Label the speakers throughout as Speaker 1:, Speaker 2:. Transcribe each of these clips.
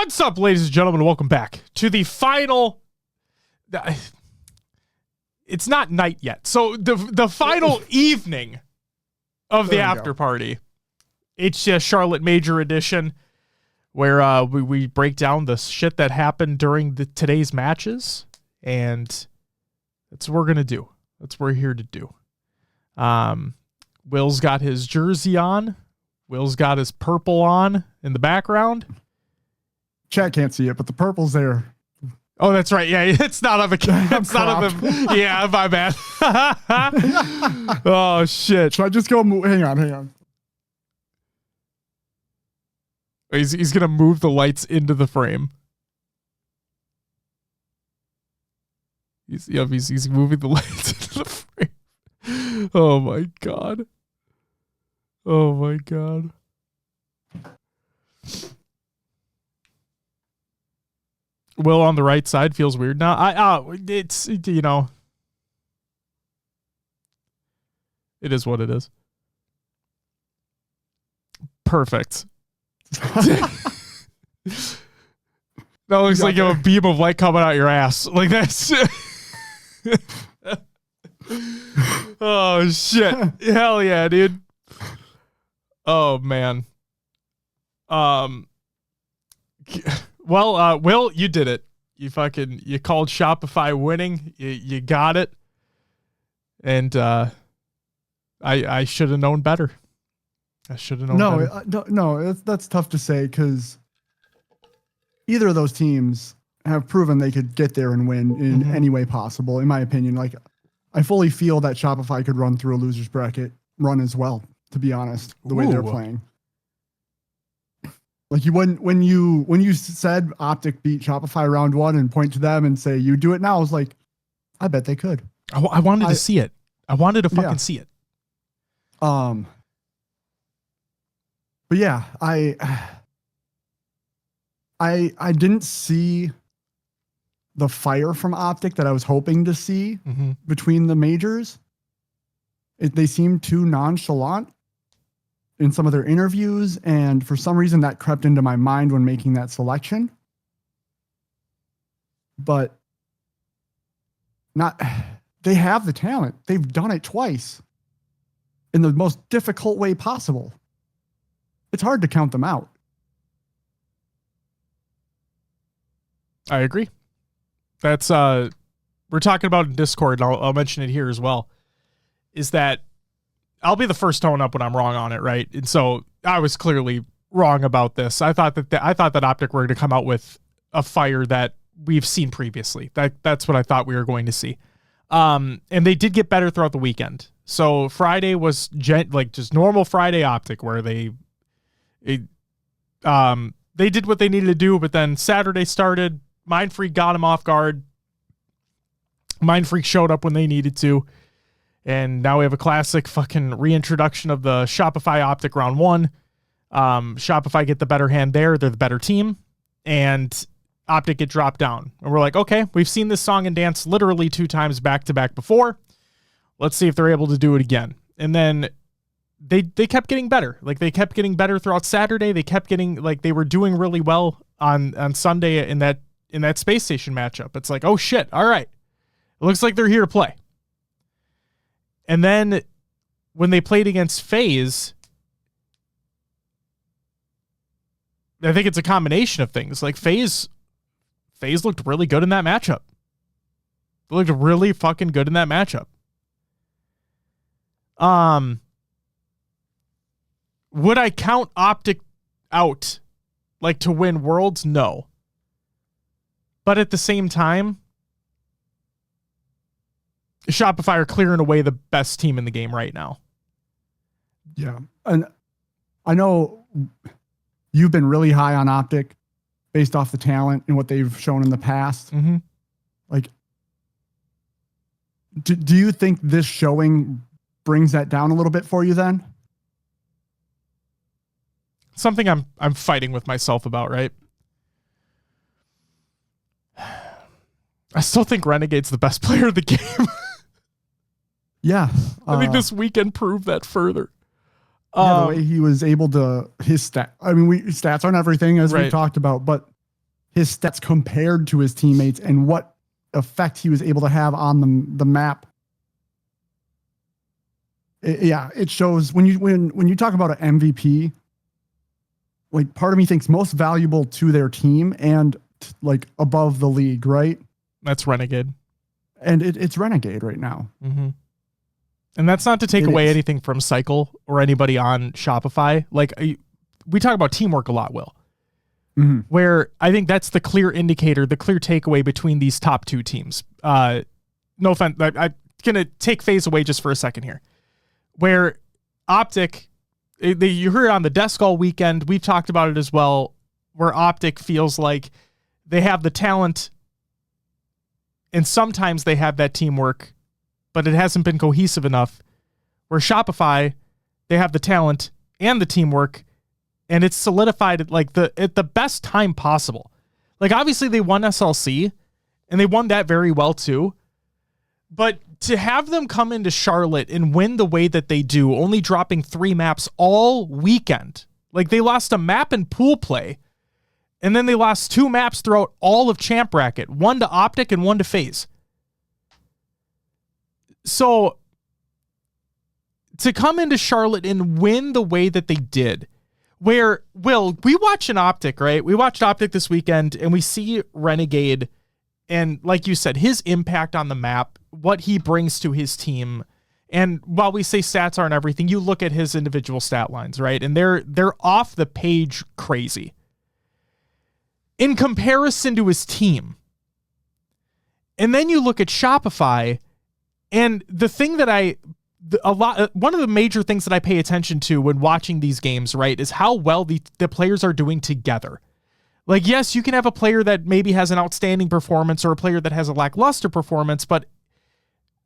Speaker 1: What's up, ladies and gentlemen? Welcome back to the final. It's not night yet, so the final evening of the after party. HCS Charlotte Major edition, where we break down the shit that happened during today's matches, and that's what we're gonna do. That's what we're here to do. Will's got his jersey on. Will's got his purple on in the background.
Speaker 2: Chat can't see it, but the purple's there.
Speaker 1: Oh, that's right. Yeah, it's not on the. It's not on the. Yeah, my bad. Oh shit!
Speaker 2: Should I just go? Hang on.
Speaker 1: He's gonna move the lights into the frame. He's moving the lights into the frame. Oh my god. Oh my god. Will on the right side feels weird now. It's, you know, it is what it is. Perfect. That looks like you have a beam of light coming out your ass. Like that's. Oh shit! Hell yeah, dude. Oh man. Well, Will, you did it. You called Shopify winning. You got it. And I should have known better. I should have known better.
Speaker 2: No, that's tough to say because either of those teams have proven they could get there and win in any way possible, in my opinion. Like, I fully feel that Shopify could run through a loser's bracket run as well, to be honest, the way they're playing. Like when you said Optic beat Shopify round one and point to them and say you do it now, I was like, I bet they could.
Speaker 1: I wanted to see it. I wanted to fucking see it.
Speaker 2: But yeah, I didn't see the fire from Optic that I was hoping to see between the majors. They seemed too nonchalant in some of their interviews, and for some reason that crept into my mind when making that selection. But they have the talent. They've done it twice in the most difficult way possible. It's hard to count them out.
Speaker 1: I agree. That's we're talking about in Discord, and I'll mention it here as well, is that I'll be the first to own up when I'm wrong on it, right? And so I was clearly wrong about this. I thought that Optic were going to come out with a fire that we've seen previously. That's what I thought we were going to see. And they did get better throughout the weekend. So Friday was just normal Friday Optic, where they did what they needed to do, but then Saturday started. Mind Freak got them off guard. Mind Freak showed up when they needed to. And now we have a classic fucking reintroduction of the Shopify Optic round one. Shopify get the better hand there. They're the better team. And Optic get dropped down. And we're like, okay, we've seen this song and dance literally 2 times back to back before. Let's see if they're able to do it again. And then they kept getting better. Like, they kept getting better throughout Saturday. They kept getting, like, they were doing really well on Sunday in that Space Station matchup. It's like, oh shit, all right. It looks like they're here to play. And then when they played against FaZe, I think it's a combination of things. Like, FaZe looked really good in that matchup. They looked really fucking good in that matchup. Would I count Optic out, like, to win Worlds? No. But at the same time, Shopify are clearing away the best team in the game right now.
Speaker 2: Yeah. And I know you've been really high on Optic based off the talent and what they've shown in the past. Like, do you think this showing brings that down a little bit for you then?
Speaker 1: Something I'm fighting with myself about, right? I still think Renegade's the best player of the game.
Speaker 2: Yeah.
Speaker 1: I think this weekend proved that further.
Speaker 2: The way he was able to, his stats aren't everything, as we talked about, but his stats compared to his teammates and what effect he was able to have on the map. It shows when you talk about an MVP, like part of me thinks most valuable to their team and like above the league, right?
Speaker 1: That's Renegade.
Speaker 2: And it's Renegade right now.
Speaker 1: Mm-hmm. And that's not to take away anything from Cycle or anybody on Shopify. Like we talk about teamwork a lot, Will. Mm-hmm. Where I think that's the clear indicator, the clear takeaway between these top two teams. No offense, I'm going to take FaZe away just for a second here. Where Optic, you heard it on the desk all weekend. We've talked about it as well, where Optic feels like they have the talent and sometimes they have that teamwork, but it hasn't been cohesive enough. Where Shopify, they have the talent and the teamwork, and it's solidified at the best time possible. Like, obviously they won SLC and they won that very well too. But to have them come into Charlotte and win the way that they do, only dropping 3 maps all weekend. Like, they lost a map in pool play, and then they lost 2 maps throughout all of Champ Bracket, 1 to Optic and 1 to FaZe. So to come into Charlotte and win the way that they did, where, Will, we watch an Optic, right? We watched Optic this weekend, and we see Renegade, and like you said, his impact on the map, what he brings to his team. And while we say stats aren't everything, you look at his individual stat lines, right? And they're off the page crazy. In comparison to his team. And then you look at Shopify, and the thing that one of the major things that I pay attention to when watching these games, right, is how well the players are doing together. Like, yes, you can have a player that maybe has an outstanding performance or a player that has a lackluster performance, but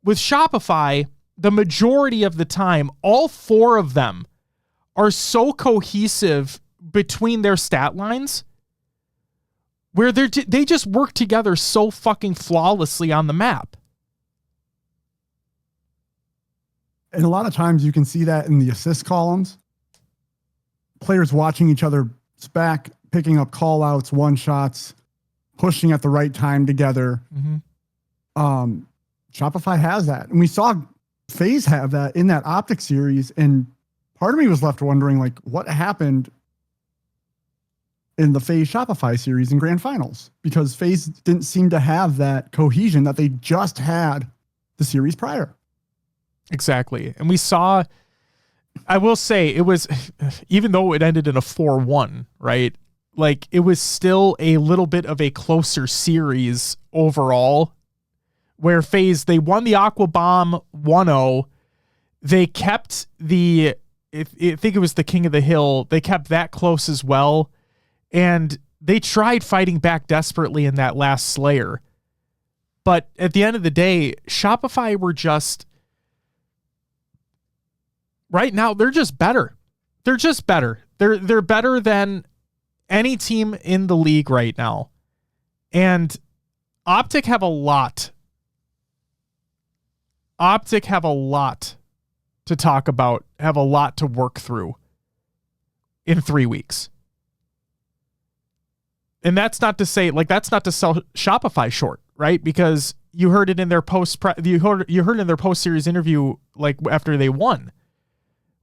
Speaker 1: with Shopify, the majority of the time, all 4 of them are so cohesive between their stat lines where they just work together so fucking flawlessly on the map.
Speaker 2: And a lot of times you can see that in the assist columns. Players watching each other's back, picking up call-outs, one-shots, pushing at the right time together. Mm-hmm. Shopify has that. And we saw FaZe have that in that Optic series. And part of me was left wondering, like, what happened in the FaZe Shopify series in grand finals? Because FaZe didn't seem to have that cohesion that they just had the series prior.
Speaker 1: Exactly. And we saw, I will say, it was, even though it ended in a 4-1, right? Like, it was still a little bit of a closer series overall, where FaZe, they won the Aqua Bomb 1-0. They kept I think it was the King of the Hill. They kept that close as well. And they tried fighting back desperately in that last Slayer. But at the end of the day, Shopify were just, right now, they're just better. They're just better. They're better than any team in the league right now. And Optic have a lot to talk about, have a lot to work through in 3 weeks. And that's not to say, like, that's not to sell Shopify short, right? Because you heard it in their you heard in their post-series interview, like, after they won,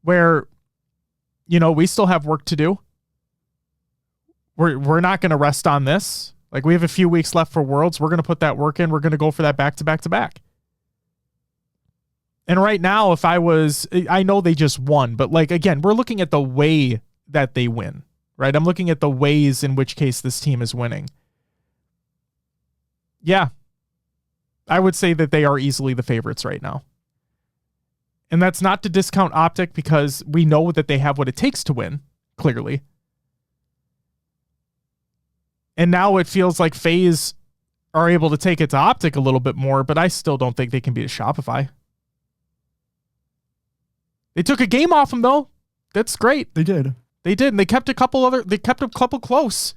Speaker 1: where, you know, we still have work to do. We're not going to rest on this. Like, we have a few weeks left for Worlds. We're going to put that work in. We're going to go for that back-to-back-to-back. And right now, I know they just won, but, like, again, we're looking at the way that they win, right? I'm looking at the ways in which case this team is winning. Yeah. I would say that they are easily the favorites right now. And that's not to discount Optic, because we know that they have what it takes to win, clearly. And now it feels like FaZe are able to take it to Optic a little bit more, but I still don't think they can beat a Shopify. They took a game off them, though. That's great.
Speaker 2: They did.
Speaker 1: And they kept a couple close.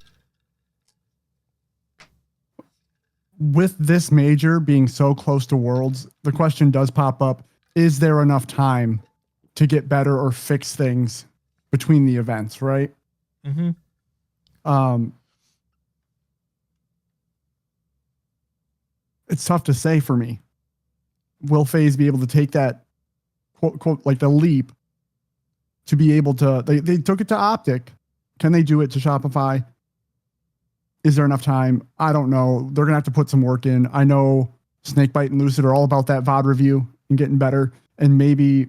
Speaker 2: With this major being so close to Worlds, the question does pop up: is there enough time to get better or fix things between the events, right? Mm-hmm. it's tough to say for me. Will FaZe be able to take that quote like the leap to be able to, they took it to Optic. Can they do it to Shopify? Is there enough time? I don't know. They're going to have to put some work in. I know Snakebite and Lucid are all about that VOD review and getting better. And maybe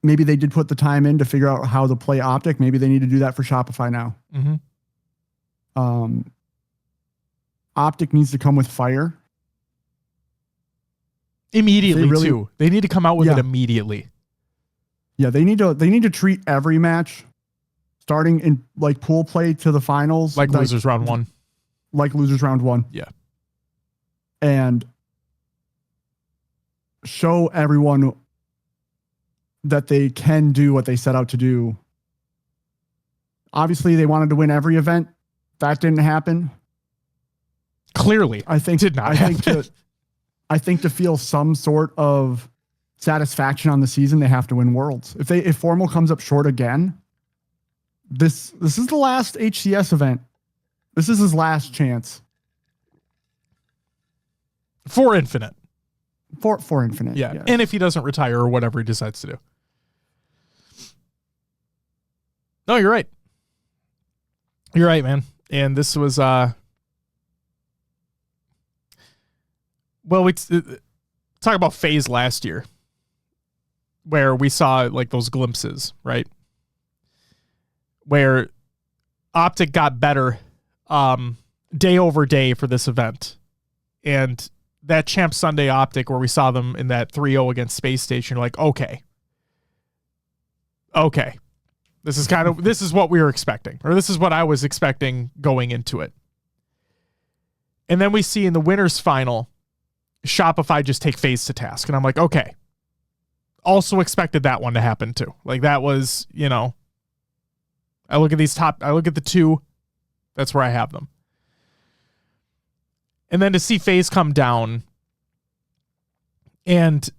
Speaker 2: they did put the time in to figure out how to play Optic. Maybe they need to do that for Shopify now.
Speaker 1: Mm-hmm.
Speaker 2: Optic needs to come with fire.
Speaker 1: Immediately, too. They need to come out with it immediately.
Speaker 2: Yeah, they need to treat every match starting in like pool play to the finals.
Speaker 1: Like losers round one.
Speaker 2: Like losers round one.
Speaker 1: Yeah.
Speaker 2: And show everyone that they can do what they set out to do. Obviously, they wanted to win every event. That didn't happen.
Speaker 1: Clearly,
Speaker 2: I think
Speaker 1: did not happen.
Speaker 2: I think to feel some sort of satisfaction on the season, they have to win Worlds. If Formal comes up short again, this is the last HCS event. This is his last chance.
Speaker 1: For Infinite.
Speaker 2: For Infinite.
Speaker 1: Yeah. Yes. And if he doesn't retire or whatever he decides to do. No, you're right. You're right, man. And this was well, we talk about FaZe last year, where we saw like those glimpses, right? Where Optic got better day over day for this event. And that Champ Sunday Optic where we saw them in that 3-0 against Space Station, like, okay. This is what we were expecting, or this is what I was expecting going into it. And then we see in the winners final, Shopify just take FaZe to task. And I'm like, okay. Also expected that one to happen too. Like that was, I look at the two, that's where I have them. And then to see FaZe come down, and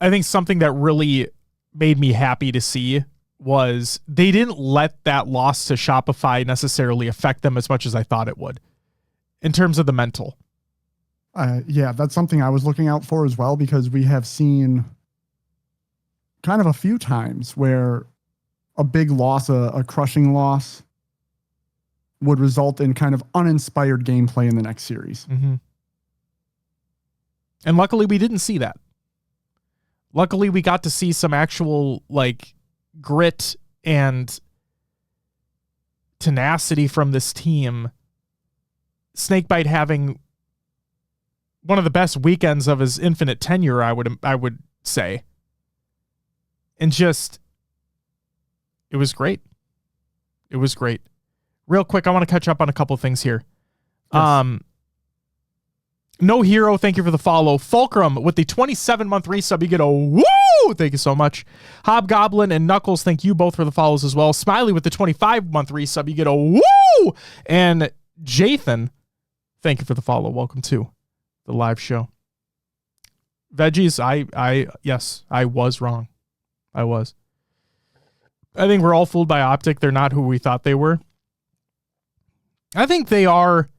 Speaker 1: I think something that really made me happy to see was they didn't let that loss to Shopify necessarily affect them as much as I thought it would in terms of the mental.
Speaker 2: Yeah, that's something I was looking out for as well, because we have seen kind of a few times where a big loss, a crushing loss, would result in kind of uninspired gameplay in the next series.
Speaker 1: Mm-hmm. And luckily we didn't see that. Luckily we got to see some actual like grit and tenacity from this team. Snakebite having one of the best weekends of his Infinite tenure, I would say. And just, it was great. It was great. Real quick, I want to catch up on a couple things here. Yes. No Hero, thank you for the follow. Fulcrum with the 27-month resub, you get a woo! Thank you so much. Hobgoblin and Knuckles, thank you both for the follows as well. Smiley with the 25-month resub, you get a woo! And Jathan, thank you for the follow. Welcome to the live show. Veggies, yes, I was wrong. I was. I think we're all fooled by Optic. They're not who we thought they were. I think they are.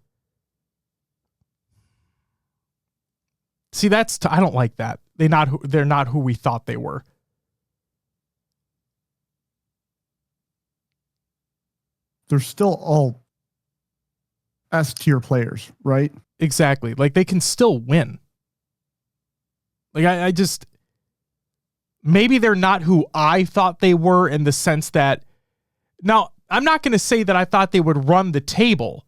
Speaker 1: See, I don't like that. They're not who we thought they were.
Speaker 2: They're still all S-tier players, right?
Speaker 1: Exactly. Like they can still win. Like I just, maybe they're not who I thought they were in the sense that, now I'm not going to say that I thought they would run the table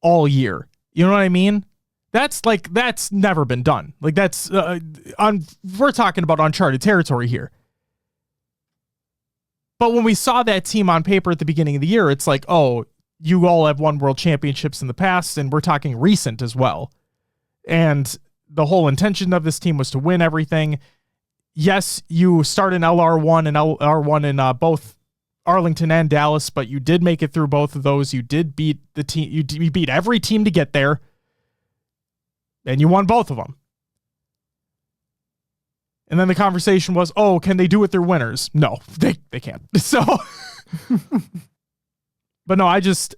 Speaker 1: all year. You know what I mean? That's never been done. Like that's we're talking about uncharted territory here. But when we saw that team on paper at the beginning of the year, it's like, oh, you all have won world championships in the past, and we're talking recent as well. And the whole intention of this team was to win everything. Yes, you start in LR1 and LR1 in both Arlington and Dallas, but you did make it through both of those. You did beat the team. You beat every team to get there, and you won both of them. And then the conversation was, oh, can they do it through winners? No, they can't. So, but no, I don't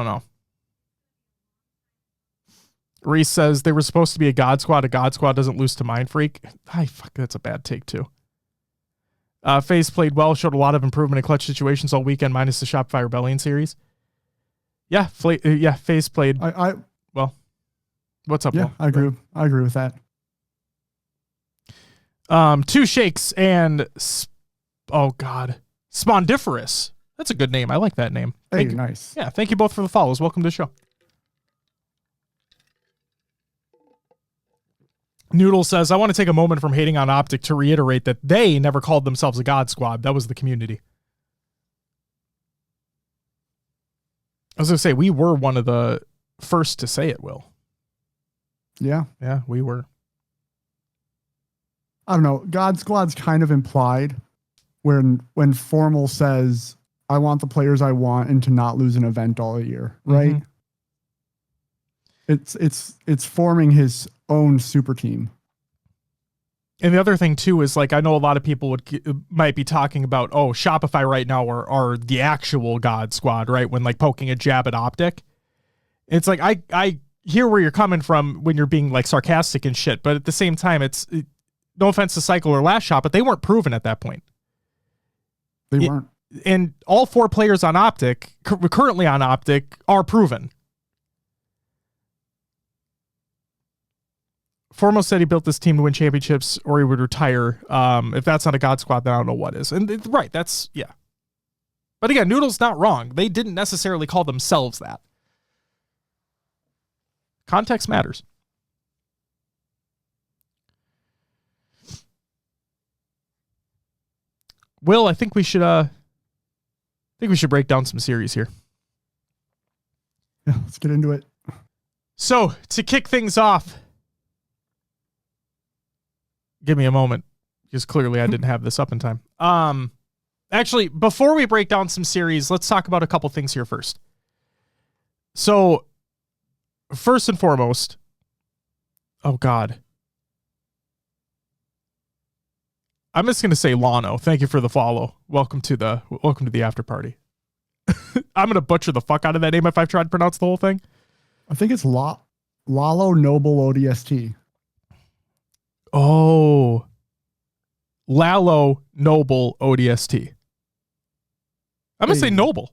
Speaker 1: know. Reese says they were supposed to be a God Squad. A God Squad doesn't lose to Mind Freak. Fuck, that's a bad take too. FaZe played well, showed a lot of improvement in clutch situations all weekend, minus the Shopify Rebellion series. Yeah, FaZe played well. What's up,
Speaker 2: Yeah,
Speaker 1: Will?
Speaker 2: I agree with that.
Speaker 1: Two Shakes and Spondiferous. That's a good name. I like that name.
Speaker 2: Hey, nice.
Speaker 1: Yeah, thank you both for the follows. Welcome to the show. Noodle says, I want to take a moment from hating on Optic to reiterate that they never called themselves a God Squad. That was the community. I was going to say, we were one of the first to say it, Will.
Speaker 2: Yeah.
Speaker 1: Yeah, we were.
Speaker 2: I don't know. God Squad's kind of implied when Formal says, I want the players I want and to not lose an event all year, right? Mm-hmm. It's forming his own super team.
Speaker 1: And the other thing too is, like, I know a lot of people might be talking about, Shopify right now are the actual God Squad, right? When like poking a jab at Optic. It's like, I hear where you're coming from when you're being like sarcastic and shit, but at the same time, no offense to Cycle or Last Shot, but they weren't proven at that point.
Speaker 2: They weren't.
Speaker 1: And all 4 players on Optic, currently on Optic, are proven. Foremost said he built this team to win championships or he would retire. If that's not a God Squad, then I don't know what is. And right, that's, yeah. But again, Noodle's not wrong. They didn't necessarily call themselves that. Context matters. Will, I think we should break down some series here.
Speaker 2: Yeah, let's get into it.
Speaker 1: So, to kick things off, give me a moment, because clearly I didn't have this up in time. Actually, before we break down some series, let's talk about a couple things here first. So, first and foremost, oh God. I'm just going to say Lano. Thank you for the follow. Welcome to the after party. I'm going to butcher the fuck out of that name if I've tried to pronounce the whole thing.
Speaker 2: I think it's Lalo Noble ODST.
Speaker 1: Oh. Lalo Noble ODST. I'm going to say Noble.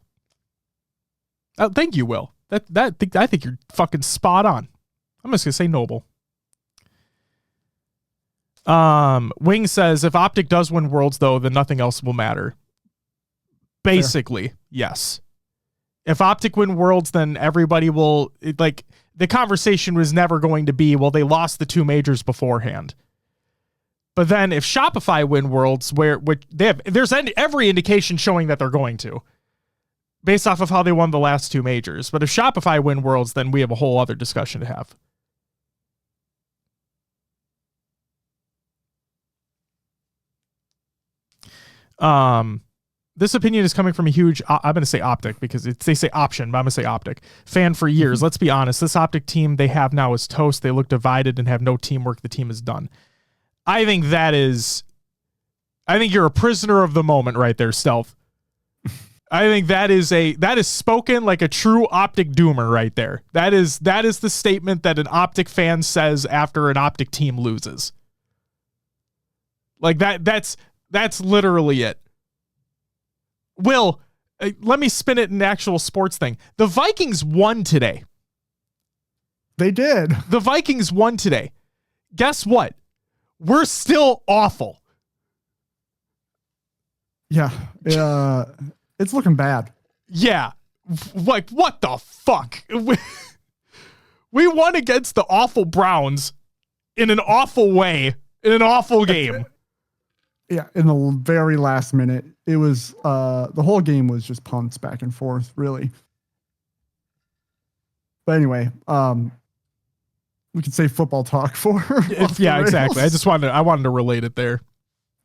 Speaker 1: Thank you, Will. I think you're fucking spot on. I'm just going to say Noble. Wing says, if Optic does win Worlds, though, then nothing else will matter. Basically, yes. If Optic win Worlds, then everybody will, the conversation was never going to be, well, they lost the 2 majors beforehand. But then if Shopify win Worlds, there's every indication showing that they're going to, based off of how they won the last 2 majors. But if Shopify win Worlds, then we have a whole other discussion to have. This opinion is coming from a huge, I'm going to say Optic because they say option, but I'm going to say Optic fan for years. Let's be honest. This Optic team they have now is toast. They look divided and have no teamwork. The team is done. I think you're a prisoner of the moment right there, Stealth. I think that is spoken like a true Optic doomer right there. That is the statement that an Optic fan says after an Optic team loses. Like that's literally it. Will, let me spin it in an actual sports thing. The Vikings won today.
Speaker 2: They did.
Speaker 1: The Vikings won today. Guess what? We're still awful.
Speaker 2: Yeah. It's looking bad.
Speaker 1: Yeah. Like, what the fuck? We won against the awful Browns in an awful way, in an awful game.
Speaker 2: Yeah, in the very last minute. It was the whole game was just punts back and forth, really. But anyway, we could say football talk for
Speaker 1: yeah, exactly. I wanted to relate it there.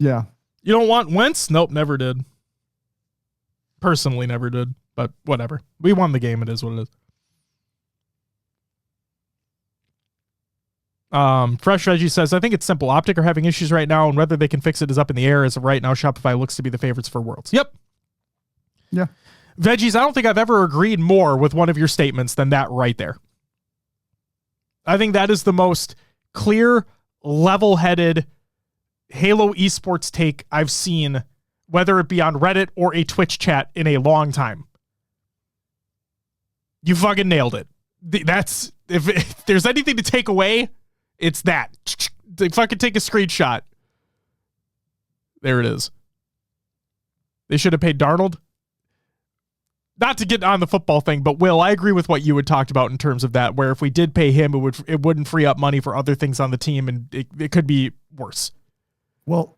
Speaker 2: Yeah.
Speaker 1: You don't want Wentz? Nope, never did. Personally never did, but whatever. We won the game, it is what it is. Fresh Veggie says, I think it's simple. Optic are having issues right now, and whether they can fix it is up in the air. As of right now, Shopify looks to be the favorites for Worlds. Yep.
Speaker 2: Yeah.
Speaker 1: Veggies, I don't think I've ever agreed more with one of your statements than that right there. I think that is the most clear, level-headed Halo esports take I've seen, whether it be on Reddit or a Twitch chat, in a long time. You fucking nailed it. That's, if there's anything to take away, it's that. They fucking take a screenshot. There it is. They should have paid Darnold. Not to get on the football thing, but Will, I agree with what you had talked about in terms of that, where if we did pay him, it wouldn't free up money for other things on the team, and it could be worse.
Speaker 2: Well,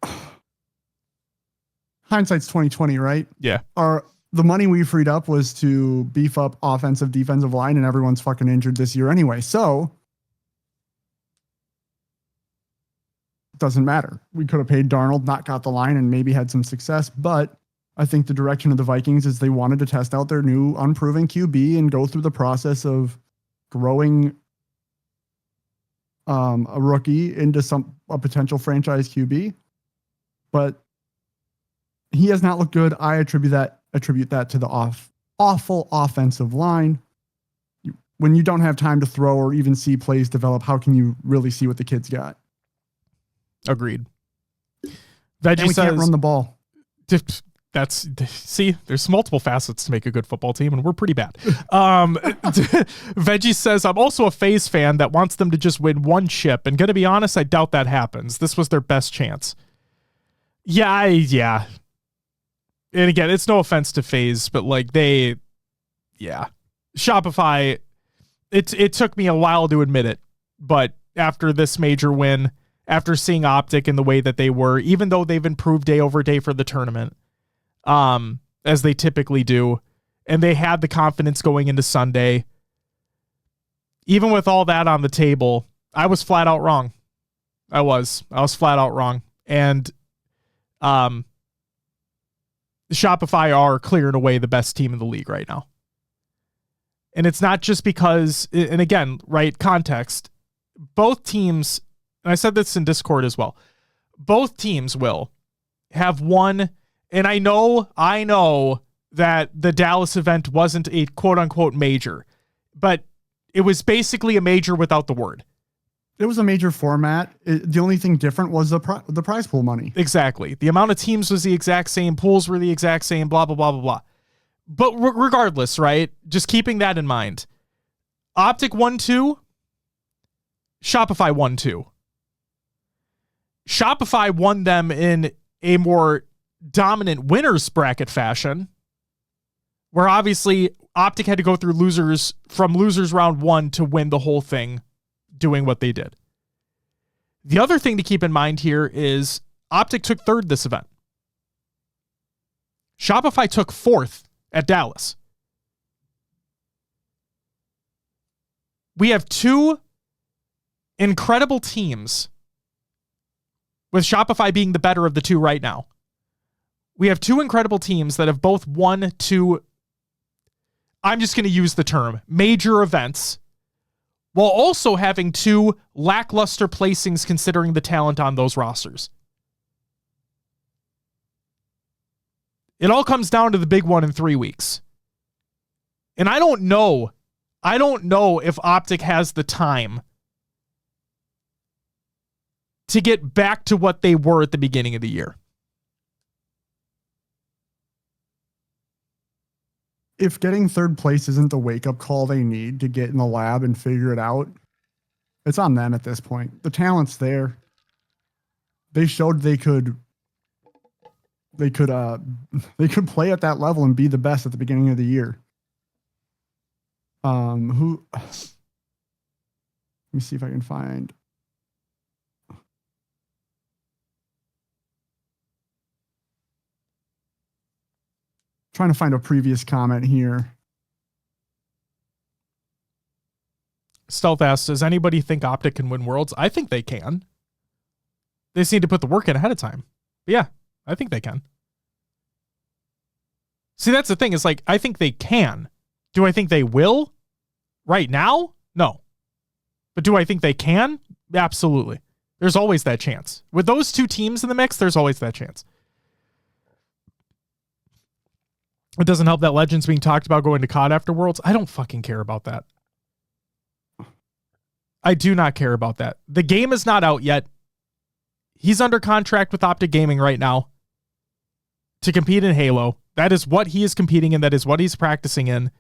Speaker 2: hindsight's 2020, right?
Speaker 1: Yeah.
Speaker 2: The money we freed up was to beef up offensive, defensive line, and everyone's fucking injured this year anyway. So it doesn't matter. We could have paid Darnold, not got the line, and maybe had some success. But I think the direction of the Vikings is they wanted to test out their new unproven QB and go through the process of growing a rookie into a potential franchise QB. But he has not looked good. I attribute that to the awful offensive line. When you don't have time to throw or even see plays develop, how can you really see what the kid's got?
Speaker 1: Agreed.
Speaker 2: Veggie and we can't run the ball.
Speaker 1: There's multiple facets to make a good football team, and we're pretty bad. Veggie says, I'm also a FaZe fan that wants them to just win one chip, and gonna be honest, I doubt that happens. This was their best chance. Yeah. And again, it's no offense to FaZe, but Shopify, it took me a while to admit it, but after this major win, after seeing Optic in the way that they were, even though they've improved day over day for the tournament, as they typically do, and they had the confidence going into Sunday, even with all that on the table, I was flat out wrong. I was flat out wrong. And Shopify are clear and away the best team in the league right now. And it's not just because, and again, right, context, both teams, and I said this in Discord as well, both teams will have won. And I know that the Dallas event wasn't a quote unquote major, but it was basically a major without the word.
Speaker 2: It was a major format. The only thing different was the prize pool money.
Speaker 1: Exactly. The amount of teams was the exact same. Pools were the exact same, blah, blah, blah, blah, blah. But regardless, right? Just keeping that in mind. Optic 1-2. Shopify 1-2. Shopify won them in a more dominant winners bracket fashion, where obviously Optic had to go through losers round 1 to win the whole thing, doing what they did. The other thing to keep in mind here is Optic took 3rd this event. Shopify took 4th at Dallas. We have 2 incredible teams, with Shopify being the better of the 2 right now. We have 2 incredible teams that have both won 2, I'm just going to use the term, major events, while also having 2 lackluster placings considering the talent on those rosters. It all comes down to the big one in 3 weeks. And I don't know if Optic has the time to get back to what they were at the beginning of the year.
Speaker 2: If getting 3rd place isn't the wake-up call they need to get in the lab and figure it out, it's on them at this point. The talent's there. They showed they could play at that level and be the best at the beginning of the year. Let me see if I can find. Trying to find a previous comment here.
Speaker 1: Stealth asks, does anybody think Optic can win Worlds? I think they can. They just need to put the work in ahead of time. But yeah, I think they can. See, that's the thing. Is I think they can. Do I think they will? Right now? No. But do I think they can? Absolutely. There's always that chance. With those 2 teams in the mix, there's always that chance. It doesn't help that Legends being talked about going to COD after Worlds. I don't fucking care about that. I do not care about that. The game is not out yet. He's under contract with Optic Gaming right now to compete in Halo. That is what he is competing in. That is what he's practicing in.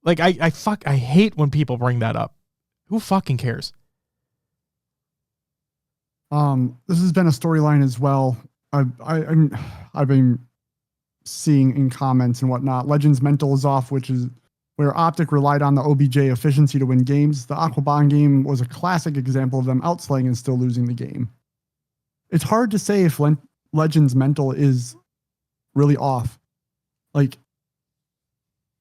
Speaker 1: Like, I hate when people bring that up. Who fucking cares?
Speaker 2: This has been a storyline as well. I've been seeing in comments and whatnot. Legends Mental is off, which is where Optic relied on the OBJ efficiency to win games. The Aquaban game was a classic example of them outslaying and still losing the game. It's hard to say if Legends Mental is really off. Like,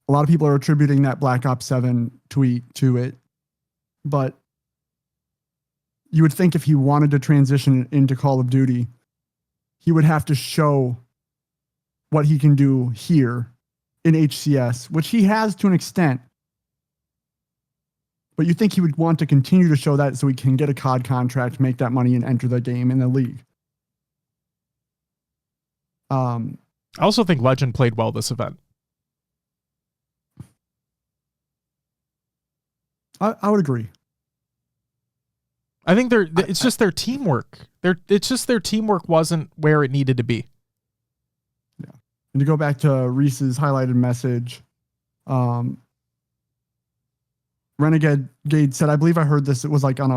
Speaker 2: a lot of people are attributing that Black Ops 7 tweet to it, but you would think if he wanted to transition into Call of Duty, he would have to show what he can do here in HCS, which he has to an extent. But you think he would want to continue to show that so he can get a COD contract, make that money, and enter the game in the league.
Speaker 1: I also think Legend played well this event.
Speaker 2: I would agree.
Speaker 1: I think it's just their teamwork. It's just their teamwork wasn't where it needed to be.
Speaker 2: Yeah. And to go back to Reese's highlighted message, Renegade said, I believe I heard this. It was like on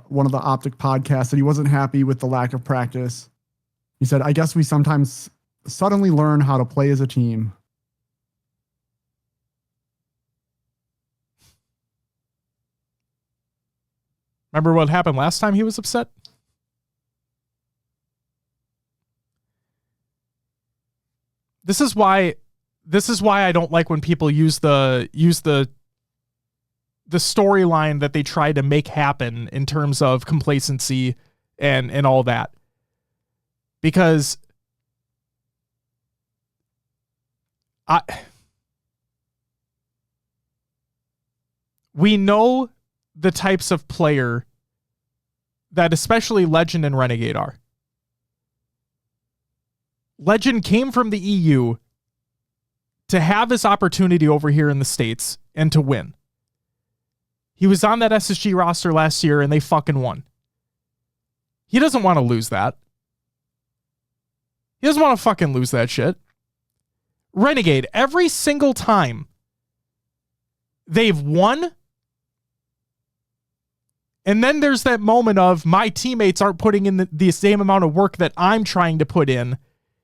Speaker 2: one of the Optic podcasts that he wasn't happy with the lack of practice. He said, I guess we sometimes suddenly learn how to play as a team.
Speaker 1: Remember what happened last time he was upset? This is why I don't like when people use the storyline that they try to make happen in terms of complacency and all that. Because we know the types of player that especially Legend and Renegade are. Legend came from the EU to have this opportunity over here in the States and to win. He was on that SSG roster last year and they fucking won. He doesn't want to lose that. He doesn't want to fucking lose that shit. Renegade, every single time they've won, and then there's that moment of my teammates aren't putting in the same amount of work that I'm trying to put in.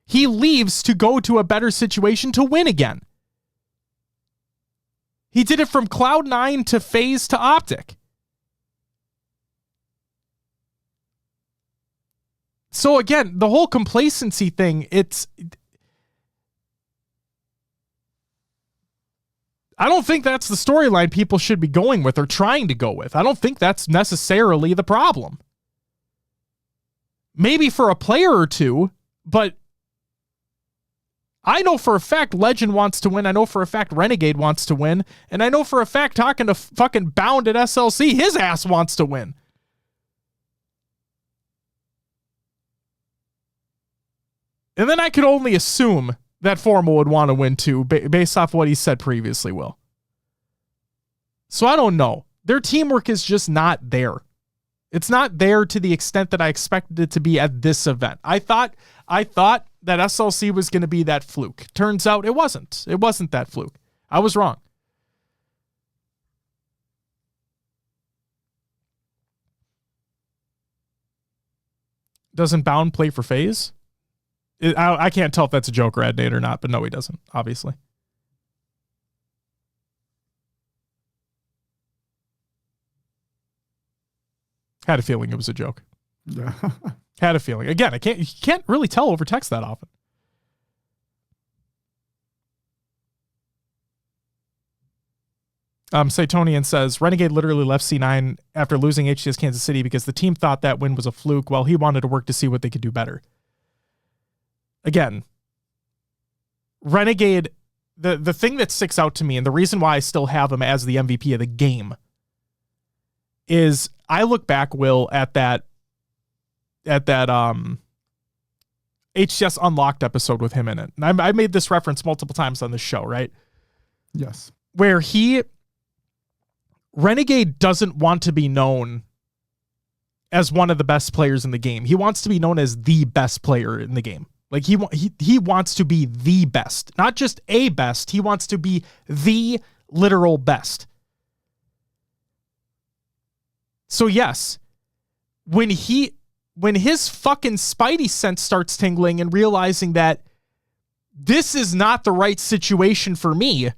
Speaker 1: He leaves to go to a better situation to win again. He did it from Cloud9 to FaZe to Optic. So again, the whole complacency thing, I don't think that's the storyline people should be going with or trying to go with. I don't think that's necessarily the problem. Maybe for a player or two, but I know for a fact Legend wants to win. I know for a fact Renegade wants to win. And I know for a fact talking to fucking Bound at SLC, his ass wants to win. And then I could only assume that Formal would want to win too, based off what he said previously, Will. So I don't know. Their teamwork is just not there. It's not there to the extent that I expected it to be at this event. I thought that SLC was going to be that fluke. Turns out it wasn't. It wasn't that fluke. I was wrong. Doesn't Bound play for FaZe? I can't tell if that's a joke or Adnate or not, but no, he doesn't, obviously. Had a feeling it was a joke.
Speaker 2: Yeah.
Speaker 1: Had a feeling. Again, you can't really tell over text that often. Saitonian says, Renegade literally left C9 after losing HCS Kansas City because the team thought that win was a fluke while he wanted to work to see what they could do better. Again, Renegade, the thing that sticks out to me and the reason why I still have him as the MVP of the game is I look back, Will, at that HCS Unlocked episode with him in it. And I made this reference multiple times on this show, right?
Speaker 2: Yes.
Speaker 1: Where he Renegade doesn't want to be known as one of the best players in the game. He wants to be known as the best player in the game. Like he wants to be the best, not just a best. He wants to be the literal best. So yes, when his fucking spidey sense starts tingling and realizing that this is not the right situation for me,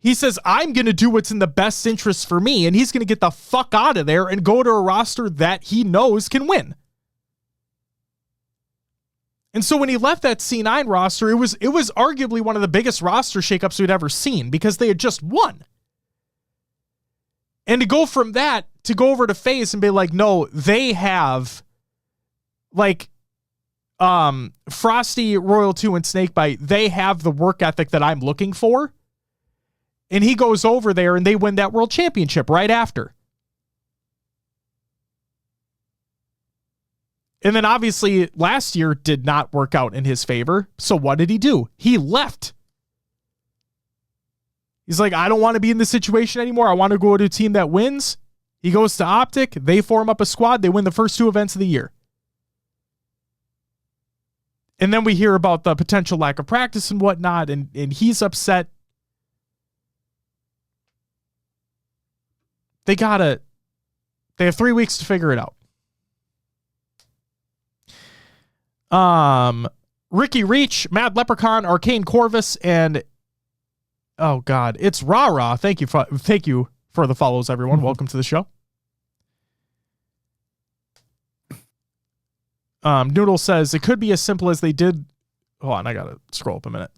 Speaker 1: he says, I'm going to do what's in the best interest for me, and he's going to get the fuck out of there and go to a roster that he knows can win. And so when he left that C9 roster, it was arguably one of the biggest roster shakeups we'd ever seen because they had just won. And to go from that to go over to FaZe and be like, no, they have like Frosty, Royal 2, and Snakebite, they have the work ethic that I'm looking for. And he goes over there and they win that world championship right after. And then obviously last year did not work out in his favor. So what did he do? He left. He's like, I don't want to be in this situation anymore. I want to go to a team that wins. He goes to Optic. They form up a squad. They win the first 2 events of the year. And then we hear about the potential lack of practice and whatnot. And he's upset. They have 3 weeks to figure it out. Ricky Reach, Mad Leprechaun, Arcane Corvus, and oh god, it's Rara. Thank you for the follows, everyone. Welcome to the show. Noodle says it could be as simple as they did. Hold on, I gotta scroll up a minute.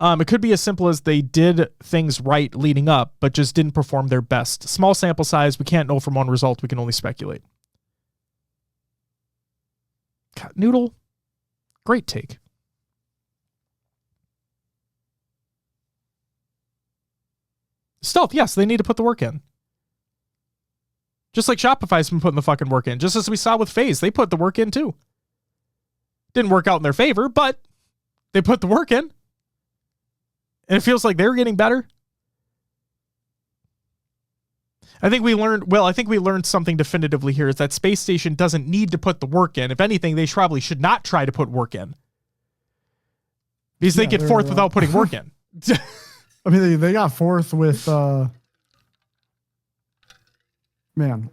Speaker 1: It could be as simple as they did things right leading up, but just didn't perform their best. Small sample size. We can't know from one result. We can only speculate. God, Noodle. Great take. Stealth, yes, they need to put the work in. Just like Shopify's been putting the fucking work in. Just as we saw with FaZe, they put the work in too. Didn't work out in their favor, but they put the work in. And it feels like they're getting better. I think we learned something definitively here is that Space Station doesn't need to put the work in. If anything, they probably should not try to put work in. Because they get fourth without putting work in.
Speaker 2: I mean, they got fourth with, man,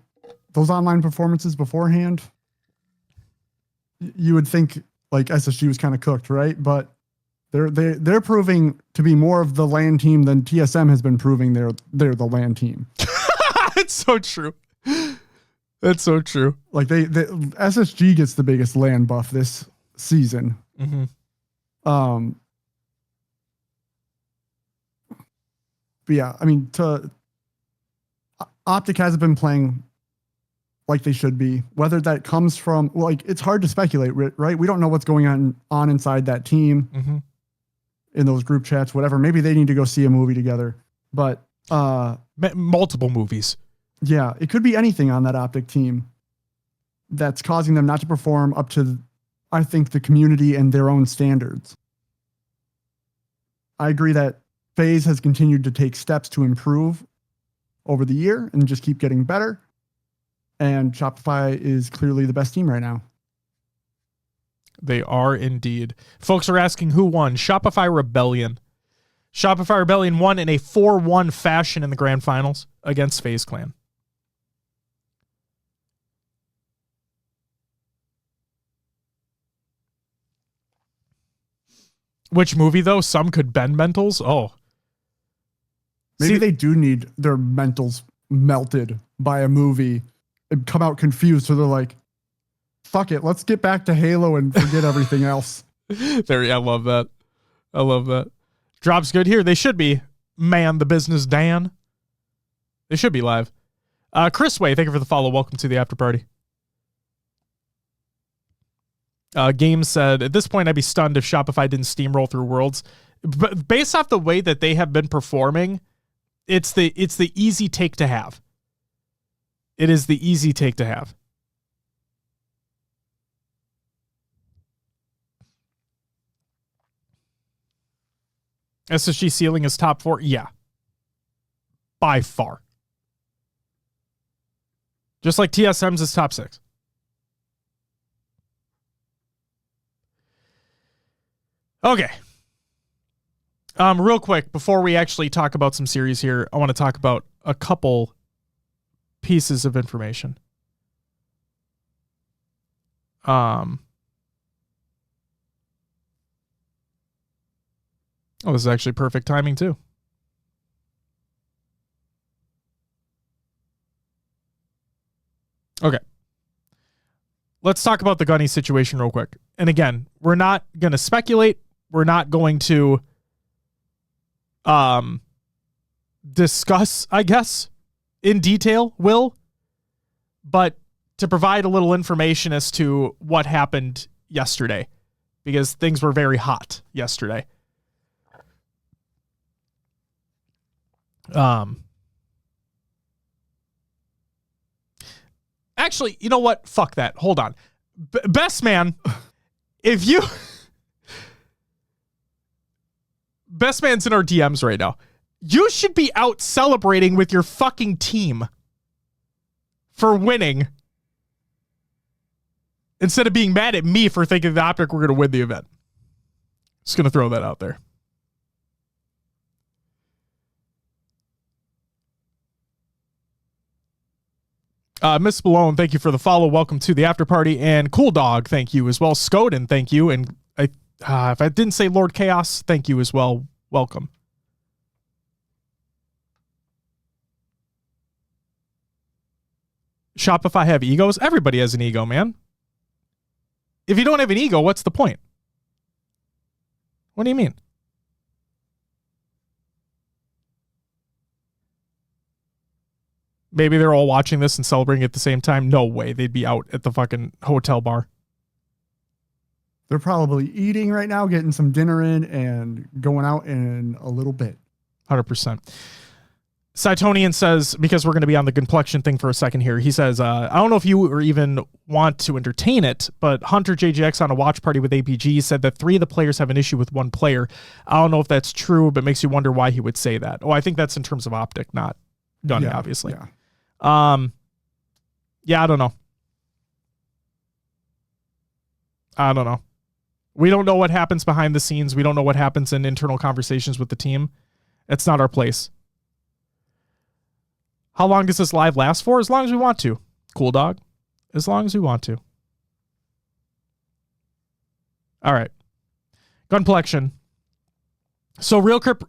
Speaker 2: those online performances beforehand, you would think like SSG was kind of cooked, right? But they're proving to be more of the LAN team than TSM has been proving they're the LAN team.
Speaker 1: That's so true. That's so true.
Speaker 2: Like they SSG gets the biggest LAN buff this season.
Speaker 1: Mm-hmm.
Speaker 2: But yeah, I mean, Optic hasn't been playing like they should be. Whether that comes from, like, it's hard to speculate, right? We don't know what's going on inside that team,
Speaker 1: mm-hmm.
Speaker 2: in those group chats, whatever. Maybe they need to go see a movie together. But
Speaker 1: multiple movies.
Speaker 2: Yeah, it could be anything on that Optic team that's causing them not to perform up to, I think, the community and their own standards. I agree that FaZe has continued to take steps to improve over the year and just keep getting better. And Shopify is clearly the best team right now.
Speaker 1: They are indeed. Folks are asking who won. Shopify Rebellion. Shopify Rebellion won in a 4-1 fashion in the grand finals against FaZe Clan. Which movie, though? Some could bend mentals? Oh.
Speaker 2: Maybe they do need their mentals melted by a movie and come out confused. So they're like, fuck it, let's get back to Halo and forget everything else.
Speaker 1: I love that. I love that. Drop's good here. They should be. Man, the business, Dan. They should be live. Chris Way, thank you for the follow. Welcome to the after party. Game said, at this point, I'd be stunned if Shopify didn't steamroll through Worlds. But based off the way that they have been performing, it's the easy take to have. It is the easy take to have. SSG ceiling is top 4? Yeah. By far. Just like TSM's is top 6. Okay. Real quick, before we actually talk about some series here, I want to talk about a couple pieces of information. Oh, this is actually perfect timing too. Okay. Let's talk about the Gunny situation real quick. And again, we're not going to speculate. We're not going to discuss, I guess, in detail, but to provide a little information as to what happened yesterday, because things were very hot yesterday. Actually, you know what? Fuck that. Hold on. Best man, if you... Best man's in our DMs right now. You should be out celebrating with your fucking team for winning instead of being mad at me for thinking the Optic were going to win the event. Just going to throw that out there. Miss Malone, thank you for the follow. Welcome to the after party. And Cool Dog, thank you as well. Skoden, thank you. And if I didn't say Lord Chaos, thank you as well. Welcome. Shopify have egos? Everybody has an ego, man. If you don't have an ego, what's the point? What do you mean? Maybe they're all watching this and celebrating at the same time. No way. They'd be out at the fucking hotel bar.
Speaker 2: They're probably eating right now, getting some dinner in, and going out in a little bit.
Speaker 1: 100%. Cytonian says, because we're going to be on the complexion thing for a second here, he says, I don't know if you or even want to entertain it, but Hunter JJX on a watch party with APG said that 3 of the players have an issue with 1 player. I don't know if that's true, but makes you wonder why he would say that. Oh, I think that's in terms of Optic, not Gunny, obviously.
Speaker 2: Yeah.
Speaker 1: Yeah, I don't know. We don't know what happens behind the scenes. We don't know what happens in internal conversations with the team. It's not our place. How long does this live last for? As long as we want to. Cool Dog. As long as we want to. All right. Gunplexion. So a real quick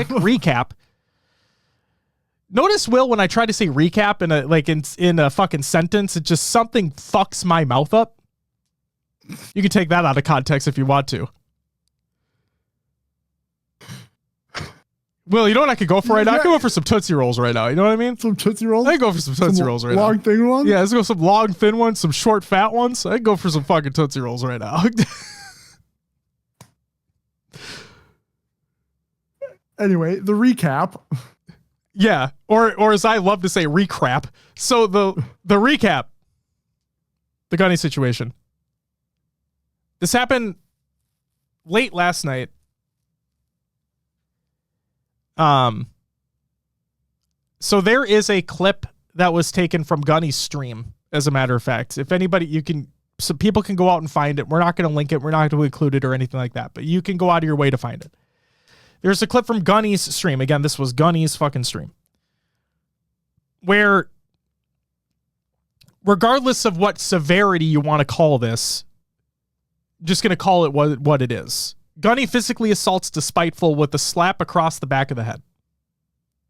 Speaker 1: recap. Notice, Will, when I try to say recap in a fucking sentence, it just something fucks my mouth up. You can take that out of context if you want to. Will, you know what I could go for right now? I could go for some Tootsie Rolls right now. You know what I mean?
Speaker 2: Some Tootsie Rolls?
Speaker 1: I could go for some Tootsie Rolls right now.
Speaker 2: Long, thin ones?
Speaker 1: Yeah, let's go some long, thin ones, some short, fat ones. I could go for some fucking Tootsie Rolls right now.
Speaker 2: Anyway, the recap.
Speaker 1: Yeah, or as I love to say, recrap. So the recap, the Gunny situation. This happened late last night. So there is a clip that was taken from Gunny's stream, as a matter of fact. If anybody, so people can go out and find it. We're not going to link it. We're not going to include it or anything like that, but you can go out of your way to find it. There's a clip from Gunny's stream. Again, this was Gunny's fucking stream, where regardless of what severity you want to call this, just going to call it what it is. Gunny physically assaults Despiteful with a slap across the back of the head.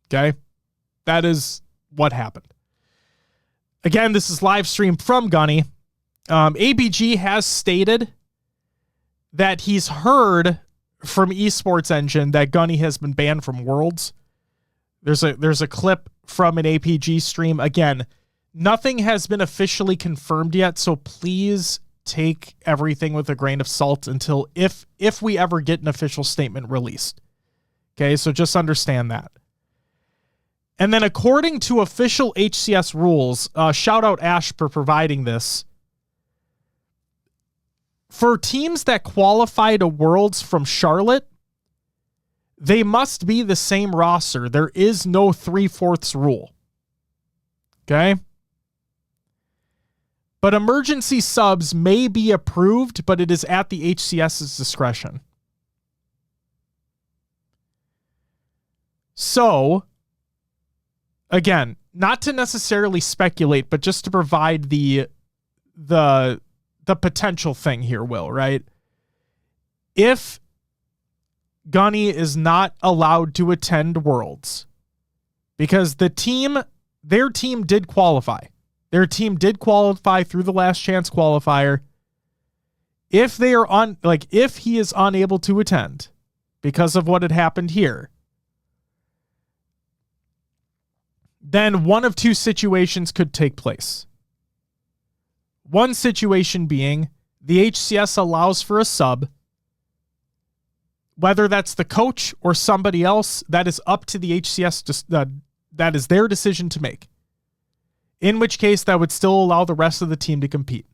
Speaker 1: Okay? That is what happened. Again, this is live stream from Gunny. ABG has stated that he's heard from Esports Engine that Gunny has been banned from Worlds. There's a clip from an APG stream. Again, nothing has been officially confirmed yet, so please take everything with a grain of salt until if we ever get an official statement released. Okay, so just understand that. And then according to official HCS rules, shout out Ash for providing this. For teams that qualify to Worlds from Charlotte, They must be the same roster. There is no 3/4 rule. Okay? But emergency subs may be approved, but it is at the HCS's discretion. So, again, not to necessarily speculate, but just to provide the potential thing here, Will, right? If Gunny is not allowed to attend Worlds because their team did qualify. Their team did qualify through the last chance qualifier. If he is unable to attend because of what had happened here, then one of two situations could take place. One situation being the HCS allows for a sub. Whether that's the coach or somebody else, that is up to the HCS. That is their decision to make. In which case, that would still allow the rest of the team to compete.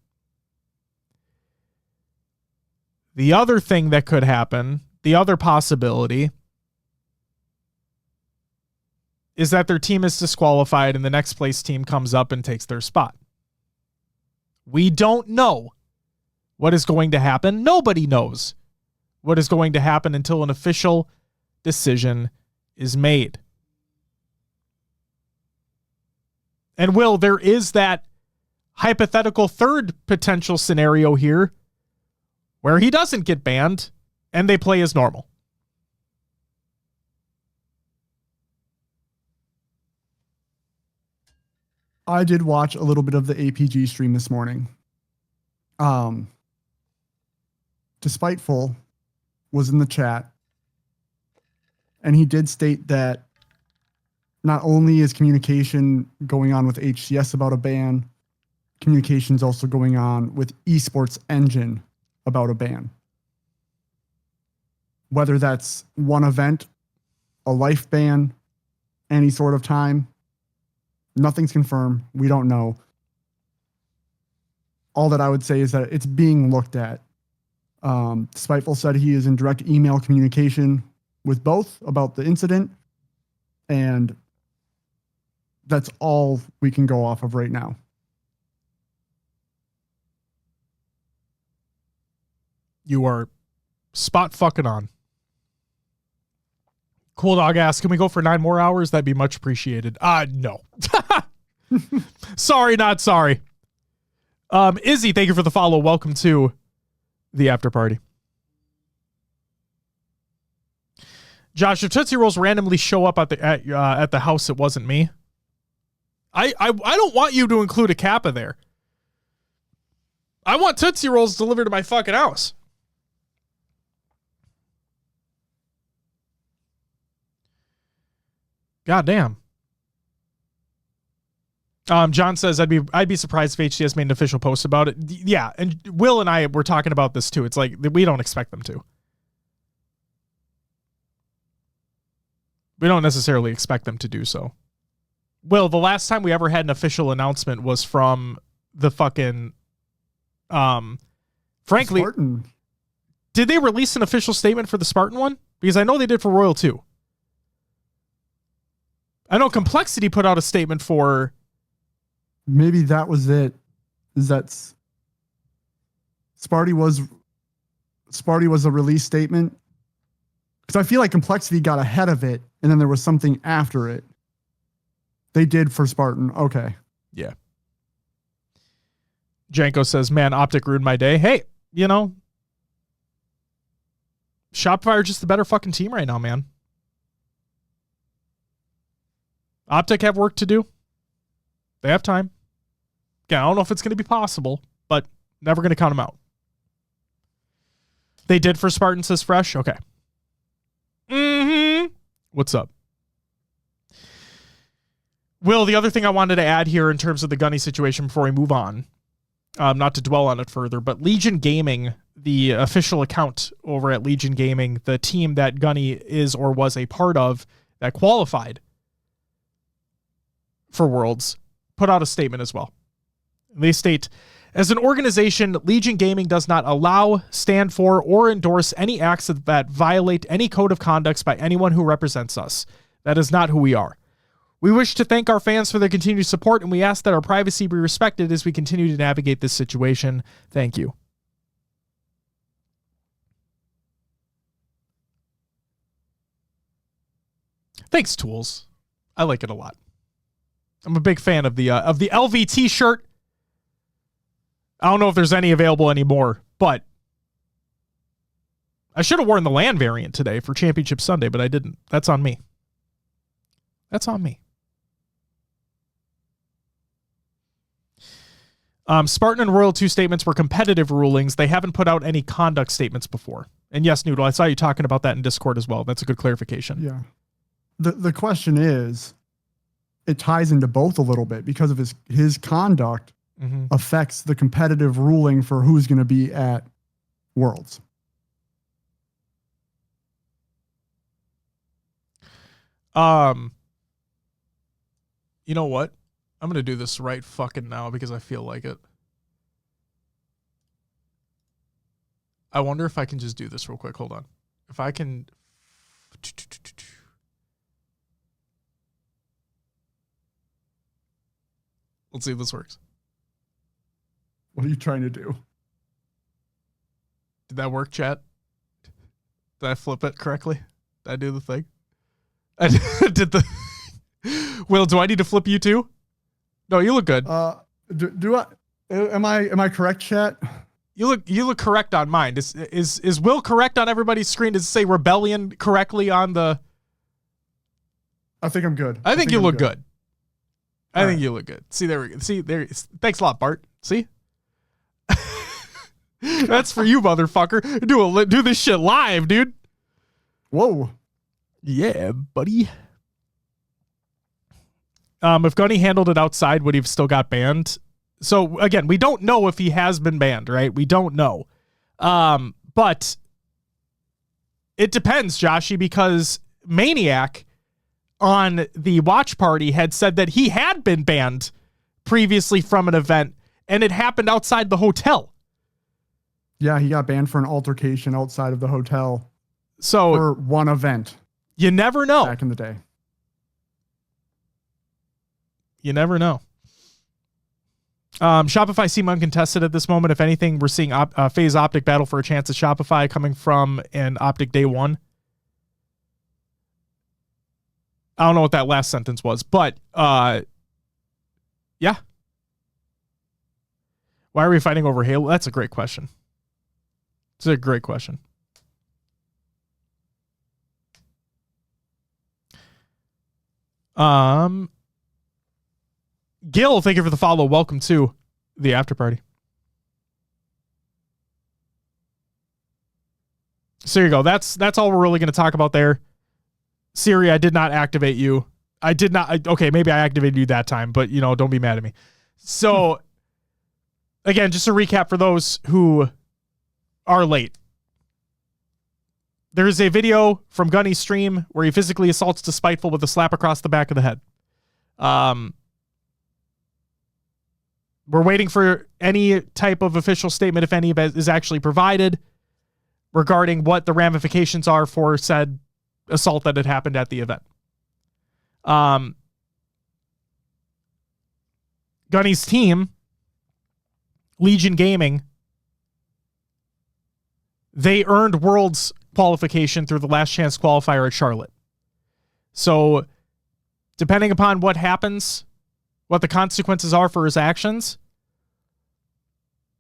Speaker 1: The other thing that could happen, the other possibility, is that their team is disqualified and the next place team comes up and takes their spot. We don't know what is going to happen. Nobody knows what is going to happen until an official decision is made. And Will, there is that hypothetical third potential scenario here where he doesn't get banned and they play as normal.
Speaker 2: I did watch a little bit of the APG stream this morning. Despiteful was in the chat, and he did state that not only is communication going on with HCS about a ban, communication is also going on with Esports Engine about a ban. Whether that's one event, a life ban, any sort of time, nothing's confirmed. We don't know. All that I would say is that it's being looked at. Spiteful said he is in direct email communication with both about the incident, and that's all we can go off of right now.
Speaker 1: You are spot fucking on. Cool Dog asks, can we go for 9 more hours? That'd be much appreciated. No. Sorry, not sorry. Izzy, thank you for the follow. Welcome to the after party. Josh, if Tootsie Rolls randomly show up at the house, it wasn't me. I don't want you to include a Kappa there. I want Tootsie Rolls delivered to my fucking house. God damn. John says I'd be surprised if HCS made an official post about it. Yeah, and Will and I were talking about this too. It's like we don't expect them to. We don't necessarily expect them to do so. Will, the last time we ever had an official announcement was from the fucking frankly,
Speaker 2: Spartan.
Speaker 1: Did they release an official statement for the Spartan one? Because I know they did for Royal 2. I know Complexity put out a statement for...
Speaker 2: Maybe that was it. That's Sparty was a release statement. Because I feel like Complexity got ahead of it, and then there was something after it. They did for Spartan. Okay.
Speaker 1: Yeah. Janko says, man, Optic ruined my day. Hey, you know, Shopify are just the better fucking team right now, man. Optic have work to do. They have time. Again, I don't know if it's going to be possible, but never going to count them out. They did for Spartan, says Fresh. Okay. What's up? Will, the other thing I wanted to add here in terms of the Gunny situation before we move on, not to dwell on it further, but Legion Gaming, the official account over at Legion Gaming, the team that Gunny is or was a part of that qualified for Worlds, put out a statement as well. They state, As an organization, Legion Gaming does not allow, stand for, or endorse any acts that violate any code of conduct by anyone who represents us. That is not who we are. We wish to thank our fans for their continued support, and we ask that our privacy be respected as we continue to navigate this situation. Thank you. Thanks, Tools. I like it a lot. I'm a big fan of the LVT shirt. I don't know if there's any available anymore, but I should have worn the LAN variant today for Championship Sunday, but I didn't. That's on me. That's on me. Spartan and Royal 2 statements were competitive rulings. They haven't put out any conduct statements before. And yes, Noodle, I saw you talking about that in Discord as well. That's a good clarification.
Speaker 2: Yeah. The question is, it ties into both a little bit because of his conduct affects the competitive ruling for who's going to be at Worlds.
Speaker 1: You know what? I'm going to do this right fucking now because I feel like it. I wonder if I can just do this real quick. Hold on. If I can... Let's see if this works.
Speaker 2: What are you trying to do?
Speaker 1: Did that work, chat? Did I flip it correctly? Did I do the thing? I did the... Will, do I need to flip you too? No, you look good.
Speaker 2: Do I? Am I correct, chat?
Speaker 1: You look correct on mine. Is Will correct on everybody's screen? Does it say Rebellion correctly on the...
Speaker 2: I think I'm good.
Speaker 1: I think you look good. I
Speaker 2: All
Speaker 1: think
Speaker 2: right.
Speaker 1: you look good. See, there we go. See, there. Thanks a lot, Bart. See? That's for you, motherfucker. Do this shit live, dude.
Speaker 2: Whoa.
Speaker 1: Yeah, buddy. If Gunny handled it outside, would he have still got banned? So again, we don't know if he has been banned, right? We don't know. But it depends, Joshy, because Maniac on the watch party had said that he had been banned previously from an event, and it happened outside the hotel.
Speaker 2: Yeah, he got banned for an altercation outside of the hotel.
Speaker 1: So
Speaker 2: for one event.
Speaker 1: You never know.
Speaker 2: Back in the day.
Speaker 1: You never know. Shopify seem uncontested at this moment. If anything, we're seeing FaZe Optic battle for a chance at Shopify coming from an Optic day one. I don't know what that last sentence was, but yeah. Why are we fighting over Halo? That's a great question. It's a great question. Gil, thank you for the follow. Welcome to the after party. So here you go. That's all we're really going to talk about there. Siri, I did not activate you. I did not. Okay, maybe I activated you that time, but don't be mad at me. So again, just a recap for those who are late. There is a video from Gunny's stream where he physically assaults Despiteful with a slap across the back of the head. We're waiting for any type of official statement, if any, is actually provided regarding what the ramifications are for said assault that had happened at the event. Gunny's team, Legion Gaming, they earned Worlds qualification through the last chance qualifier at Charlotte. So depending upon what happens, what the consequences are for his actions,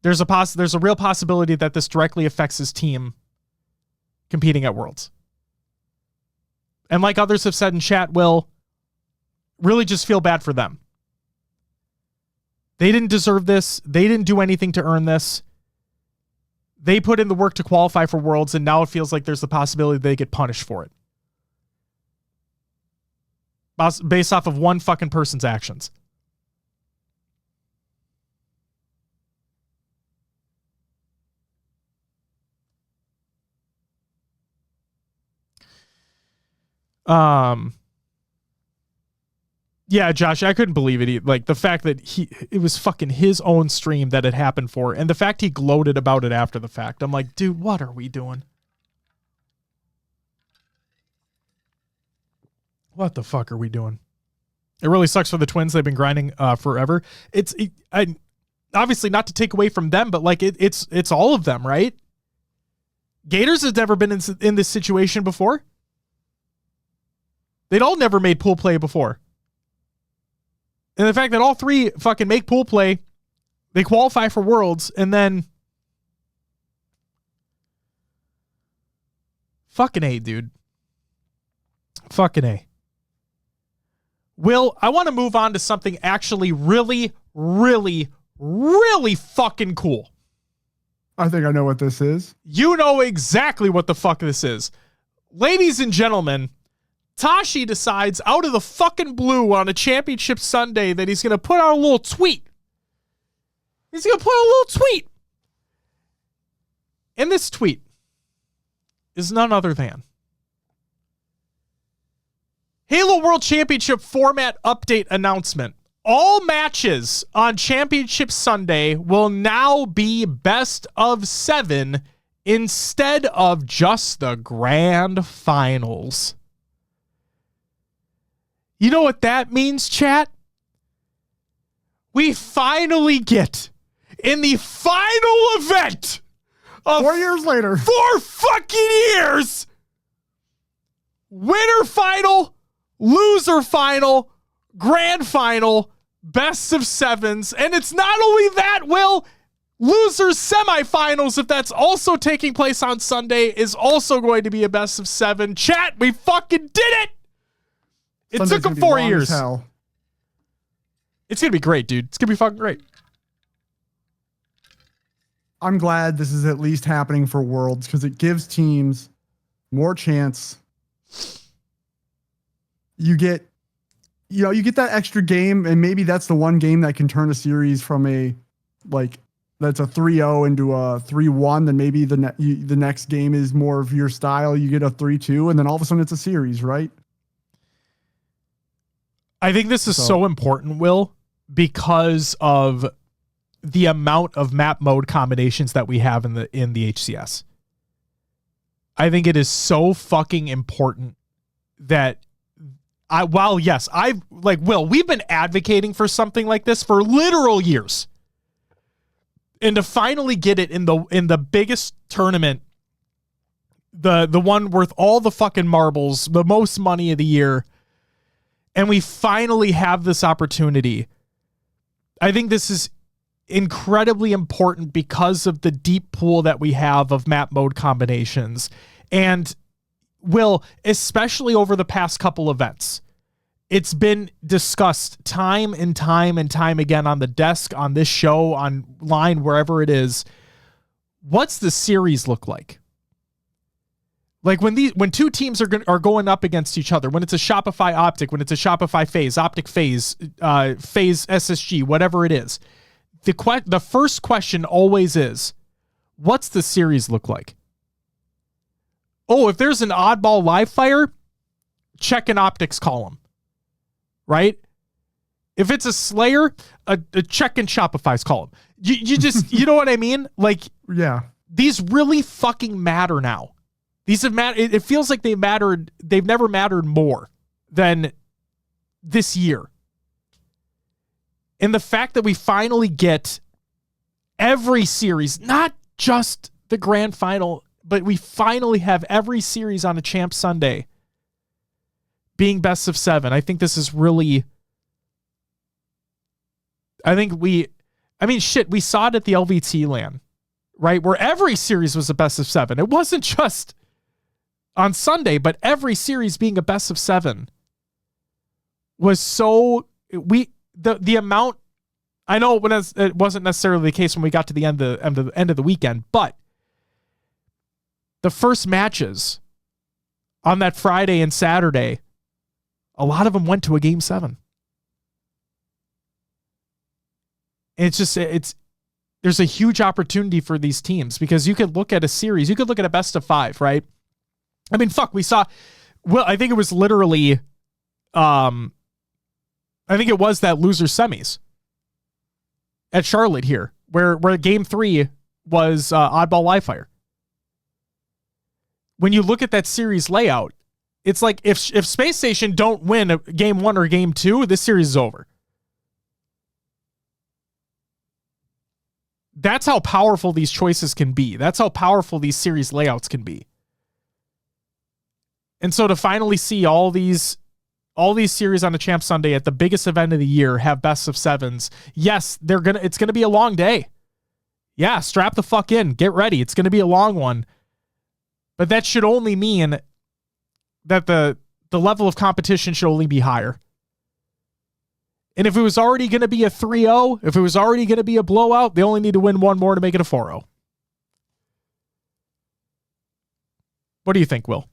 Speaker 1: there's a real possibility that this directly affects his team competing at Worlds. And like others have said in chat, Will, really just feel bad for them. They didn't deserve this. They didn't do anything to earn this. They put in the work to qualify for Worlds, and now it feels like there's the possibility they get punished for it. Based off of one fucking person's actions. Yeah, Josh, I couldn't believe it. Like the fact that it was fucking his own stream that it happened for, and the fact he gloated about it after the fact. I'm like, dude, what are we doing? What the fuck are we doing? It really sucks for the Twins. They've been grinding forever. Obviously not to take away from them, but like it's all of them, right? Gators has never been in this situation before. They'd all never made pool play before. And the fact that all three fucking make pool play, they qualify for Worlds, and then fucking A, dude. Fucking A. Will, I want to move on to something actually really, really, really fucking cool.
Speaker 2: I think I know what this is.
Speaker 1: You know exactly what the fuck this is. Ladies and gentlemen, Tashi decides out of the fucking blue on a championship Sunday that he's going to put out a little tweet. He's going to put out a little tweet. And this tweet is none other than Halo World Championship format update announcement. All matches on Championship Sunday will now be best of 7 instead of just the grand finals. You know what that means, chat? We finally get in the final event of
Speaker 2: 4 years later.
Speaker 1: 4 fucking years. Winner final, loser final, grand final, best of 7s. And it's not only that, Will, losers semifinals, if that's also taking place on Sunday, is also going to be a best of 7. Chat, we fucking did it. It
Speaker 2: Sunday's
Speaker 1: took him 4 years.
Speaker 2: It's
Speaker 1: going to be great, dude. It's going to be fucking great.
Speaker 2: I'm glad this is at least happening for Worlds because it gives teams more chance. You get that extra game, and maybe that's the one game that can turn a series from that's a 3-0 into a 3-1. Then maybe the next game is more of your style. You get a 3-2, and then all of a sudden it's a series, right?
Speaker 1: I think this is so important, Will, because of the amount of map mode combinations that we have in the HCS. I think it is so fucking important that Will, we've been advocating for something like this for literal years. And to finally get it in the biggest tournament, the one worth all the fucking marbles, the most money of the year, and we finally have this opportunity. I think this is incredibly important because of the deep pool that we have of map mode combinations. And Will, especially over the past couple events, it's been discussed time and time and time again on the desk, on this show, online, wherever it is. What's the series look like? Like when two teams are going up against each other, when it's a Shopify Optic, when it's a Shopify FaZe, Optic FaZe, FaZe SSG, whatever it is, the first question always is, what's the series look like? Oh, if there's an oddball live fire, check an Optics column, right? If it's a Slayer, a check in Shopify's column. You just, you know what I mean? Like,
Speaker 2: yeah,
Speaker 1: these really fucking matter now. These have mattered. It feels like they've never mattered more than this year. And the fact that we finally get every series, not just the grand final, but we finally have every series on a Champ Sunday being best of 7. I think this is really, we saw it at the LVT LAN, right? Where every series was a best of 7. It wasn't just on Sunday, but every series being a best of 7 was so the amount. I know it wasn't necessarily the case when we got to the end of the weekend, but the first matches on that Friday and Saturday, a lot of them went to a game 7. And there's a huge opportunity for these teams because you could look at a series, you could look at a best of 5, right? I mean, we saw, I think it was literally, I think it was that loser semis at Charlotte here, where game 3 was oddball live fire. When you look at that series layout, it's like if Space Station don't win game 1 or game 2, this series is over. That's how powerful these choices can be. That's how powerful these series layouts can be. And so to finally see all these series on the Champ Sunday at the biggest event of the year have best of 7s, yes, it's gonna be a long day. Yeah, strap the fuck in, get ready. It's gonna be a long one. But that should only mean that the level of competition should only be higher. And if it was already going to be a 3-0, if it was already going to be a blowout, they only need to win one more to make it a 4-0. What do you think, Will?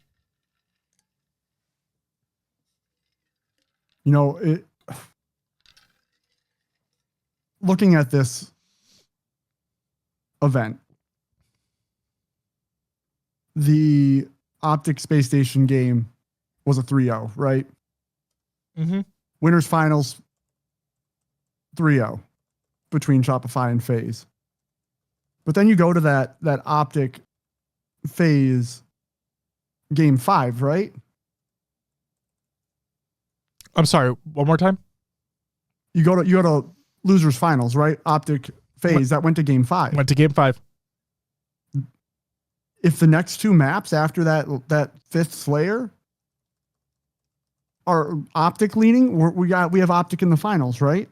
Speaker 2: You know, looking at this event, the Optic Space Station game was a 3-0, right?
Speaker 1: Mm-hmm.
Speaker 2: Winners finals 3-0 between Shopify and FaZe. But then you go to that Optic FaZe game 5, right?
Speaker 1: I'm sorry, one more time?
Speaker 2: You go to losers finals, right? Optic FaZe that went to game 5.
Speaker 1: Went to game 5.
Speaker 2: If the next 2 maps after that 5th Slayer are Optic leaning, we have Optic in the finals, right?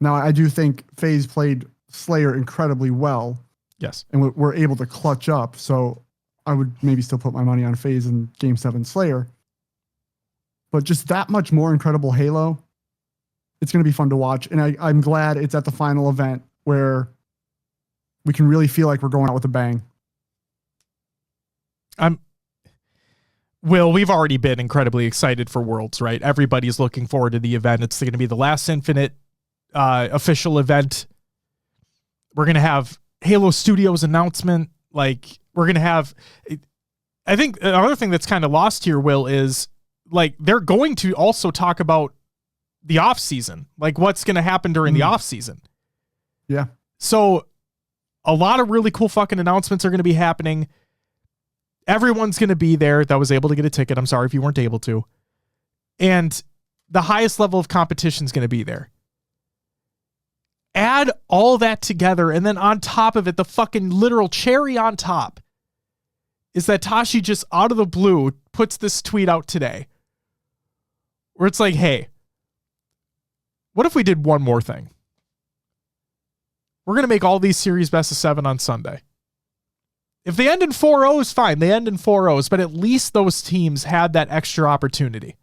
Speaker 2: Now, I do think FaZe played Slayer incredibly well.
Speaker 1: Yes.
Speaker 2: And we're able to clutch up. So I would maybe still put my money on FaZe in Game 7 Slayer. But just that much more incredible Halo. It's going to be fun to watch. And I'm glad it's at the final event where we can really feel like we're going out with a bang.
Speaker 1: Will, we've already been incredibly excited for Worlds, right? Everybody's looking forward to the event. It's going to be the last Infinite official event. We're going to have Halo Studios announcement. Like, we're going to have... I think another thing that's kind of lost here, Will, is like they're going to also talk about the off season, like what's going to happen during the off season.
Speaker 2: Yeah.
Speaker 1: So a lot of really cool fucking announcements are going to be happening. Everyone's going to be there that was able to get a ticket. I'm sorry if you weren't able to. And the highest level of competition is going to be there. Add all that together, and then on top of it, the fucking literal cherry on top is that Tashi just out of the blue puts this tweet out today where it's like, hey, what if we did one more thing? We're going to make all these series best of 7 on Sunday. If they end in 4-0s, fine. They end in 4-0s, but at least those teams had that extra opportunity.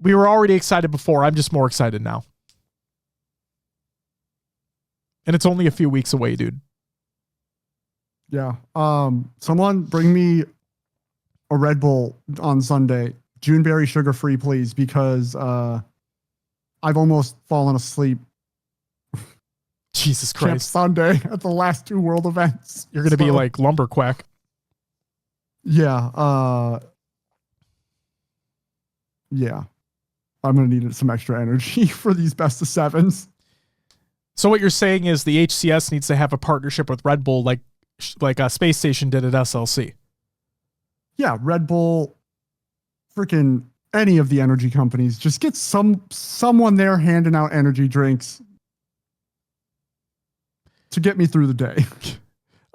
Speaker 1: We were already excited before. I'm just more excited now. And it's only a few weeks away, dude.
Speaker 2: Yeah. Someone bring me a Red Bull on Sunday. Juneberry sugar-free, please, because I've almost fallen asleep.
Speaker 1: Jesus Christ.
Speaker 2: Champ Sunday at the last 2 world events.
Speaker 1: You're going to be like Lumberquack.
Speaker 2: Yeah. Yeah. I'm going to need some extra energy for these best of 7s.
Speaker 1: So what you're saying is the HCS needs to have a partnership with Red Bull like a Space Station did at SLC.
Speaker 2: Yeah, Red Bull, freaking any of the energy companies. Just get someone there handing out energy drinks to get me through the day.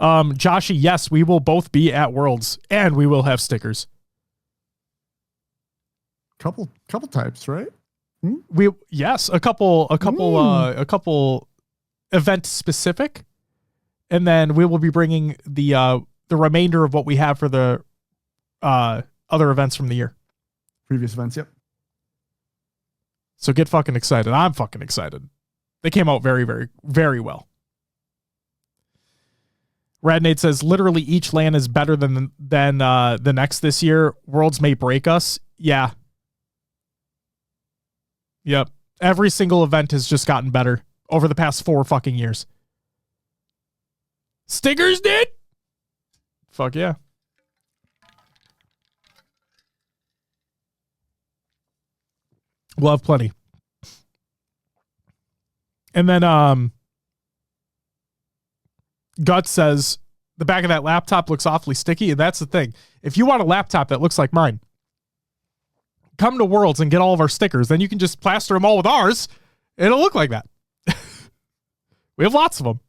Speaker 1: Joshy, yes, we will both be at Worlds and we will have stickers.
Speaker 2: Couple types, right?
Speaker 1: A couple event specific, and then we will be bringing the remainder of what we have for the other events from the year.
Speaker 2: Previous events, yep.
Speaker 1: So get fucking excited. I'm fucking excited. They came out very, very, very well. Radnade says literally each LAN is better than the next this year. Worlds may break us. Yeah. Yep. Every single event has just gotten better over the past 4 fucking years. Stickers did? Fuck yeah. We'll have plenty. And then Guts says, the back of that laptop looks awfully sticky, and that's the thing. If you want a laptop that looks like mine, come to Worlds and get all of our stickers. Then you can just plaster them all with ours. It'll look like that. We have lots of them.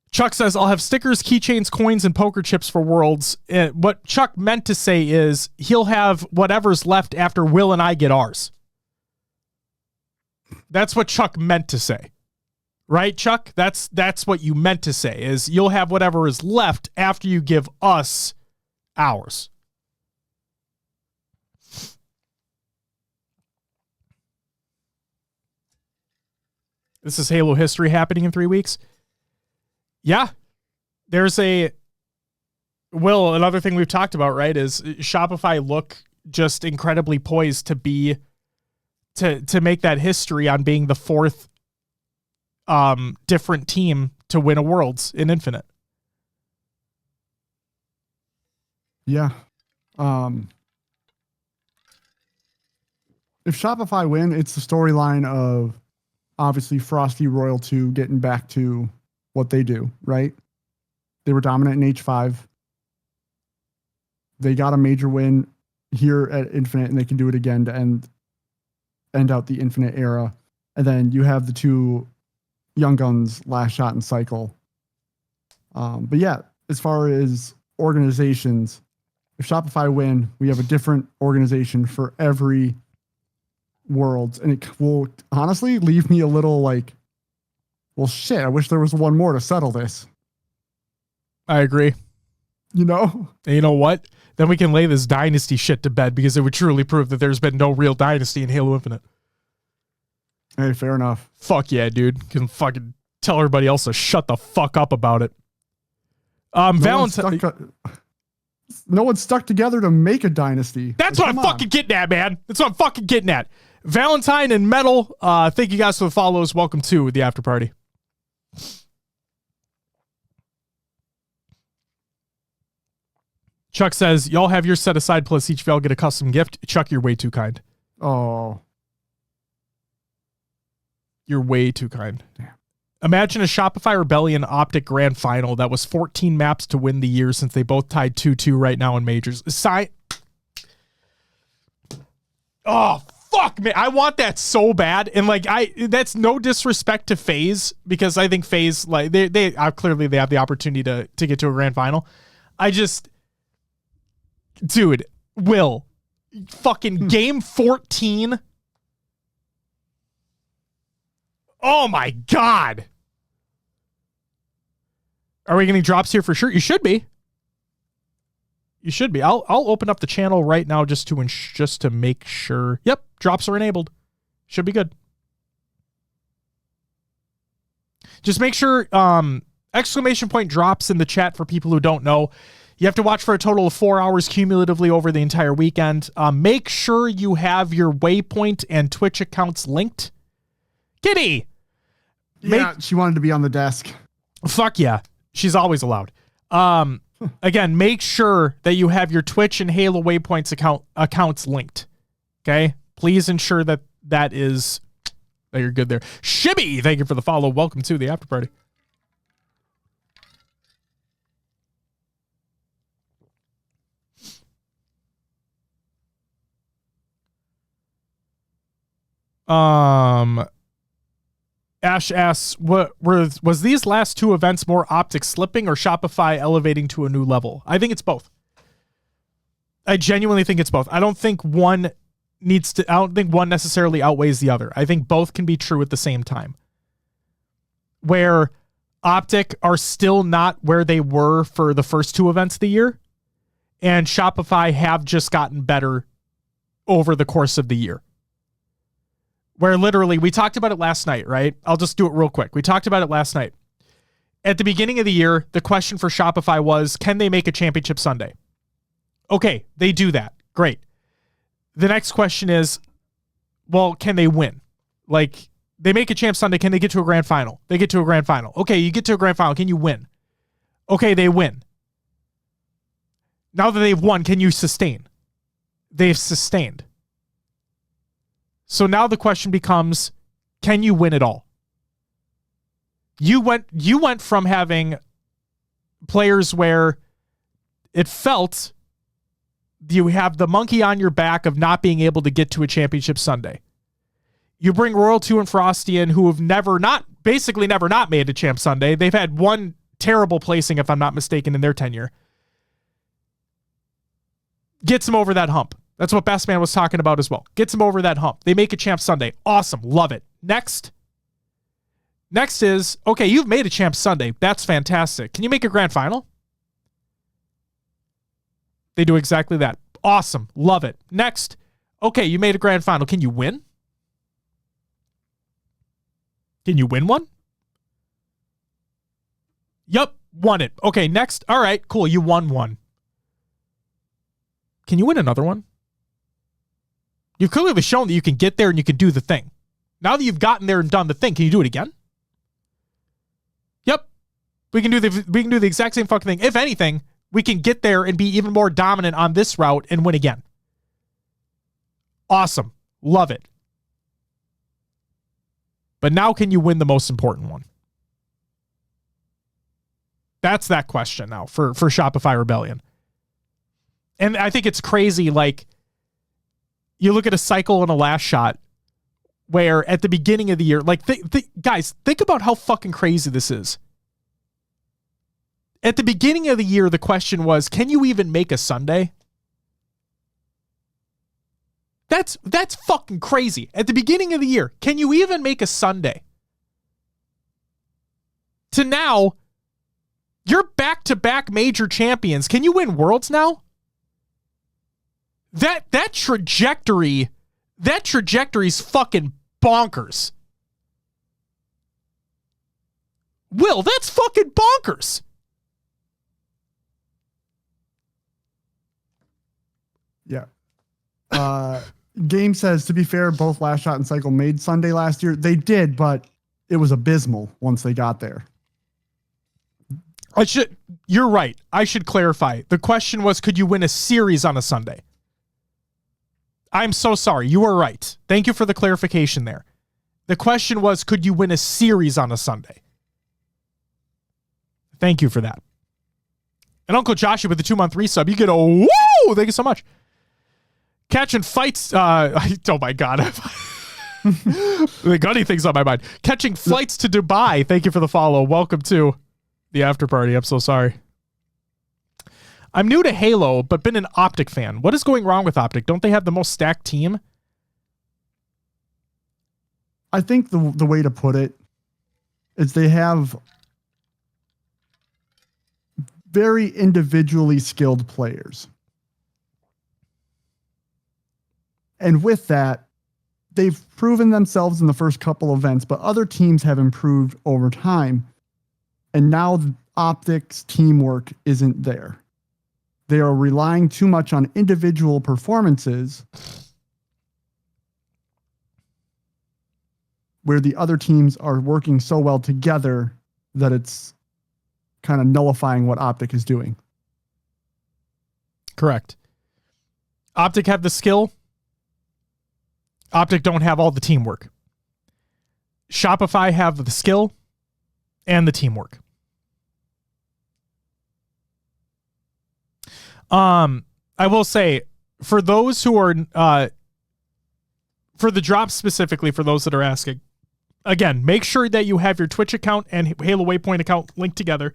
Speaker 1: Chuck says, I'll have stickers, keychains, coins, and poker chips for Worlds. What Chuck meant to say is he'll have whatever's left after Will and I get ours. That's what Chuck meant to say. Right, Chuck? That's what you meant to say, is you'll have whatever is left after you give us ours. This is Halo history happening in 3 weeks. Yeah. There's another thing we've talked about, right, is Shopify look just incredibly poised to make that history on being the fourth different team to win a Worlds in Infinite.
Speaker 2: Yeah. If Shopify win, it's the storyline of obviously Frosty Royal 2 getting back to what they do, right? They were dominant in H5. They got a major win here at Infinite, and they can do it again to end out the Infinite era. And then you have the two young guns, Last Shot and Cycle. But yeah, as far as organizations, if Shopify win, we have a different organization for every Worlds, and it will honestly leave me a little like, well, shit, I wish there was one more to settle this.
Speaker 1: I agree.
Speaker 2: You know?
Speaker 1: And you know what? Then we can lay this dynasty shit to bed, because it would truly prove that there's been no real dynasty in Halo Infinite.
Speaker 2: Hey, fair enough.
Speaker 1: Fuck yeah, dude. Can fucking tell everybody else to shut the fuck up about it. Valentine.
Speaker 2: No one's stuck together to make a dynasty.
Speaker 1: That's what I'm fucking getting at, man. That's what I'm fucking getting at. Valentine and Metal, thank you guys for the follows. Welcome to the after party. Chuck says, y'all have your set aside, plus each of y'all get a custom gift. Chuck, you're way too kind.
Speaker 2: Oh.
Speaker 1: You're way too kind.
Speaker 2: Damn.
Speaker 1: Imagine a Shopify Rebellion Optic Grand Final that was 14 maps to win the year, since they both tied 2-2 right now in majors. Oh, fuck, man. I want that so bad. And like, that's no disrespect to FaZe, because I think FaZe, like, they clearly they have the opportunity to get to a grand final. Dude, Will, fucking game 14. Oh my God. Are we getting drops here for sure? You should be. You should be. I'll open up the channel right now just to make sure. Yep, drops are enabled. Should be good. Just make sure exclamation point drops in the chat for people who don't know. You have to watch for a total of 4 hours cumulatively over the entire weekend. Make sure you have your Waypoint and Twitch accounts linked. Kitty!
Speaker 2: Yeah, she wanted to be on the desk.
Speaker 1: Fuck yeah. She's always allowed. Again, make sure that you have your Twitch and Halo Waypoints accounts linked. Okay? Please ensure that you're good there. Shibby, thank you for the follow. Welcome to the after party. Ash asks, was these last two events more optics slipping or Shopify elevating to a new level? I think it's both. I genuinely think it's both. I don't think one necessarily outweighs the other. I think both can be true at the same time. Where Optic are still not where they were for the first two events of the year, and Shopify have just gotten better over the course of the year. Where literally, we talked about it last night, right? I'll just do it real quick. We talked about it last night. At the beginning of the year, the question for Shopify was, can they make a championship Sunday? Okay, they do that. Great. The next question is, well, can they win? Like, they make a champ Sunday, can they get to a grand final? They get to a grand final. Okay, you get to a grand final, can you win? Okay, they win. Now that they've won, can you sustain? They've sustained. So now the question becomes, can you win it all? You went from having players where it felt you have the monkey on your back of not being able to get to a championship Sunday. You bring Royal 2 and Frosty in, who have never not made a champ Sunday. They've had one terrible placing, if I'm not mistaken, in their tenure. Gets them over that hump. That's what Best Man was talking about as well. Gets them over that hump. They make a champ Sunday. Awesome. Love it. Next is, okay, you've made a champ Sunday. That's fantastic. Can you make a grand final? They do exactly that. Awesome. Love it. Next, okay, you made a grand final. Can you win? Can you win one? Yup, won it. Okay, next. All right, cool. You won one. Can you win another one? You've clearly shown that you can get there and you can do the thing. Now that you've gotten there and done the thing, can you do it again? Yep. We can do the exact same fucking thing. If anything, we can get there and be even more dominant on this route and win again. Awesome. Love it. But now can you win the most important one? That's that question now for Shopify Rebellion. And I think it's crazy, like, you look at a cycle and a last shot where at the beginning of the year, like, guys, think about how fucking crazy this is. At the beginning of the year, the question was, can you even make a Sunday? That's fucking crazy. At the beginning of the year, can you even make a Sunday? To now, you're back-to-back major champions. Can you win Worlds now? That trajectory is fucking bonkers. Will, that's fucking bonkers.
Speaker 2: Yeah. Game says, to be fair, both Last Shot and Cycle made Sunday last year. They did, but it was abysmal once they got there.
Speaker 1: You're right. I should clarify. The question was, could you win a series on a Sunday? I'm so sorry. You were right. Thank you for the clarification there. The question was, could you win a series on a Sunday? Thank you for that. And Uncle Joshua with the 2-month resub, you get a woo! Thank you so much. Catching fights. Oh my God. The gunny thing's on my mind. Catching flights to Dubai. Thank you for the follow. Welcome to the after party. I'm so sorry. I'm new to Halo, but been an Optic fan. What is going wrong with Optic? Don't they have the most stacked team?
Speaker 2: I think the way to put it is they have very individually skilled players. And with that, they've proven themselves in the first couple events, but other teams have improved over time. And now Optic's teamwork isn't there. They are relying too much on individual performances where the other teams are working so well together that it's kind of nullifying what Optic is doing.
Speaker 1: Correct. Optic have the skill. Optic don't have all the teamwork. Shopify have the skill and the teamwork. I will say, for those who are, for the drops specifically, for those that are asking, again, make sure that you have your Twitch account and Halo Waypoint account linked together.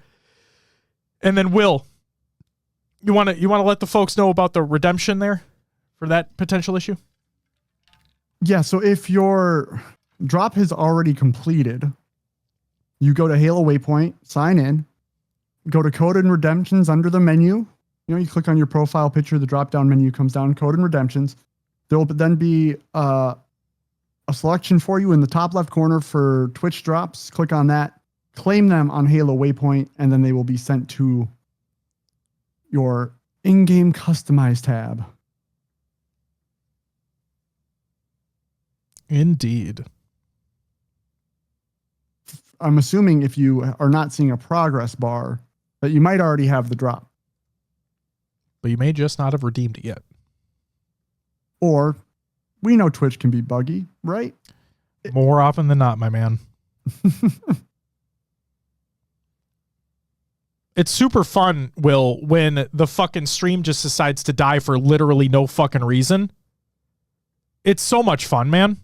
Speaker 1: And then Will, you want to let the folks know about the redemption there for that potential issue?
Speaker 2: Yeah, so if your drop has already completed, you go to Halo Waypoint, sign in, go to Code and Redemptions under the menu. You know, you click on your profile picture, the drop-down menu comes down, Code and Redemptions. There will then be a selection for you in the top left corner for Twitch drops. Click on that, claim them on Halo Waypoint, and then they will be sent to your in-game customize tab.
Speaker 1: Indeed.
Speaker 2: I'm assuming if you are not seeing a progress bar, that you might already have the drop.
Speaker 1: But you may just not have redeemed it yet.
Speaker 2: Or We know Twitch can be buggy, right?
Speaker 1: More often than not, my man. It's super fun, Will, when the fucking stream just decides to die for literally no fucking reason. It's so much fun, man.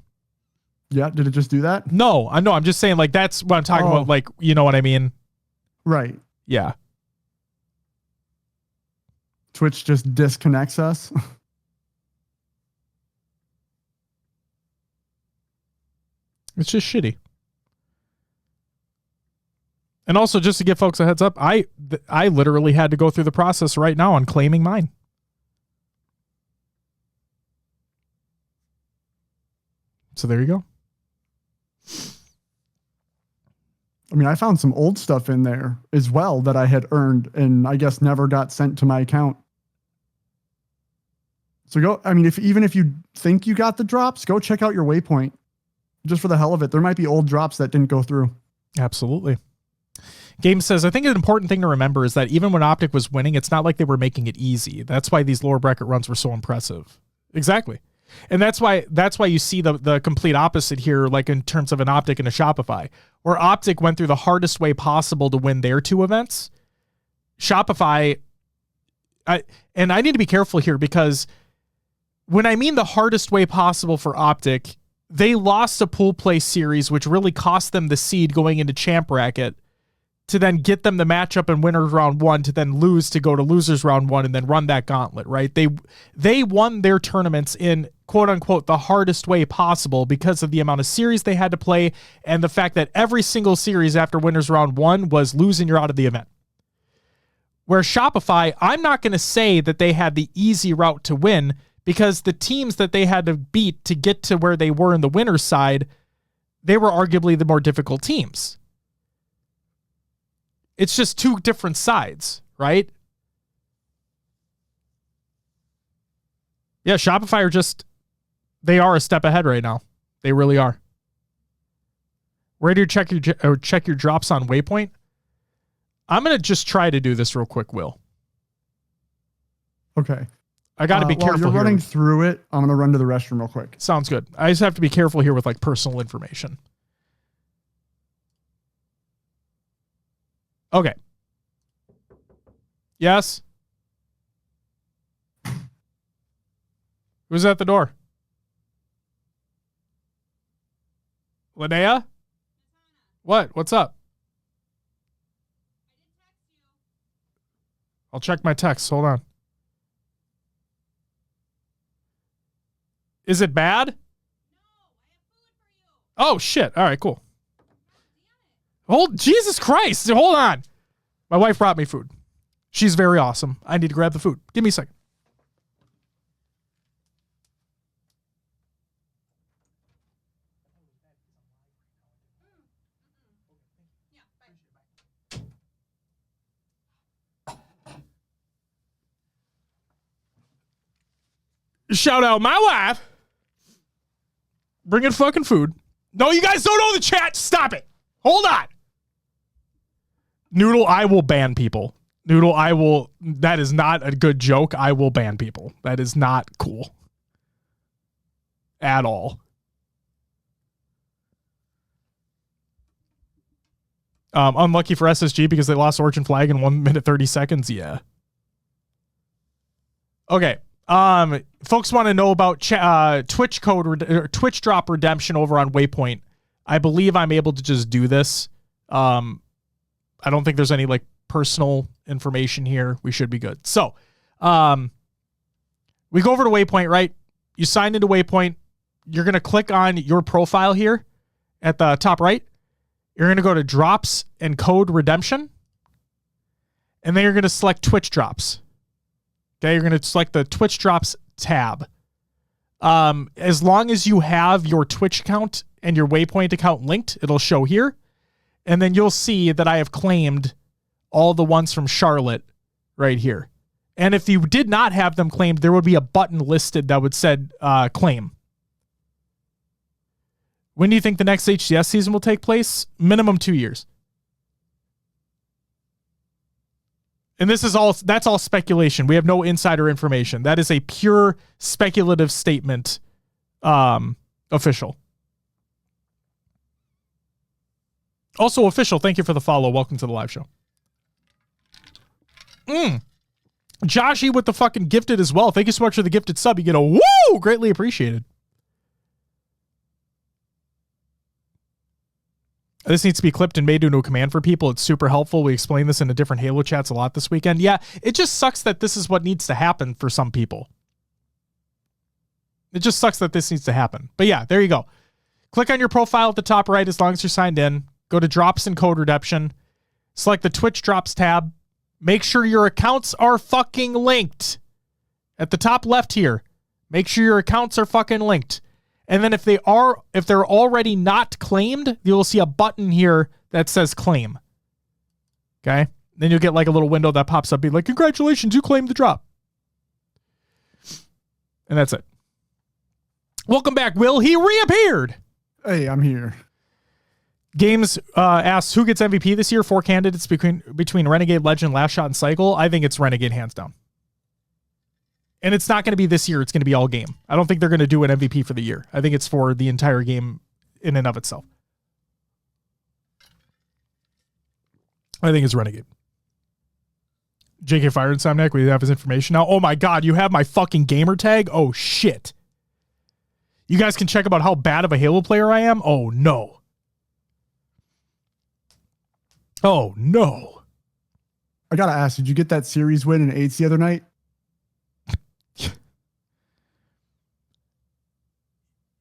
Speaker 2: Yeah, did it just do that?
Speaker 1: No, I know. I'm just saying, like, that's what I'm talking about. Like, you know what I mean?
Speaker 2: Right.
Speaker 1: Yeah.
Speaker 2: Twitch just disconnects us.
Speaker 1: It's just shitty. And also, just to give folks a heads up, I literally had to go through the process right now on claiming mine. So there you go.
Speaker 2: I mean, I found some old stuff in there as well that I had earned and I guess never got sent to my account. So go, I mean, even if you think you got the drops, go check out your waypoint. Just for the hell of it. There might be old drops that didn't go through.
Speaker 1: Absolutely. Game says, I think an important thing to remember is that even when Optic was winning, it's not like they were making it easy. That's why these lower bracket runs were so impressive. Exactly. And that's why you see the complete opposite here, like in terms of an Optic and a Shopify, where Optic went through the hardest way possible to win their two events. Shopify, I need to be careful here because when I mean the hardest way possible for Optic, they lost a pool play series, which really cost them the seed going into champ bracket, to then get them the matchup in winners round 1, to then lose to go to losers round 1 and then run that gauntlet, right? They won their tournaments in quote unquote the hardest way possible because of the amount of series they had to play and the fact that every single series after winners round 1 was losing, you're out of the event. Where Shopify, I'm not going to say that they had the easy route to win because the teams that they had to beat to get to where they were in the winner's side, they were arguably the more difficult teams. It's just two different sides, right? Yeah, Shopify they are a step ahead right now. They really are. Where do you check your drops on Waypoint? I'm going to just try to do this real quick, Will.
Speaker 2: Okay.
Speaker 1: I got to be careful
Speaker 2: you're
Speaker 1: here.
Speaker 2: Running through it, I'm going to run to the restroom real quick.
Speaker 1: Sounds good. I just have to be careful here with like personal information. Okay. Yes? Who's at the door? Linnea? What? What's up? I'll check my text. Hold on. Is it bad? Oh, shit. All right, cool. Jesus Christ. Hold on. My wife brought me food. She's very awesome. I need to grab the food. Give me a second. Shout out my wife. Bringing fucking food. No, you guys don't know the chat. Stop it. Hold on. Noodle, I will ban people. Noodle, that is not a good joke. I will ban people. That is not cool. At all. Unlucky for SSG because they lost Origin Flag in 1 minute 30 seconds. Yeah. Okay. Folks want to know about Twitch Twitch drop redemption over on Waypoint. I believe I'm able to just do this. I don't think there's any like personal information here. We should be good. So, we go over to Waypoint, right? You sign into Waypoint. You're going to click on your profile here at the top right. You're going to go to drops and code redemption. And then you're going to select Twitch drops. Okay, you're going to select the Twitch drops tab. As long as you have your Twitch account and your Waypoint account linked, it'll show here. And then you'll see that I have claimed all the ones from Charlotte right here. And if you did not have them claimed, there would be a button listed that would said claim. When do you think the next HCS season will take place? Minimum 2 years. And that's all speculation. We have no insider information. That is a pure speculative statement Official. Also official, thank you for the follow. Welcome to the live show. Joshy with the fucking gifted as well. Thank you so much for the gifted sub. You get a woo! Greatly appreciated. This needs to be clipped and made into a command for people. It's super helpful. We explained this in a different Halo chats a lot this weekend. Yeah, it just sucks that this is what needs to happen for some people. It just sucks that this needs to happen. But yeah, there you go. Click on your profile at the top right as long as you're signed in. Go to Drops and Code Redemption. Select the Twitch Drops tab. Make sure your accounts are fucking linked. At the top left here, make sure your accounts are fucking linked. And then if they're already not claimed, you'll see a button here that says claim. Okay? Then you'll get like a little window that pops up, be like, congratulations, you claimed the drop. And that's it. Welcome back, Will. He reappeared.
Speaker 2: Hey, I'm here.
Speaker 1: Games asks, who gets MVP this year? 4 candidates between Renegade, Legend, Last Shot, and Cycle. I think it's Renegade hands down. And it's not going to be this year. It's going to be all game. I don't think they're going to do an MVP for the year. I think it's for the entire game in and of itself. I think it's Renegade. JK Fire Insomniac, we have his information now. Oh my God, you have my fucking gamer tag? Oh shit. You guys can check about how bad of a Halo player I am? Oh no. Oh no.
Speaker 2: I gotta ask, did you get that series win in AIDS the other night?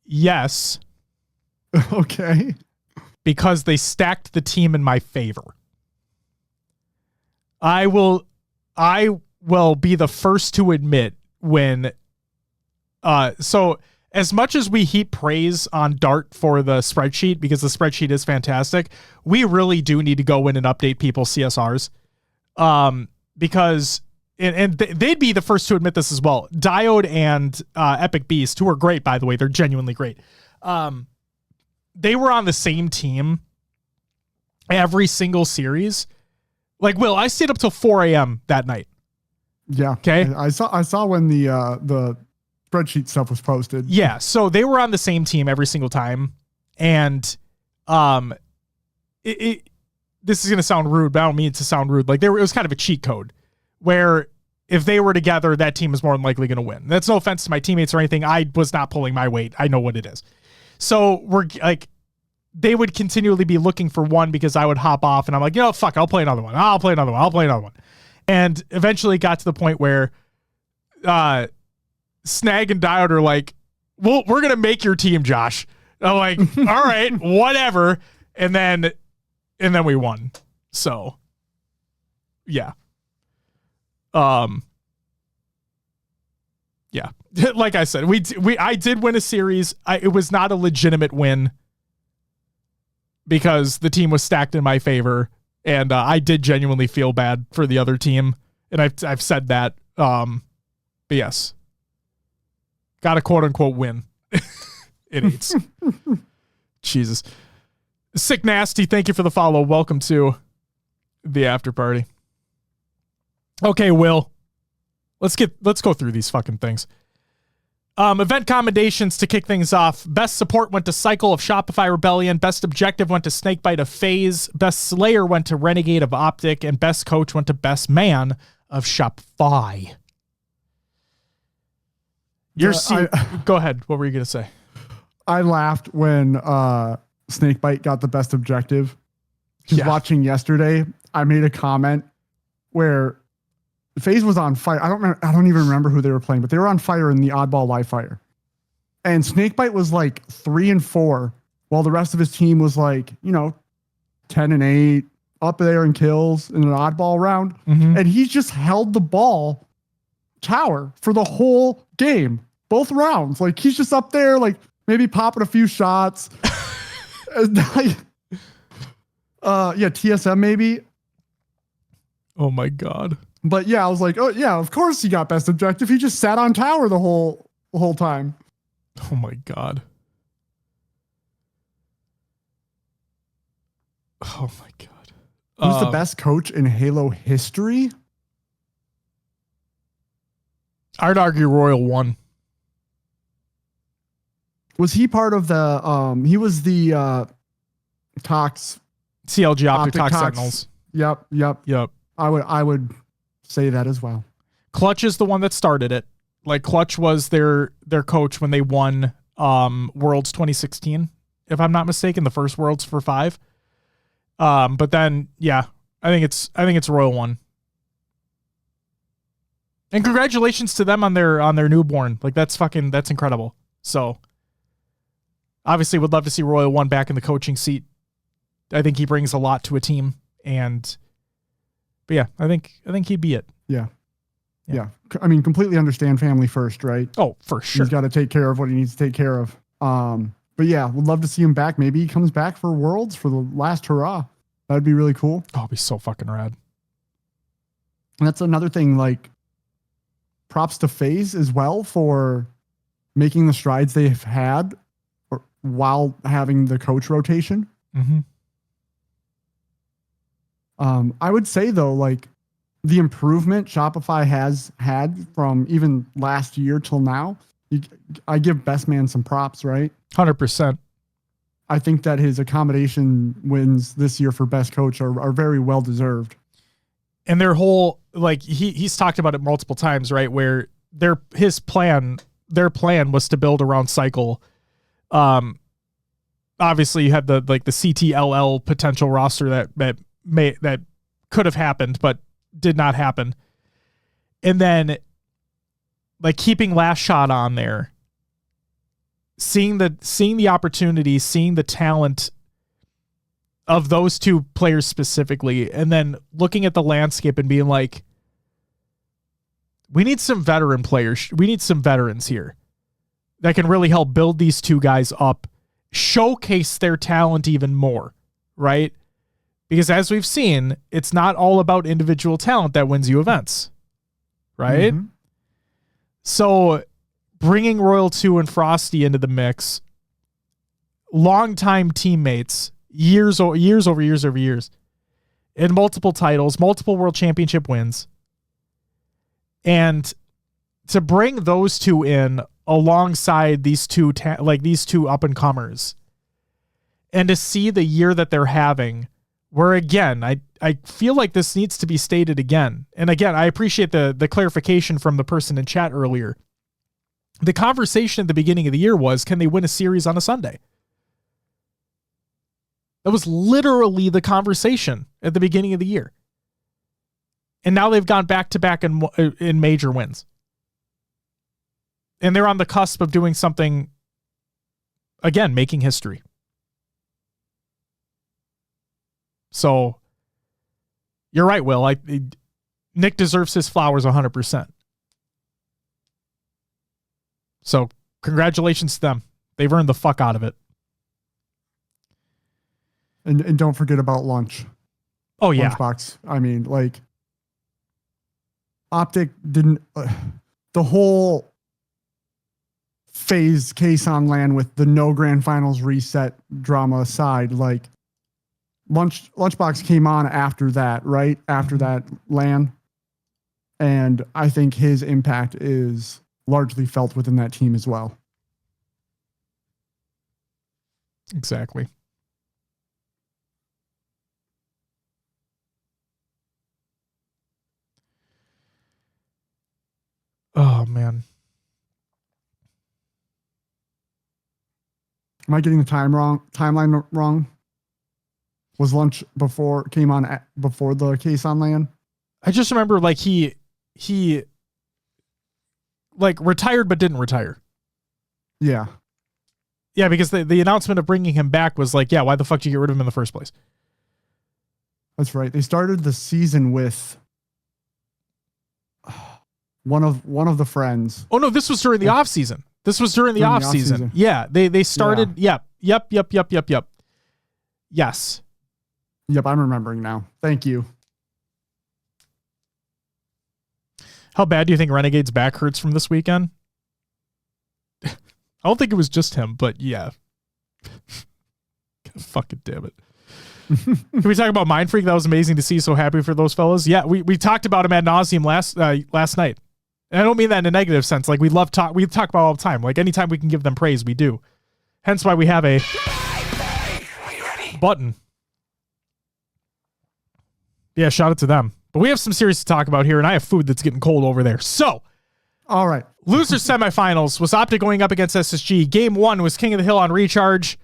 Speaker 1: Yes.
Speaker 2: Okay.
Speaker 1: Because they stacked the team in my favor. I will be the first to admit when so as much as we heap praise on Dart for the spreadsheet, because the spreadsheet is fantastic, we really do need to go in and update people's CSRs. Because and they'd be the first to admit this as well. Diode and Epic Beast, who are great, by the way, they're genuinely great. They were on the same team every single series. Like, Will, I stayed up till 4 a.m. that night.
Speaker 2: Yeah.
Speaker 1: Okay.
Speaker 2: I saw when the spreadsheet stuff was posted.
Speaker 1: Yeah. So they were on the same team every single time. And this is going to sound rude, but I don't mean it to sound rude. Like it was kind of a cheat code where if they were together, that team is more than likely going to win. That's no offense to my teammates or anything. I was not pulling my weight. I know what it is. So we're like, they would continually be looking for one because I would hop off and I'm like, you know, fuck, I'll play another one. I'll play another one. And eventually it got to the point where Snag and Diode are like, well, we're going to make your team, Josh. I'm like, all right, whatever. And then we won. So yeah. Yeah. Like I said, I did win a series. It was not a legitimate win because the team was stacked in my favor, and I did genuinely feel bad for the other team, and I've said that. But yes, got a quote unquote win. It eats. Jesus. Sick Nasty, thank you for the follow. Welcome to the after party. Okay, Will. Let's go through these fucking things. Event commendations to kick things off. Best support went to Cycle of Shopify Rebellion. Best objective went to Snakebite of FaZe. Best Slayer went to Renegade of Optic. And best coach went to Best Man of Shopify. Go ahead. What were you going to say?
Speaker 2: I laughed when Snakebite got the best objective. Because watching yesterday, I made a comment where FaZe was on fire. I don't even remember who they were playing, but they were on fire in the oddball live fire. And Snakebite was like 3-4, while the rest of his team was like, 10-8, up there in kills in an oddball round. Mm-hmm. And he just held the ball tower for the whole game, both rounds. Like he's just up there, like maybe popping a few shots. TSM maybe.
Speaker 1: Oh my God.
Speaker 2: But yeah, I was like, oh yeah, of course he got best objective. He just sat on tower the whole time.
Speaker 1: Oh my God. Oh my God.
Speaker 2: Who's the best coach in Halo history?
Speaker 1: I'd argue Royal won.
Speaker 2: Was he part of the? He was the Cox
Speaker 1: CLG Optic Cox Sentinels.
Speaker 2: Yep. I would say that as well.
Speaker 1: Clutch is the one that started it. Like Clutch was their coach when they won Worlds 2016, if I'm not mistaken, the first Worlds for 5. But then I think it's Royal One. And congratulations to them on their newborn. Like that's incredible. So obviously would love to see Royal One back in the coaching seat. I think he brings a lot to a team, but yeah, I think he'd be it.
Speaker 2: Yeah. I mean, completely understand family first, right?
Speaker 1: Oh, for sure.
Speaker 2: He's got to take care of what he needs to take care of. But yeah, would love to see him back. Maybe he comes back for Worlds for the last hurrah. That'd be really cool.
Speaker 1: Oh, it'd be so fucking rad.
Speaker 2: And that's another thing, like props to FaZe as well for making the strides they've had while having the coach rotation.
Speaker 1: Mm-hmm.
Speaker 2: I would say though, like the improvement Shopify has had from even last year till now, I give Best Man some props, right?
Speaker 1: 100%.
Speaker 2: I think that his accommodation wins this year for best coach are very well deserved.
Speaker 1: And their whole, like he's talked about it multiple times, right? Where their plan was to build around Cycle. Obviously you had the CTLL potential roster that could have happened, but did not happen. And then like keeping Last Shot on there, seeing the opportunity, seeing the talent of those two players specifically, and then looking at the landscape and being like, we need some veteran players. We need some veterans here that can really help build these two guys up, showcase their talent even more, right? Because as we've seen, it's not all about individual talent that wins you events, right?
Speaker 2: Mm-hmm.
Speaker 1: So bringing Royal 2 and Frosty into the mix, longtime teammates, years over years, in multiple titles, multiple world championship wins, and to bring those two in alongside these two up and comers, and to see the year that they're having. Where again, I feel like this needs to be stated again. And again, I appreciate the clarification from the person in chat earlier. The conversation at the beginning of the year was, can they win a series on a Sunday? That was literally the conversation at the beginning of the year. And now they've gone back to back in major wins. And they're on the cusp of doing something, again, making history. So you're right, Will. Nick deserves his flowers 100%. So congratulations to them. They've earned the fuck out of it.
Speaker 2: And don't forget about lunch.
Speaker 1: Oh yeah.
Speaker 2: Lunchbox. I mean, like Optic didn't the whole FaZe case on LAN with the no grand finals reset drama aside, like Lunchbox came on after that, right? After that LAN. And I think his impact is largely felt within that team as well.
Speaker 1: Exactly. Oh, man.
Speaker 2: Am I getting the timeline wrong? Was lunch came on before the case on LAN?
Speaker 1: I just remember like he like retired but didn't retire.
Speaker 2: Yeah.
Speaker 1: Yeah, because the announcement of bringing him back was like, yeah, why the fuck did you get rid of him in the first place?
Speaker 2: That's right. They started the season with one of the friends.
Speaker 1: Oh no, this was during the off season. This was during the off season. Yeah, they started. Yeah. Yep. Yes.
Speaker 2: Yep, I'm remembering now. Thank you.
Speaker 1: How bad do you think Renegade's back hurts from this weekend? I don't think it was just him, but yeah. Fucking damn it. Can we talk about Mind Freak? That was amazing to see. So happy for those fellas. Yeah, we talked about him ad nauseum last night. And I don't mean that in a negative sense. Like we talk about all the time. Like anytime we can give them praise, we do. Hence why we have a button. Yeah, shout out to them. But we have some series to talk about here, and I have food that's getting cold over there. So,
Speaker 2: all right.
Speaker 1: Loser semifinals was Optic going up against SSG. Game 1 was King of the Hill on recharge.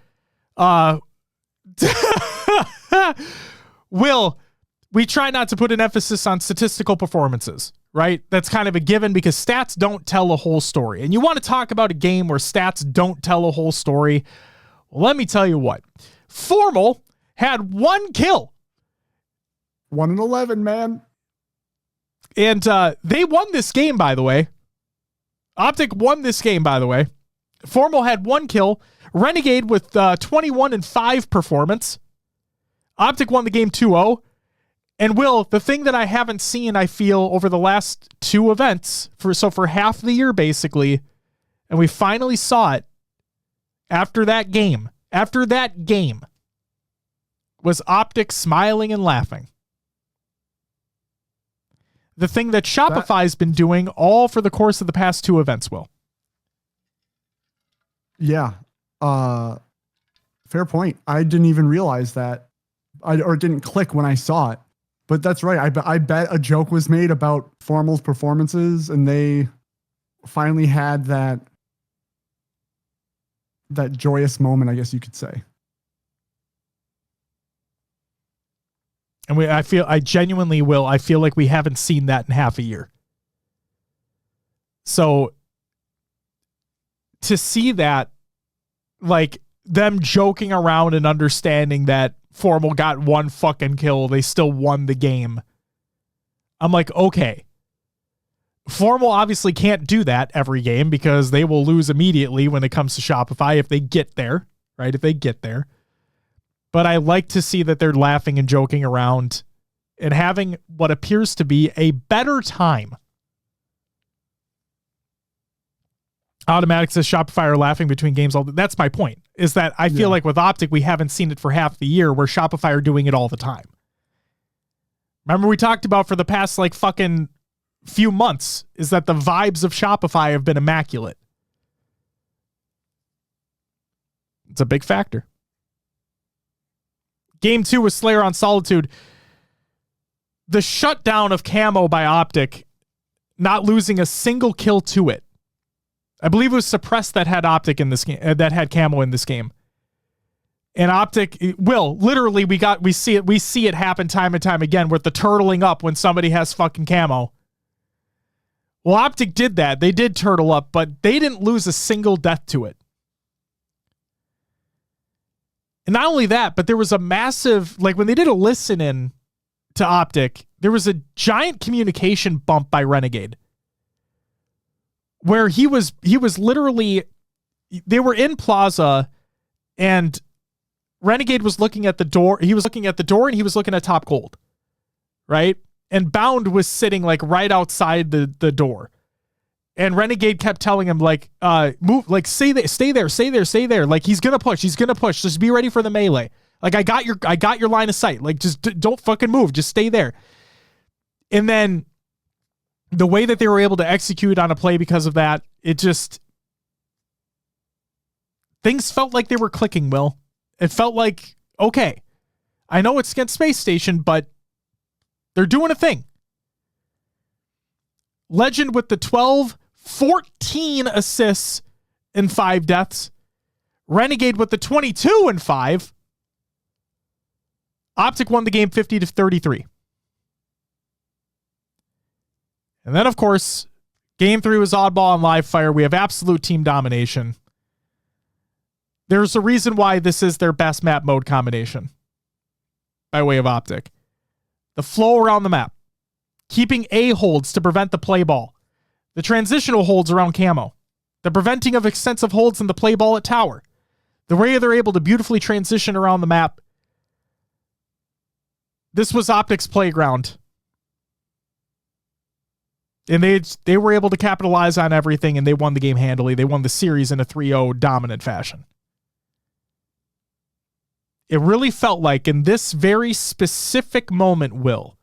Speaker 1: Will, we try not to put an emphasis on statistical performances, right? That's kind of a given because stats don't tell a whole story. And you want to talk about a game where stats don't tell a whole story? Well, let me tell you what. Formal had 1 kill.
Speaker 2: 1-11, man.
Speaker 1: And they won this game, by the way. Optic won this game, by the way. Formal had 1 kill. Renegade with 21-5 performance. Optic won the game 2-0. And Will, the thing that I haven't seen, I feel, over the last 2 events, for half the year, basically, and we finally saw it after that game, was Optic smiling and laughing. The thing that Shopify's been doing all for the course of the past 2 events, Will.
Speaker 2: Yeah. Fair point. I didn't even realize that. Or it didn't click when I saw it. But that's right. I bet a joke was made about Formal's performances, and they finally had that joyous moment, I guess you could say.
Speaker 1: And I genuinely will. I feel like we haven't seen that in half a year. So to see that, like them joking around and understanding that Formal got 1 fucking kill, they still won the game. I'm like, okay. Formal obviously can't do that every game because they will lose immediately when it comes to Shopify if they get there, right? If they get there. But I like to see that they're laughing and joking around and having what appears to be a better time. Automatic says Shopify are laughing between games. That's my point, is that I feel like with Optic, we haven't seen it for half the year where Shopify are doing it all the time. Remember we talked about for the past like fucking few months is that the vibes of Shopify have been immaculate. It's a big factor. Game 2 was Slayer on Solitude. The shutdown of Camo by Optic, not losing a single kill to it. I believe it was Suppressed that had Optic in this game, that had Camo in this game. And Optic, literally we see it happen time and time again with the turtling up when somebody has fucking Camo. Well, Optic did that. They did turtle up, but they didn't lose a single death to it. And not only that, but there was a massive, like when they did a listen in to Optic, there was a giant communication bump by Renegade. Where he was literally, they were in Plaza and Renegade was looking at the door. He was looking at the door and he was looking at Top Gold. Right? And Bound was sitting like right outside the door. And Renegade kept telling him like, move, like stay there. Like he's going to push. Just be ready for the melee. Like I got your line of sight. Like just don't fucking move. Just stay there. And then the way that they were able to execute on a play because of that, things felt like they were clicking, Will. It felt like, okay, I know it's against Space Station, but they're doing a thing. Legend with the 14 assists and 5 deaths. Renegade with the 22 and 5. Optic won the game 50-33. And then, of course, Game 3 was Oddball and Live Fire. We have absolute team domination. There's a reason why this is their best map mode combination by way of Optic. The flow around the map. Keeping A holds to prevent the play ball. The transitional holds around Camo. The preventing of extensive holds in the play ball at Tower. The way they're able to beautifully transition around the map. This was Optic's playground. And they were able to capitalize on everything, and they won the game handily. They won the series in a 3-0 dominant fashion. It really felt like in this very specific moment, Will,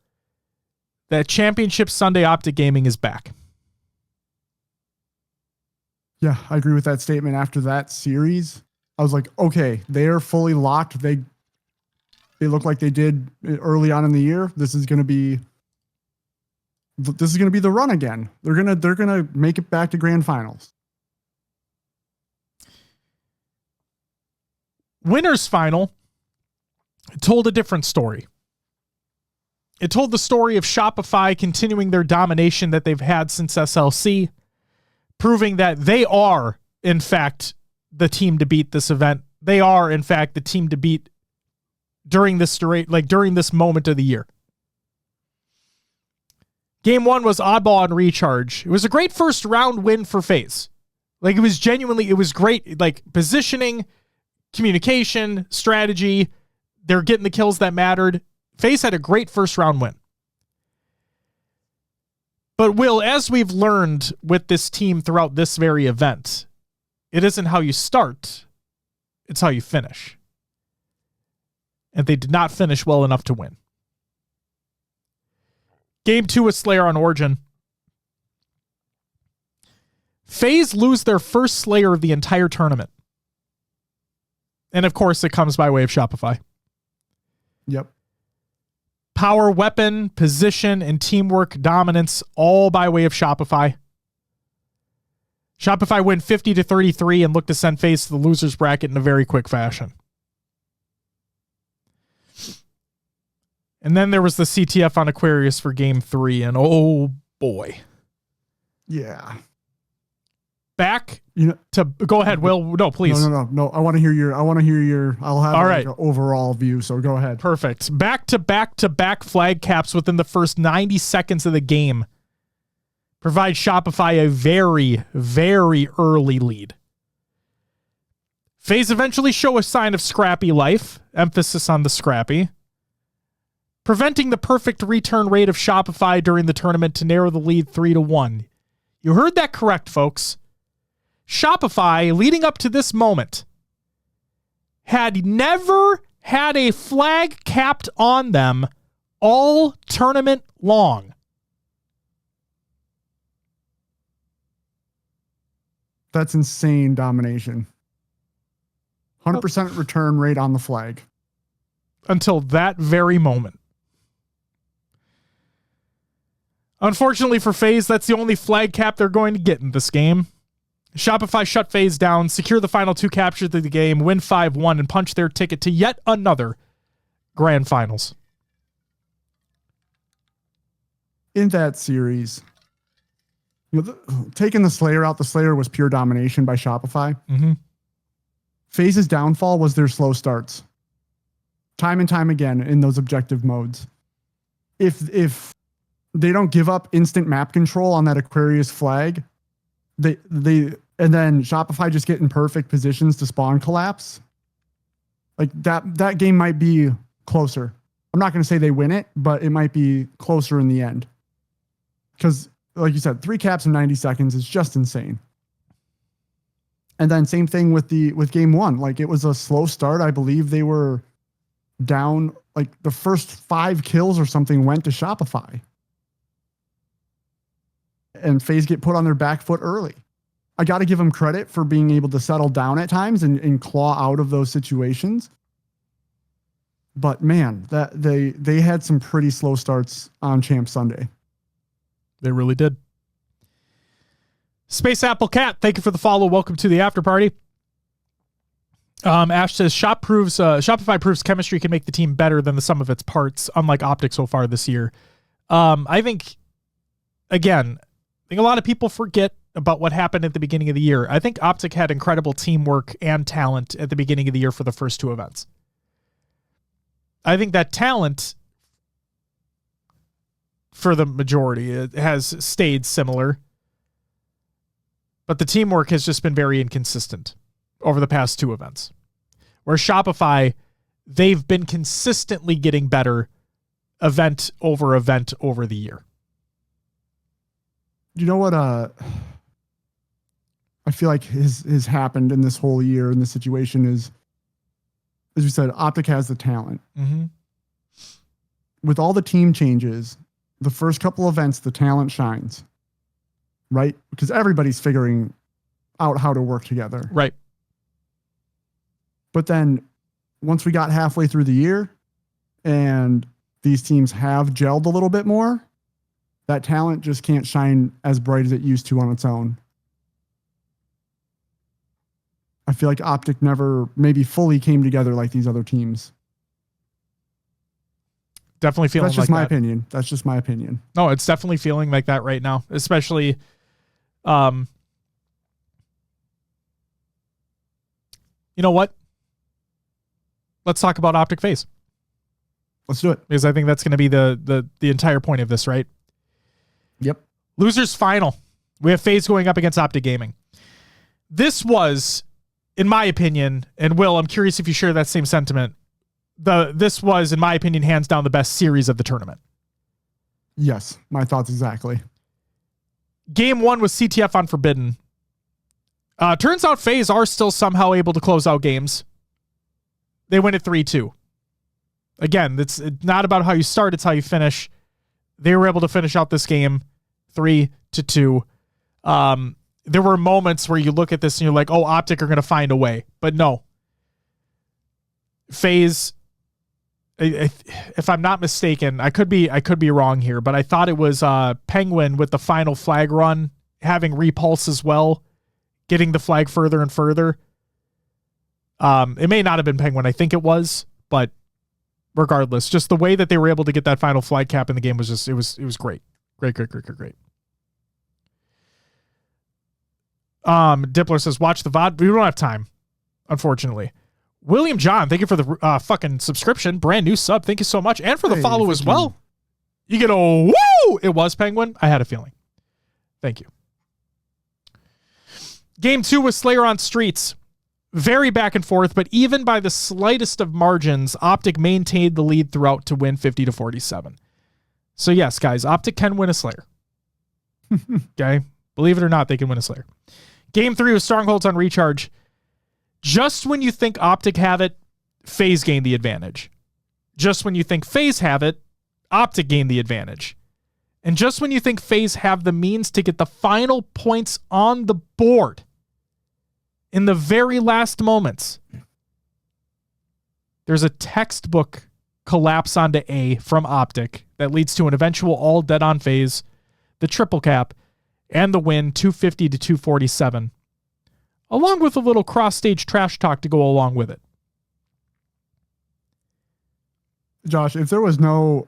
Speaker 1: that Championship Sunday Optic Gaming is back.
Speaker 2: Yeah, I agree with that statement. After that series, I was like, okay, they're fully locked. They look like they did early on in the year. This is going to be the run again. They're going to make it back to grand finals.
Speaker 1: Winners final told a different story. It told the story of Shopify continuing their domination that they've had since SLC, proving that they are, in fact, the team to beat this event. They are, in fact, the team to beat during this moment of the year. Game 1 was oddball on recharge. It was a great first round win for FaZe. Like, it was great, like, positioning, communication, strategy. They're getting the kills that mattered. FaZe had a great first round win. But Will, as we've learned with this team throughout this very event, it isn't how you start, it's how you finish. And they did not finish well enough to win. Game 2 was Slayer on Origin. FaZe lose their first Slayer of the entire tournament. And of course, it comes by way of Shopify.
Speaker 2: Yep.
Speaker 1: Power, weapon, position, and teamwork dominance, all by way of Shopify. Shopify win 50-33 and look to send FaZe to the losers bracket in a very quick fashion. And then there was the CTF on Aquarius for game 3, and oh boy.
Speaker 2: Yeah.
Speaker 1: Back to go ahead, Will. No, please.
Speaker 2: No. I want to hear your. I'll have an overall view. So go ahead.
Speaker 1: Perfect. Back flag caps within the first 90 seconds of the game provide Shopify a very, very early lead. FaZe eventually show a sign of scrappy life. Emphasis on the scrappy. Preventing the perfect return rate of Shopify during the tournament to narrow the lead 3-1. You heard that correct, folks. Shopify, leading up to this moment, had never had a flag capped on them all tournament long.
Speaker 2: That's insane domination. 100% return rate on the flag.
Speaker 1: Until that very moment. Unfortunately for FaZe, that's the only flag cap they're going to get in this game. Shopify shut FaZe down, secure the final 2 captures of the game, win 5-1, and punch their ticket to yet another grand finals.
Speaker 2: In that series, taking the Slayer out, the Slayer was pure domination by Shopify.
Speaker 1: Mm-hmm.
Speaker 2: FaZe's downfall was their slow starts. Time and time again in those objective modes. If they don't give up instant map control on that Aquarius flag, and then Shopify just get in perfect positions to spawn collapse. Like that game might be closer. I'm not going to say they win it, but it might be closer in the end. Because, like you said, 3 caps in 90 seconds is just insane. And then same thing with game 1. Like, it was a slow start. I believe they were down, like the first 5 kills or something went to Shopify. And FaZe get put on their back foot early. I got to give them credit for being able to settle down at times and claw out of those situations. But man, that they had some pretty slow starts on Champ Sunday.
Speaker 1: They really did. Space Apple Cat, thank you for the follow. Welcome to the after party. Ash says Shopify proves chemistry can make the team better than the sum of its parts, unlike Optic so far this year. I think a lot of people forget about what happened at the beginning of the year. I think Optic had incredible teamwork and talent at the beginning of the year for the first 2 events. I think that talent, for the majority, has stayed similar. But the teamwork has just been very inconsistent over the past 2 events. Where Shopify, they've been consistently getting better event over the year.
Speaker 2: You know what I feel like has happened in this whole year in this situation is, as you said, Optic has the talent.
Speaker 1: Mm-hmm.
Speaker 2: With all the team changes, the first couple events, the talent shines, right? Because everybody's figuring out how to work together.
Speaker 1: Right.
Speaker 2: But then once we got halfway through the year and these teams have gelled a little bit more, that talent just can't shine as bright as it used to on its own. I feel like Optic never maybe fully came together like these other teams.
Speaker 1: Definitely feeling
Speaker 2: That's just
Speaker 1: like
Speaker 2: my
Speaker 1: that.
Speaker 2: opinion. That's just my opinion.
Speaker 1: No, it's definitely feeling like that right now, especially you know what? Let's talk about Optic FaZe.
Speaker 2: Let's do it.
Speaker 1: Because I think that's going to be the entire point of this, right?
Speaker 2: Yep.
Speaker 1: Losers final. We have FaZe going up against Optic Gaming. This was, in my opinion, and Will, I'm curious if you share that same sentiment. This was, in my opinion, hands down the best series of the tournament.
Speaker 2: Yes, my thoughts exactly.
Speaker 1: Game 1 was CTF on Forbidden. Turns out FaZe are still somehow able to close out games. They win at 3-2. Again, it's not about how you start, it's how you finish. They were able to finish out this game 3-2. There were moments where you look at this and you're like, oh, Optic are going to find a way. But no. FaZe, if I'm not mistaken, I could be wrong here, but I thought it was Penguin with the final flag run, having repulse as well, getting the flag further and further. It may not have been Penguin, I think it was, but regardless, just the way that they were able to get that final flag cap in the game was just it was great. Great. Dippler says, watch the VOD. We don't have time, unfortunately. William John, thank you for the fucking subscription. Brand new sub. Thank you so much. And for the follow as well. You get a woo! It was Penguin. I had a feeling. Thank you. Game 2 was Slayer on Streets. Very back and forth, but even by the slightest of margins, Optic maintained the lead throughout to win 50-47. So yes, guys, Optic can win a Slayer. Okay? Believe it or not, they can win a Slayer. Game 3 was Strongholds on Recharge. Just when you think Optic have it, FaZe gained the advantage. Just when you think FaZe have it, Optic gained the advantage. And just when you think FaZe have the means to get the final points on the board, in the very last moments, there's a textbook collapse onto A from Optic that leads to an eventual all dead on FaZe, the triple cap, and the win 250-247. Along with a little cross-stage trash talk to go along with it.
Speaker 2: Josh, if there was no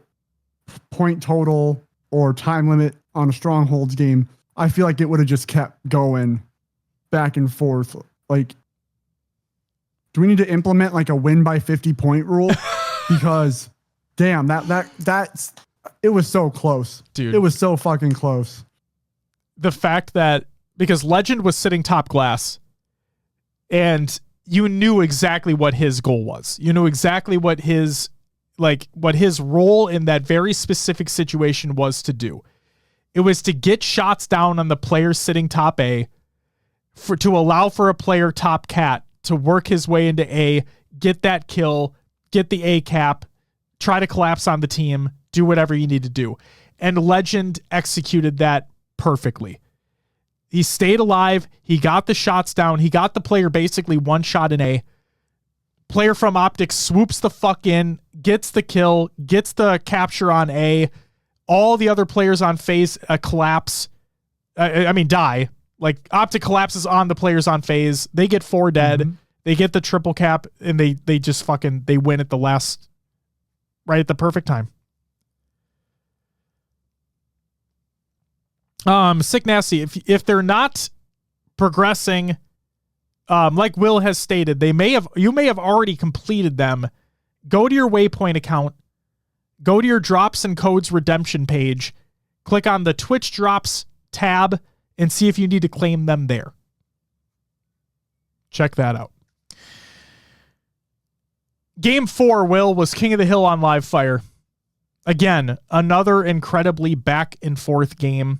Speaker 2: point total or time limit on a Strongholds game, I feel like it would have just kept going back and forth. Like, do we need to implement like a win by 50 point rule? Because damn, that's it was so close.
Speaker 1: Dude.
Speaker 2: It was so fucking close.
Speaker 1: The fact that, because Legend was sitting top glass, and you knew exactly what his goal was. You knew exactly what his role in that very specific situation was to do. It was to get shots down on the player sitting top A, to allow for a player top cat to work his way into A, get that kill, get the A cap, try to collapse on the team, do whatever you need to do. And Legend executed that perfectly. He stayed alive. He got the shots down. He got the player basically one shot in A. Player from Optic swoops the fuck in, gets the kill, gets the capture on A. All the other players on FaZe collapse. Die. Like, Optic collapses on the players on FaZe. They get 4 dead. Mm-hmm. They get the triple cap, and they just fucking, they win at the last, right at the perfect time. Sick Nasty, if they're not progressing, like Will has stated, you may have already completed them. Go to your Waypoint account, go to your Drops and Codes redemption page, click on the Twitch Drops tab, and see if you need to claim them there. Check that out. Game 4, Will, was King of the Hill on Live Fire. Again, another incredibly back and forth game.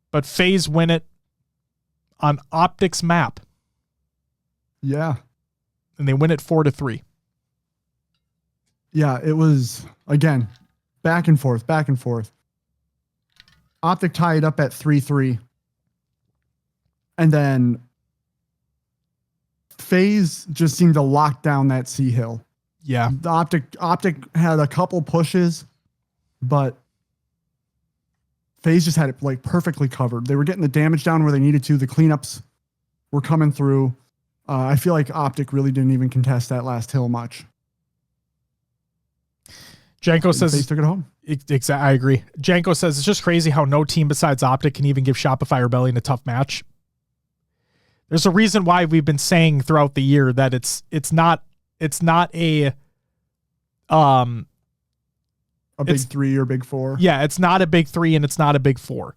Speaker 1: But FaZe win it on Optic's map.
Speaker 2: Yeah.
Speaker 1: And they win it 4-3.
Speaker 2: Yeah, it was, again, back and forth. Optic tied up at 3-3. And then FaZe just seemed to lock down that C hill.
Speaker 1: Yeah.
Speaker 2: The Optic had a couple pushes, but FaZe just had it like perfectly covered. They were getting the damage down where they needed to. The cleanups were coming through. I feel like Optic really didn't even contest that last hill much.
Speaker 1: Janko says
Speaker 2: FaZe took it home.
Speaker 1: I agree. Janko says it's just crazy how no team besides Optic can even give Shopify Rebellion a tough match. There's a reason why we've been saying throughout the year that it's not a
Speaker 2: big 3 or big 4.
Speaker 1: Yeah, it's not a big 3 and it's not a big 4.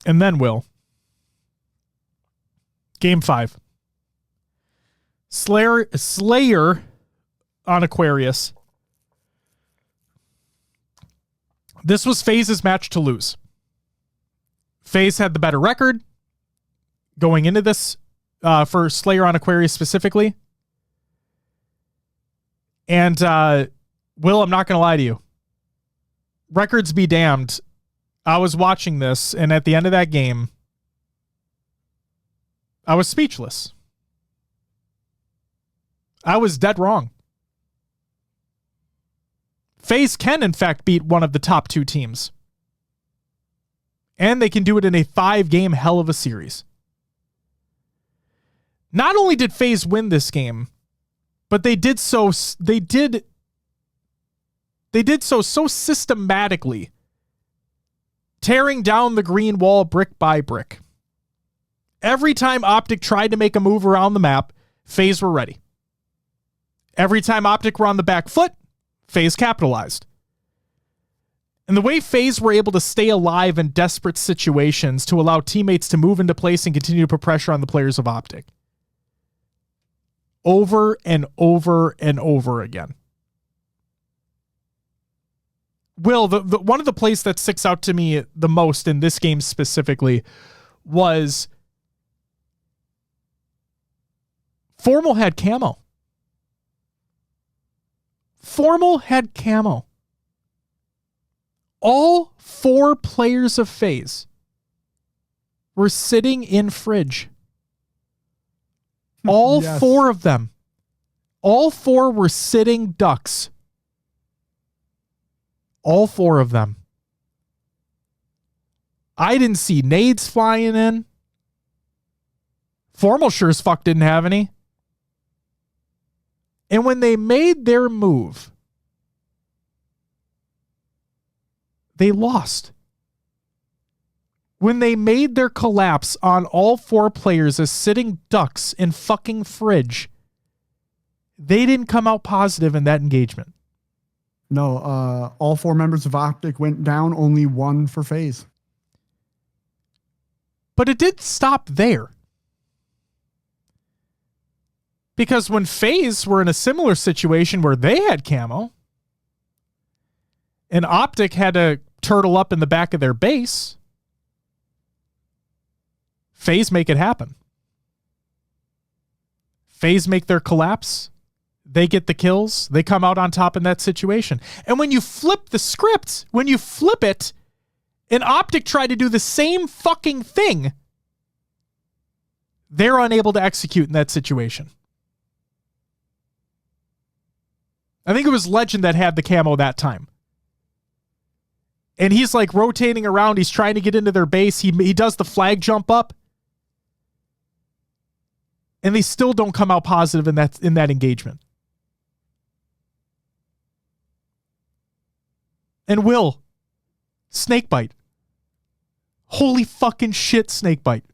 Speaker 1: And then Game 5. Slayer on Aquarius. This was FaZe's match to lose. FaZe had the better record going into this for Slayer on Aquarius specifically. And Will, I'm not going to lie to you. Records be damned. I was watching this, and at the end of that game, I was speechless. I was dead wrong. FaZe can, in fact, beat one of the top 2 teams. And they can do it in a 5-game hell of a series. Not only did FaZe win this game, but they did so systematically, tearing down the green wall brick by brick. Every time Optic tried to make a move around the map, FaZe were ready. Every time Optic were on the back foot, FaZe capitalized. And the way FaZe were able to stay alive in desperate situations to allow teammates to move into place and continue to put pressure on the players of Optic. Over and over and over again. Will, the one of the plays that sticks out to me the most in this game specifically was Formal had camo. Formal had camo. All 4 players of FaZe were sitting in fridge. All
Speaker 2: Yes.
Speaker 1: 4 of them. All 4 were sitting ducks. All 4 of them. I didn't see nades flying in. Formal sure as fuck didn't have any. And when they made their move, they lost. When they made their collapse on all 4 players as sitting ducks in fucking fridge, they didn't come out positive in that engagement.
Speaker 2: No, all 4 members of Optic went down, only 1 for FaZe.
Speaker 1: But it did stop there. Because when FaZe were in a similar situation where they had camo, and Optic had to turtle up in the back of their base, FaZe make it happen. FaZe make their collapse. They get the kills. They come out on top in that situation. And when you flip the script, when you flip it, and Optic tried to do the same fucking thing, they're unable to execute in that situation. I think it was Legend that had the camo that time. And he's like rotating around. He's trying to get into their base. He does the flag jump up. And they still don't come out positive in that engagement. And Will, snakebite. Holy fucking shit, snakebite.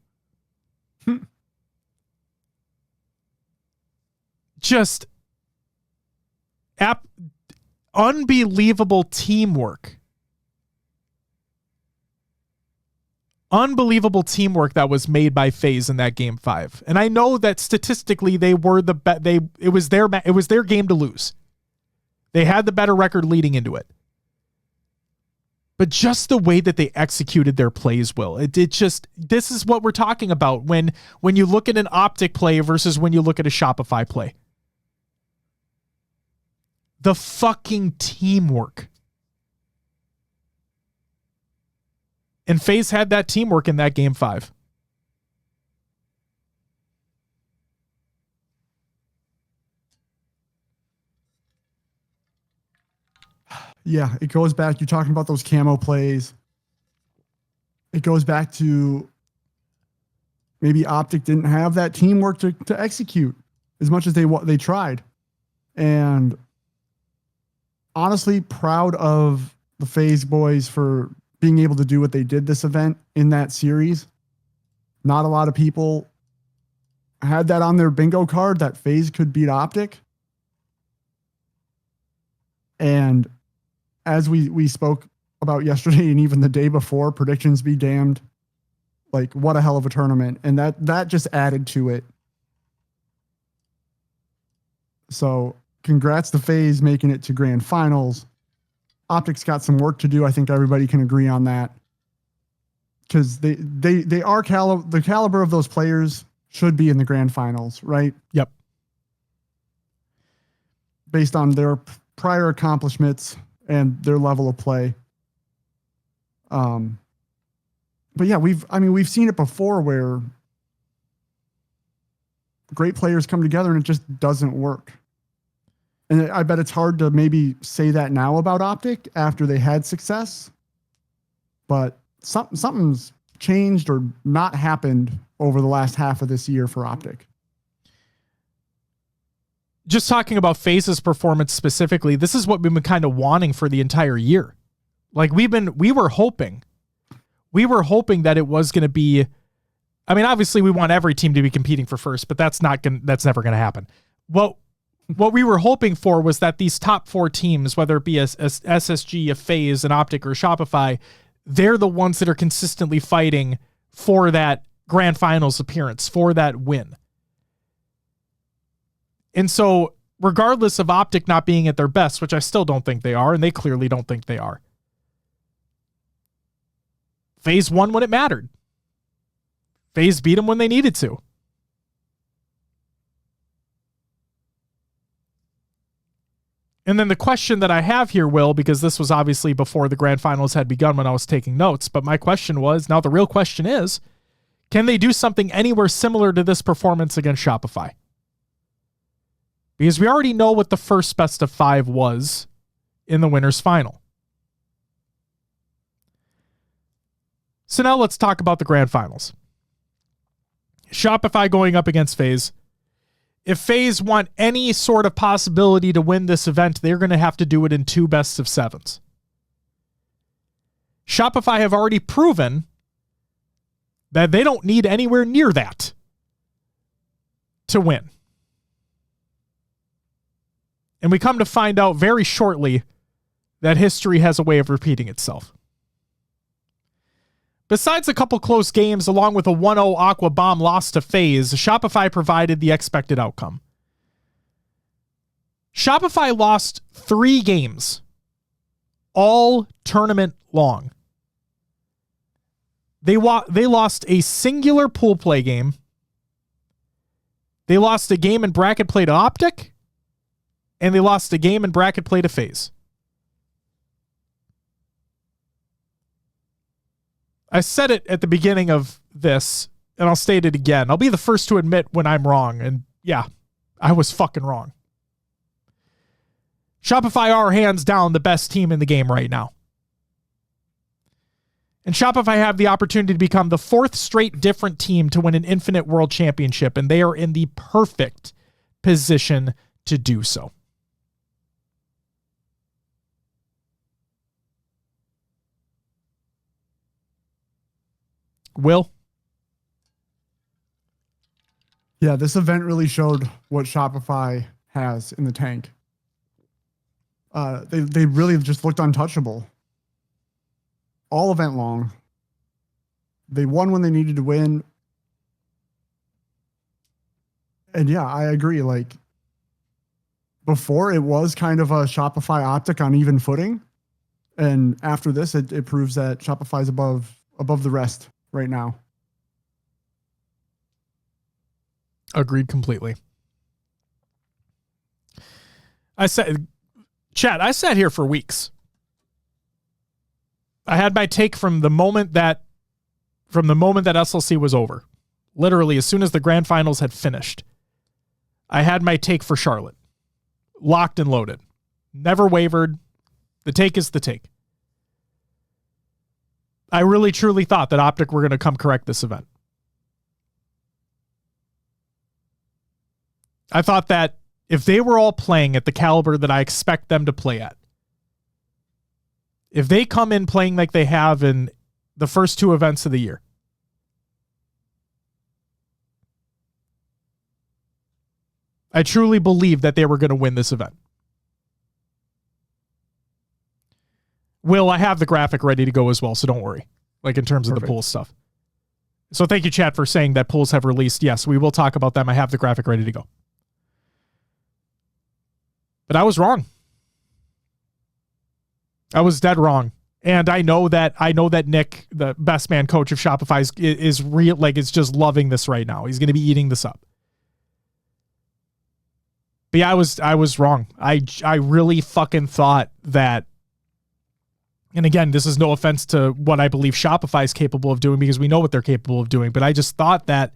Speaker 1: Just unbelievable teamwork. Unbelievable teamwork that was made by FaZe in that game 5. And I know that statistically they were it was their game to lose. They had the better record leading into it. But just the way that they executed their plays, Will, this is what we're talking about when you look at an Optic play versus when you look at a Shopify play. The fucking teamwork. And FaZe had that teamwork in that game 5.
Speaker 2: Yeah, it goes back. You're talking about those camo plays. It goes back to maybe Optic didn't have that teamwork to execute as much as they tried. And honestly, proud of the FaZe boys for being able to do what they did this event in that series. Not a lot of people had that on their bingo card that FaZe could beat Optic. And as we spoke about yesterday and even the day before, predictions be damned. Like, what a hell of a tournament. And that just added to it. So congrats to FaZe making it to grand finals. Optic's got some work to do. I think everybody can agree on that. Because they are the caliber of those players should be in the grand finals, right?
Speaker 1: Yep.
Speaker 2: Based on their prior accomplishments and their level of play. But yeah, we've seen it before where great players come together and it just doesn't work. And I bet it's hard to maybe say that now about Optic after they had success, but something's changed or not happened over the last half of this year for Optic.
Speaker 1: Just talking about FaZe's performance specifically, this is what we've been kind of wanting for the entire year. Like we were hoping that it was going to be, I mean, obviously we want every team to be competing for first, but that's never going to happen. What we were hoping for was that these top 4 teams, whether it be a SSG, a FaZe, an Optic, or Shopify, they're the ones that are consistently fighting for that grand finals appearance, for that win. And so regardless of Optic not being at their best, which I still don't think they are, and they clearly don't think they are, FaZe won when it mattered. FaZe beat them when they needed to. And then the question that I have here, Will, because this was obviously before the grand finals had begun when I was taking notes, but my question was, now the real question is, can they do something anywhere similar to this performance against Shopify? Because we already know what the first best of 5 was in the winners final. So now let's talk about the grand finals. Shopify going up against FaZe. If FaZe want any sort of possibility to win this event, they're going to have to do it in 2 best of 7s. Shopify have already proven that they don't need anywhere near that to win. And we come to find out very shortly that history has a way of repeating itself. Besides a couple close games, along with a 1-0 Aqua Bomb loss to FaZe, Shopify provided the expected outcome. Shopify lost 3 games, all tournament long. They lost a singular pool play game. They lost a game in bracket play to Optic. And they lost a game in bracket play to FaZe. I said it at the beginning of this, and I'll state it again. I'll be the first to admit when I'm wrong, and yeah, I was fucking wrong. Shopify are hands down the best team in the game right now. And Shopify have the opportunity to become the 4th straight different team to win an Infinite World Championship, and they are in the perfect position to do so. Will?
Speaker 2: Yeah, this event really showed what Shopify has in the tank. They really just looked untouchable. All event long. They won when they needed to win. And yeah, I agree. Like, before it was kind of a Shopify Optic on even footing. And after this, it proves that Shopify's above the rest right now.
Speaker 1: Agreed completely. I sat here for weeks. I had my take from the moment that SLC was over. Literally, as soon as the grand finals had finished, I had my take for Charlotte. Locked and loaded. Never wavered. The take is the take. I really, truly thought that Optic were going to come correct this event. I thought that if they were all playing at the caliber that I expect them to play at, if they come in playing like they have in the first two events of the year, I truly believe that they were going to win this event. Will, I have the graphic ready to go as well, so don't worry. Like in terms of the pool stuff. So thank you, chat, for saying that pools have released. Yes, we will talk about them. I have the graphic ready to go. But I was wrong. I was dead wrong. And I know that Nick, the best man coach of Shopify, is real, like, is just loving this right now. He's going to be eating this up. But yeah, I was wrong. I really fucking thought that, and again, this is no offense to what I believe Shopify is capable of doing, because we know what they're capable of doing, but I just thought that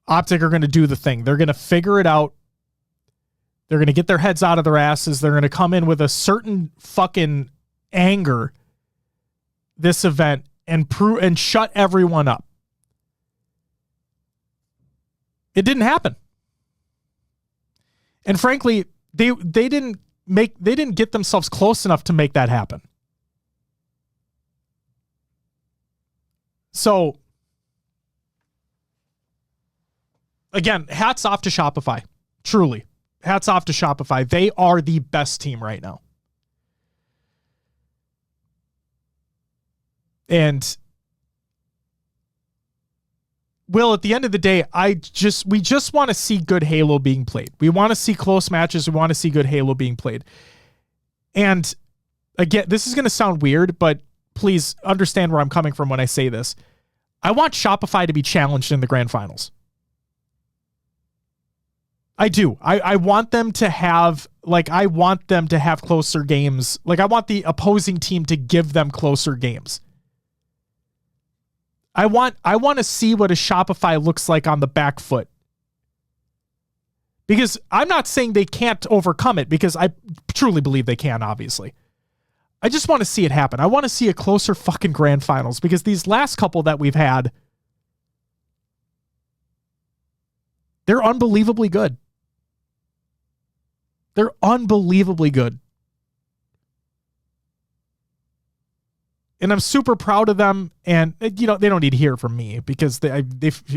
Speaker 1: Optic are going to do the thing. They're going to figure it out. They're going to get their heads out of their asses. They're going to come in with a certain fucking anger this event and shut everyone up. It didn't happen. And frankly, they didn't get themselves close enough to make that happen. So again, hats off to Shopify. Truly. Hats off to Shopify. They are the best team right now. And Will, at the end of the day, we just want to see good Halo being played. We want to see close matches. We want to see good Halo being played. And again, this is going to sound weird, but please understand where I'm coming from when I say this. I want Shopify to be challenged in the grand finals. I do. I want them to have closer games. Like, I want the opposing team to give them closer games. I want to see what a Shopify looks like on the back foot. Because I'm not saying they can't overcome it, because I truly believe they can, obviously. I just want to see it happen. I want to see a closer fucking grand finals, because these last couple that we've had, they're unbelievably good. They're unbelievably good. And I'm super proud of them. And, you know, they don't need to hear it from me, because they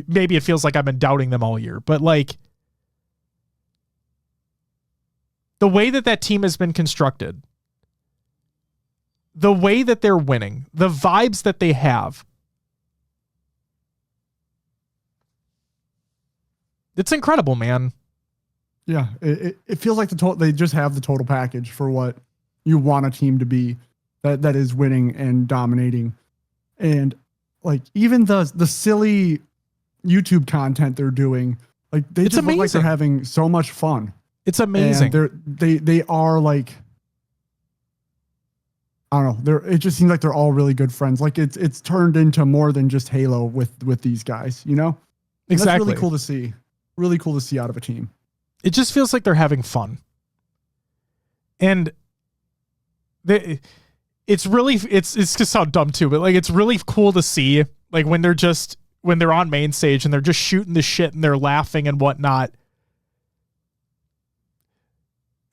Speaker 1: maybe it feels like I've been doubting them all year. But, like, the way that team has been constructed, the way that they're winning, the vibes that they have, it's incredible, man.
Speaker 2: Yeah, it feels like they just have the total package for what you want a team to be, that is winning and dominating. And like, even the silly YouTube content they're doing, like, they just look like they're having so much fun.
Speaker 1: It's amazing.
Speaker 2: And they are like, I don't know, it just seems like they're all really good friends. Like, it's turned into more than just Halo with these guys, you know? And
Speaker 1: exactly.
Speaker 2: That's really cool to see. Really cool to see out of a team.
Speaker 1: It just feels like they're having fun. And it's just sound dumb too, but like, it's really cool to see, like, when they're on main stage and they're just shooting the shit and they're laughing and whatnot.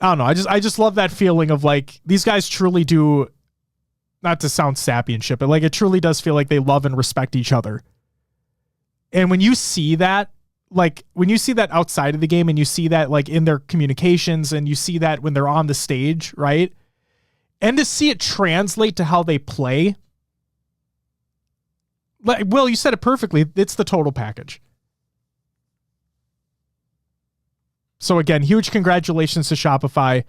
Speaker 1: I don't know. I just love that feeling of, like, these guys truly do, not to sound sappy and shit, but like, it truly does feel like they love and respect each other. And when you see that, like, when you see that outside of the game, and you see that, like, in their communications, and you see that when they're on the stage, right? And to see it translate to how they play. Like, Will, you said it perfectly. It's the total package. So again, huge congratulations to Shopify.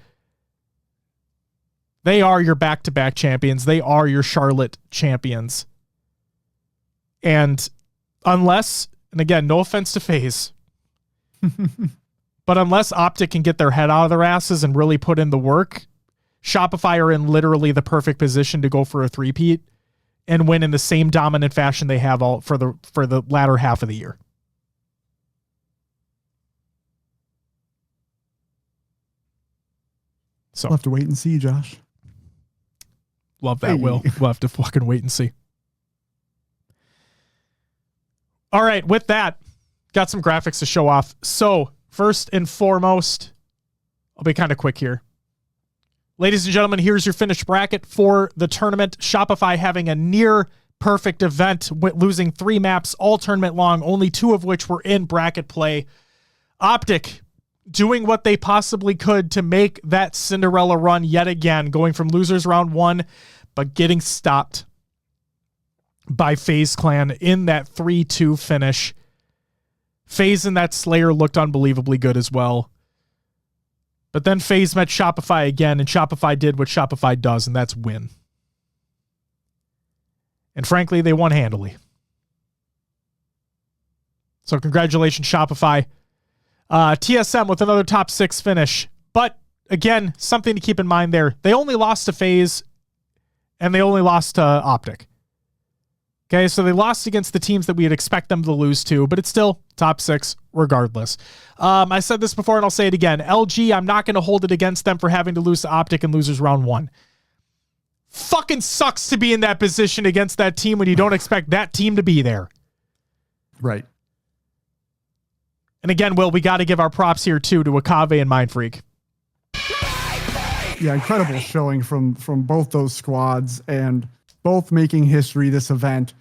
Speaker 1: They are your back-to-back champions. They are your Charlotte champions. And unless, and again, no offense to FaZe, but unless Optic can get their head out of their asses and really put in the work, Shopify are in literally the perfect position to go for a three-peat and win in the same dominant fashion they have all for the latter half of the year. So
Speaker 2: we'll have to wait and see, Josh.
Speaker 1: Love that, Will. We'll have to fucking wait and see. All right, with that, got some graphics to show off. So, first and foremost, I'll be kind of quick here. Ladies and gentlemen, here's your finished bracket for the tournament. Shopify having a near perfect event, losing 3 maps all tournament long, only 2 of which were in bracket play. Optic doing what they possibly could to make that Cinderella run yet again, going from losers round 1, but getting stopped by FaZe Clan in that 3-2 finish. FaZe and that Slayer looked unbelievably good as well. But then FaZe met Shopify again, and Shopify did what Shopify does, and that's win. And frankly, they won handily. So congratulations, Shopify. TSM with another top 6 finish. But again, something to keep in mind there. They only lost to FaZe, and they only lost to Optic. Okay, so they lost against the teams that we'd expect them to lose to, but it's still top 6 regardless. I said this before and I'll say it again. LG, I'm not going to hold it against them for having to lose to Optic and losers round 1. Fucking sucks to be in that position against that team when you don't expect that team to be there.
Speaker 2: Right.
Speaker 1: And again, Will, we got to give our props here too to Akave and Mindfreak.
Speaker 2: Yeah, incredible showing from both those squads and both making history this event.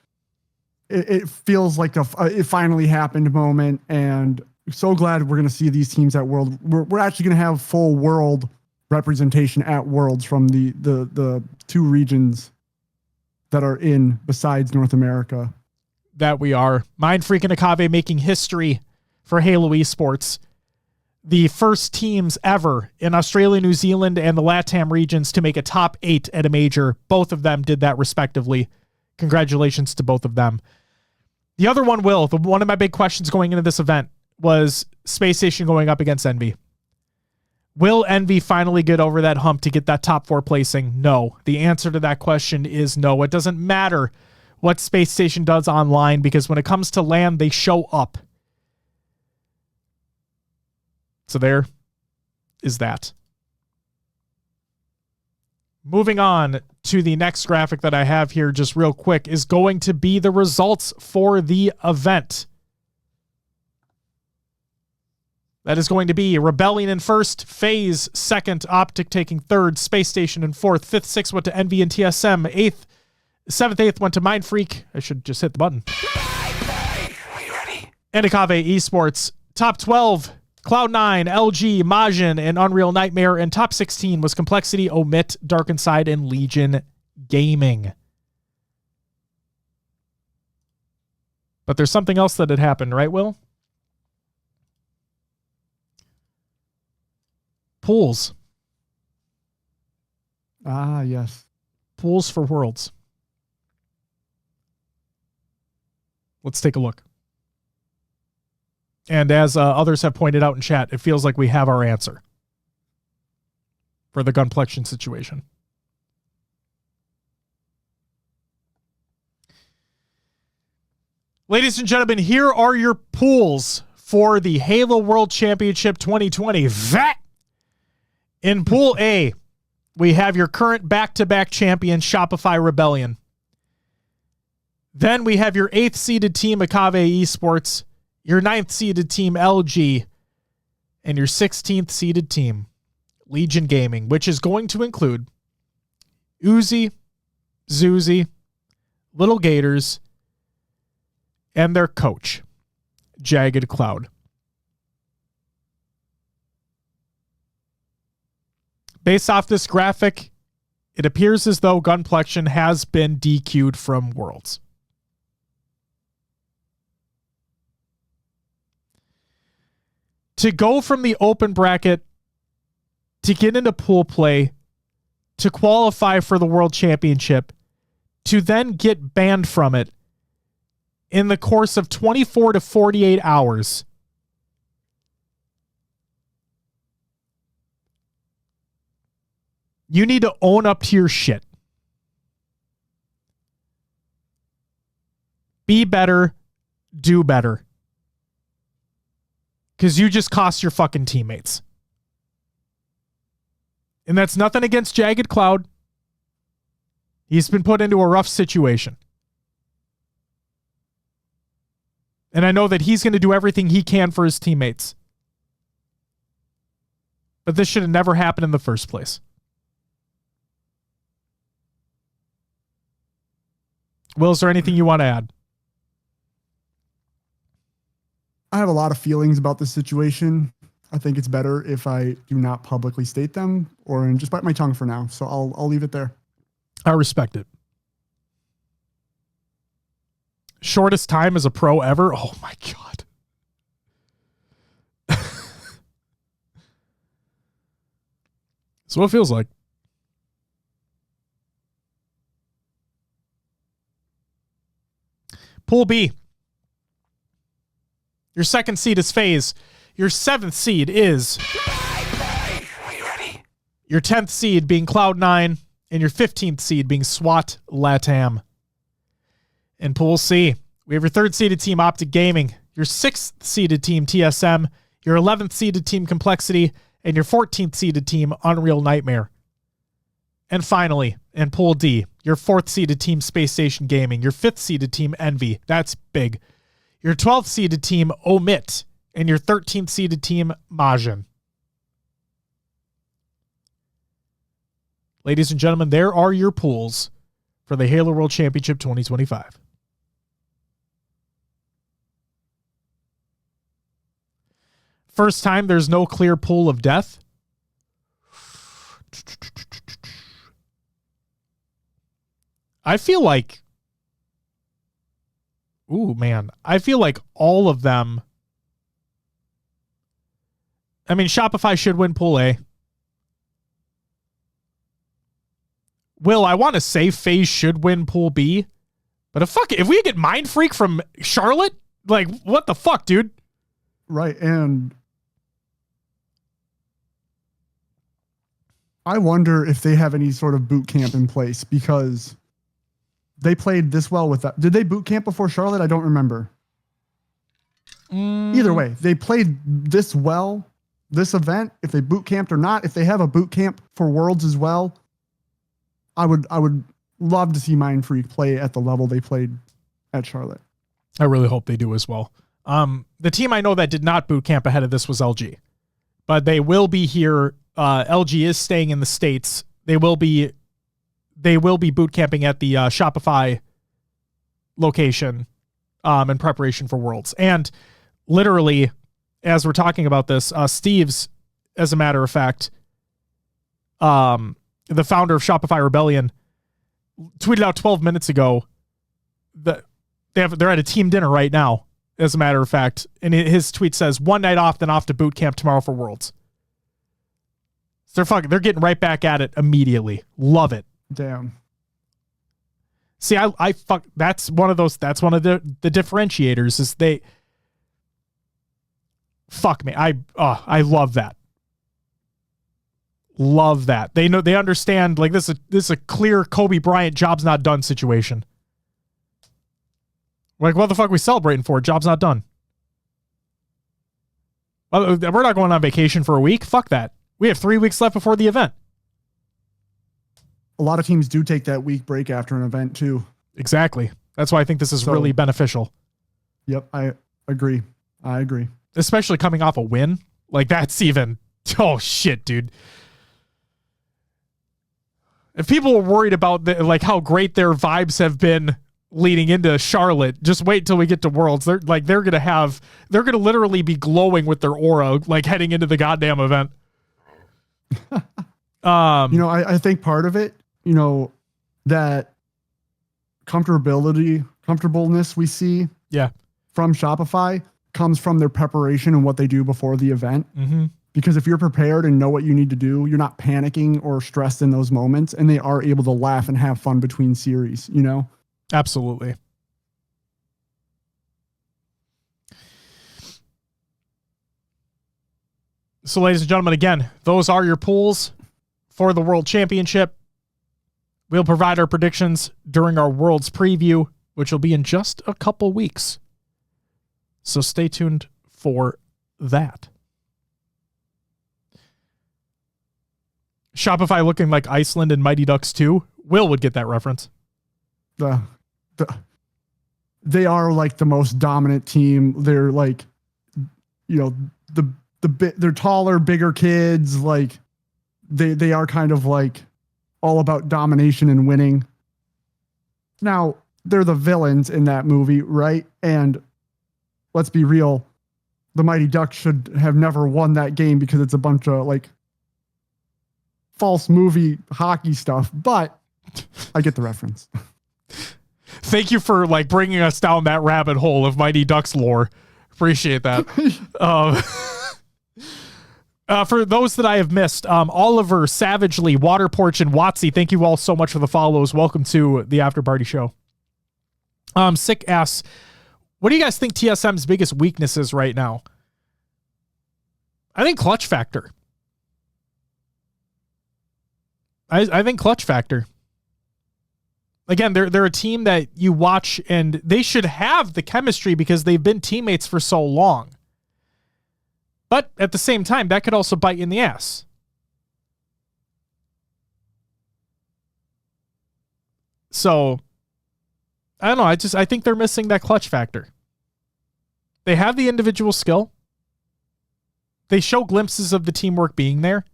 Speaker 2: It feels like it finally happened moment, and so glad we're going to see these teams at World. We're actually going to have full world representation at Worlds from the 2 regions that are in besides North America.
Speaker 1: That we are. Mindfreak and Akave making history for Halo Esports. The first teams ever in Australia, New Zealand, and the LATAM regions to make a top 8 at a major. Both of them did that respectively. Congratulations to both of them. The other one, Will, one of my big questions going into this event was Space Station going up against Envy. Will Envy finally get over that hump to get that top 4 placing? No. The answer to that question is no. It doesn't matter what Space Station does online, because when it comes to LAN, they show up. So there is that. Moving on to the next graphic that I have here just real quick is going to be the results for the event. That is going to be Rebellion in first, FaZe second, Optic taking third, Space Station in fourth, fifth, sixth went to Envy and TSM, eighth, seventh, eighth went to Mindfreak. I should just hit the button. And Akave Esports. Top 12, Cloud9, LG, Majin, and Unreal Nightmare, and top 16 was Complexity, Omit, Dark Inside, and Legion Gaming. But there's something else that had happened, right, Will? Pools.
Speaker 2: Ah, yes.
Speaker 1: Pools for Worlds. Let's take a look. And as others have pointed out in chat, it feels like we have our answer for the Gunplexion situation. Ladies and gentlemen, here are your pools for the Halo World Championship 2020. In Pool A, we have your current back-to-back champion, Shopify Rebellion. Then we have your 8th seeded team, Akave Esports, your 9th seeded team, LG, and your 16th seeded team, Legion Gaming, which is going to include Uzi, Zuzi, Little Gators, and their coach, Jagged Cloud. Based off this graphic, it appears as though Gunplexion has been DQ'd from Worlds. To go from the open bracket, to get into pool play, to qualify for the World Championship, to then get banned from it in the course of 24 to 48 hours. You need to own up to your shit. Be better. Do better. Because you just cost your fucking teammates. And that's nothing against Jagged Cloud. He's been put into a rough situation. And I know that he's going to do everything he can for his teammates. But this should have never happened in the first place. Will, is there anything you want to add?
Speaker 2: I have a lot of feelings about this situation. I think it's better if I do not publicly state them or just bite my tongue for now. So I'll leave it there.
Speaker 1: I respect it. Shortest time as a pro ever? Oh my God. That's what it feels like. Pool B. Your second seed is FaZe. Your 7th seed is... Are you ready? Your 10th seed being Cloud9, and your 15th seed being SWAT LATAM. In Pool C, we have your 3rd seeded team Optic Gaming, your 6th seeded team TSM, your 11th seeded team Complexity, and your 14th seeded team Unreal Nightmare. And finally, in Pool D, your 4th seeded team Space Station Gaming, your 5th seeded team Envy. That's big. Your 12th seeded team Omit, and your 13th seeded team Majin. Ladies and gentlemen, there are your pools for the Halo World Championship 2025. First time there's no clear pool of death. I feel like... Ooh, man. I feel like all of them... I mean, Shopify should win Pool A. Will, I want to say FaZe should win Pool B. But if we get Mind Freak from Charlotte, like, what the fuck, dude?
Speaker 2: Right, and... I wonder if they have any sort of boot camp in place because they played this well with that. Did they boot camp before Charlotte? I don't remember. Either way, they played this well, this event, if they boot camped or not. If they have a boot camp for Worlds as well, I would love to see Mind Freak play at the level they played at Charlotte.
Speaker 1: I really hope they do as well. The team I know that did not boot camp ahead of this was LG, but they will be here. LG is staying in the States. They will be boot camping at the Shopify location in preparation for Worlds. And literally, as we're talking about this, Steve's, as a matter of fact, the founder of Shopify Rebellion, tweeted out 12 minutes ago that they're at a team dinner right now, as a matter of fact. And his tweet says, one night off, then off to boot camp tomorrow for Worlds. So they're getting right back at it immediately. Love it.
Speaker 2: Damn.
Speaker 1: See, that's one of the differentiators is they fuck me. I love that. Love that. They know, they understand, like, this is a clear Kobe Bryant job's not done situation. Like, what the fuck are we celebrating for? Job's not done. Well, we're not going on vacation for a week. Fuck that. We have 3 weeks left before the event.
Speaker 2: A lot of teams do take that week break after an event too.
Speaker 1: Exactly. That's why I think this is really beneficial.
Speaker 2: Yep, I agree.
Speaker 1: Especially coming off a win. Like, that's even... Oh, shit, dude. If people were worried about how great their vibes have been leading into Charlotte, just wait till we get to Worlds. They're gonna literally be glowing with their aura, like, heading into the goddamn event.
Speaker 2: I think part of it, that comfortableness we see from Shopify comes from their preparation and what they do before the event.
Speaker 1: Mm-hmm.
Speaker 2: Because if you're prepared and know what you need to do, you're not panicking or stressed in those moments, and they are able to laugh and have fun between series,
Speaker 1: Absolutely. So, ladies and gentlemen, again, those are your pools for the World Championship. We'll provide our predictions during our Worlds preview, which will be in just a couple weeks. So stay tuned for that. Shopify looking like Iceland and Mighty Ducks 2. Will would get that reference.
Speaker 2: They are like the most dominant team. They're like, they're taller, bigger kids. Like they are kind of like all about domination and winning. Now they're the villains in that movie, right? And let's be real, the Mighty Ducks should have never won that game because it's a bunch of like false movie hockey stuff, but I get the reference.
Speaker 1: Thank you for like bringing us down that rabbit hole of Mighty Ducks lore. Appreciate that. For those that I have missed, Oliver, Savagely, Waterporch, and Watsy, thank you all so much for the follows. Welcome to the After Party Show. Sick asks, what do you guys think TSM's biggest weakness is right now? I think clutch factor. I think clutch factor. Again, they're a team that you watch and they should have the chemistry because they've been teammates for so long. But at the same time, that could also bite you in the ass. So, I don't know. I think they're missing that clutch factor. They have the individual skill. They show glimpses of the teamwork being there.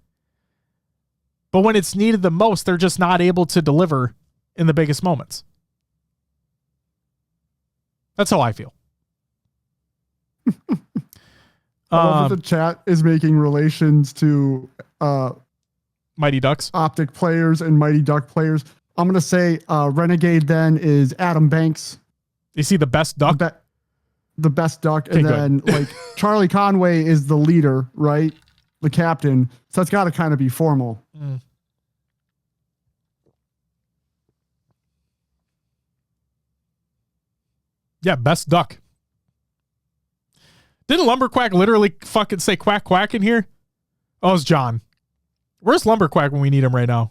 Speaker 1: But when it's needed the most, they're just not able to deliver in the biggest moments. That's how I feel.
Speaker 2: I love that the chat is making relations to
Speaker 1: Mighty Ducks,
Speaker 2: Optic players and Mighty Duck players. I'm going to say Renegade then is Adam Banks.
Speaker 1: You see the best duck?
Speaker 2: The best duck. Okay, and then like Charlie Conway is the leader, right? The captain. So that's got to kind of be formal. Mm.
Speaker 1: Yeah, best duck. Didn't Lumberquack literally fucking say quack quack in here? Oh, it's John. Where's Lumberquack when we need him right now?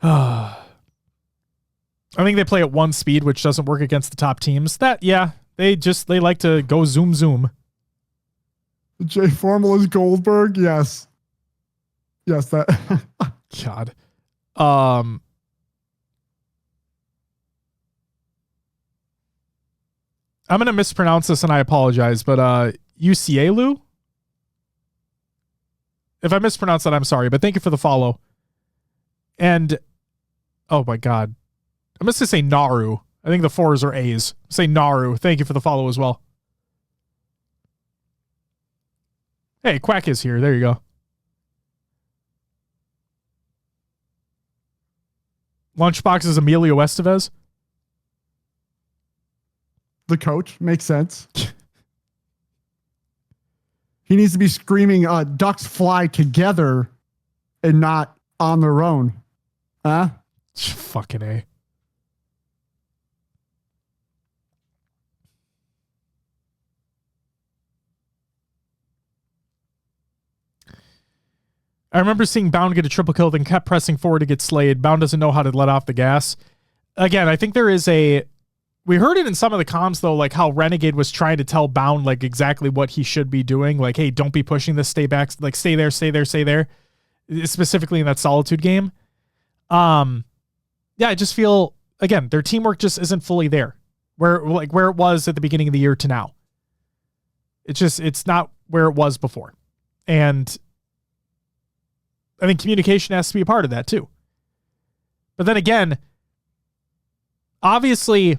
Speaker 1: I think they play at one speed, which doesn't work against the top teams. They like to go zoom zoom.
Speaker 2: J Formal is Goldberg. Yes, that.
Speaker 1: God. I'm going to mispronounce this and I apologize, but Ucielu? If I mispronounce that, I'm sorry, but thank you for the follow. And, oh my God. I'm going to say Naru. I think the 4s are A's. Say Naru. Thank you for the follow as well. Hey, Quack is here. There you go. Lunchbox is Emilio Estevez.
Speaker 2: The coach makes sense. He needs to be screaming ducks fly together and not on their own. Huh?
Speaker 1: Fucking A. I remember seeing Bound get a triple kill, then kept pressing forward to get slayed. Bound doesn't know how to let off the gas. Again, I think there is we heard it in some of the comms, though, like how Renegade was trying to tell Bound, like, exactly what he should be doing. Like, hey, don't be pushing this, stay back, like, stay there. Specifically in that Solitude game. I just feel, again, their teamwork just isn't fully there. Where it was at the beginning of the year to now. It's not where it was before. And I think communication has to be a part of that too. But then again, obviously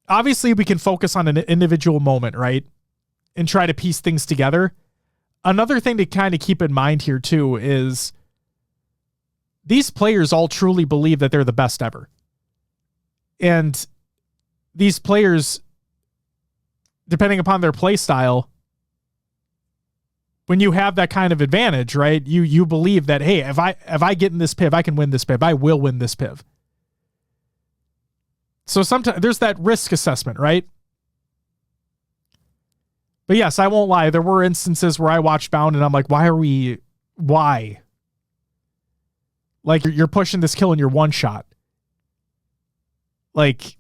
Speaker 1: we can focus on an individual moment, right? And try to piece things together. Another thing to kind of keep in mind here too is these players all truly believe that they're the best ever. And these players, depending upon their play style, when you have that kind of advantage, right? You believe that, hey, if I get in this piv, I can win this piv. I will win this piv. So sometimes there's that risk assessment, right? But yes, I won't lie. There were instances where I watched Bound and I'm like, why? Like, you're pushing this kill in your one shot. Like,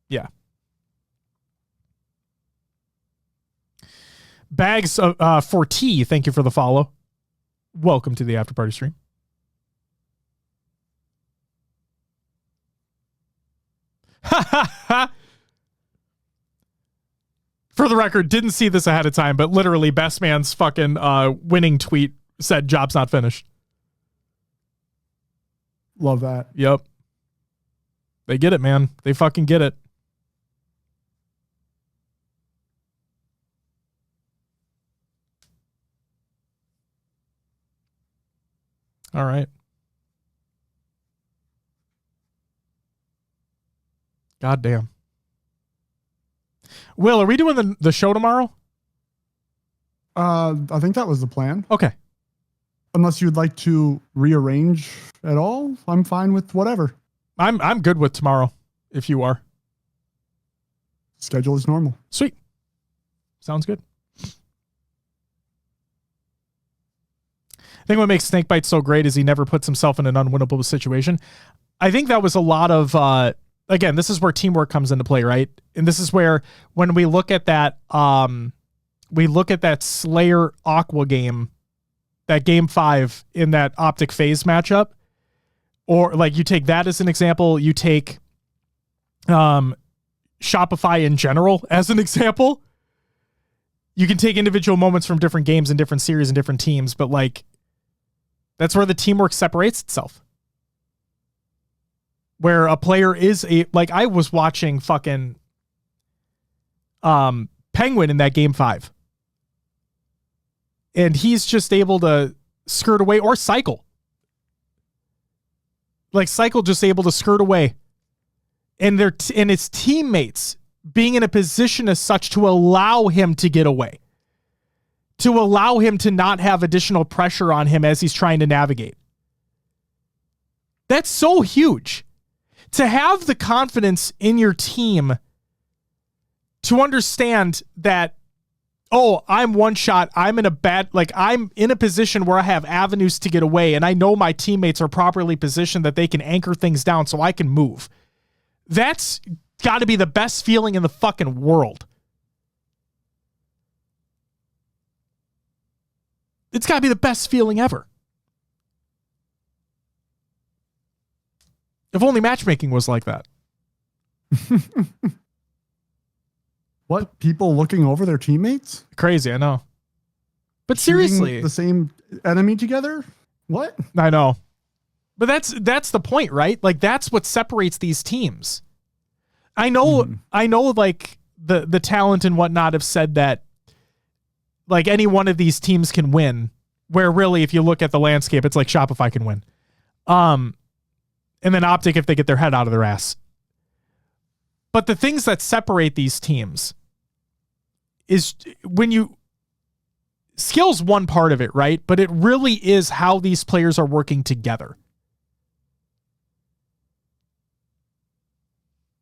Speaker 1: yeah. Bags for tea. Thank you for the follow. Welcome to the after party stream. For the record, didn't see this ahead of time, but literally Best Man's fucking winning tweet said job's not finished.
Speaker 2: Love that.
Speaker 1: Yep. They get it, man. They fucking get it. All right. God damn. Will, are we doing the show tomorrow?
Speaker 2: I think that was the plan.
Speaker 1: Okay.
Speaker 2: Unless you'd like to rearrange at all, I'm fine with whatever.
Speaker 1: I'm good with tomorrow, if you are.
Speaker 2: Schedule is normal.
Speaker 1: Sweet. Sounds good. I think what makes Snakebite so great is he never puts himself in an unwinnable situation. I think that was a lot of, again, this is where teamwork comes into play, right? And this is where, when we look at that, Slayer Aqua game, that game 5 in that Optic phase matchup, or like you take that as an example, you take Shopify in general as an example. You can take individual moments from different games and different series and different teams, but like, that's where the teamwork separates itself. Where a player is like, I was watching fucking Penguin in that game 5. And he's just able to skirt away, or Cycle. Like Cycle just able to skirt away. And and his teammates being in a position as such to allow him to get away. To allow him to not have additional pressure on him as he's trying to navigate. That's so huge. To have the confidence in your team to understand that, oh, I'm one shot, I'm in a position where I have avenues to get away, and I know my teammates are properly positioned that they can anchor things down so I can move. That's got to be the best feeling in the fucking world. It's got to be the best feeling ever. If only matchmaking was like that.
Speaker 2: What? People looking over their teammates?
Speaker 1: Crazy, I know. But
Speaker 2: Shooting
Speaker 1: seriously,
Speaker 2: the same enemy together? What?
Speaker 1: I know. But that's the point, right? Like, that's what separates these teams. I know like the talent and whatnot have said that like any one of these teams can win, where really if you look at the landscape, it's like Shopify can win. And then Optic if they get their head out of their ass. But the things that separate these teams is skill's one part of it, right? But it really is how these players are working together.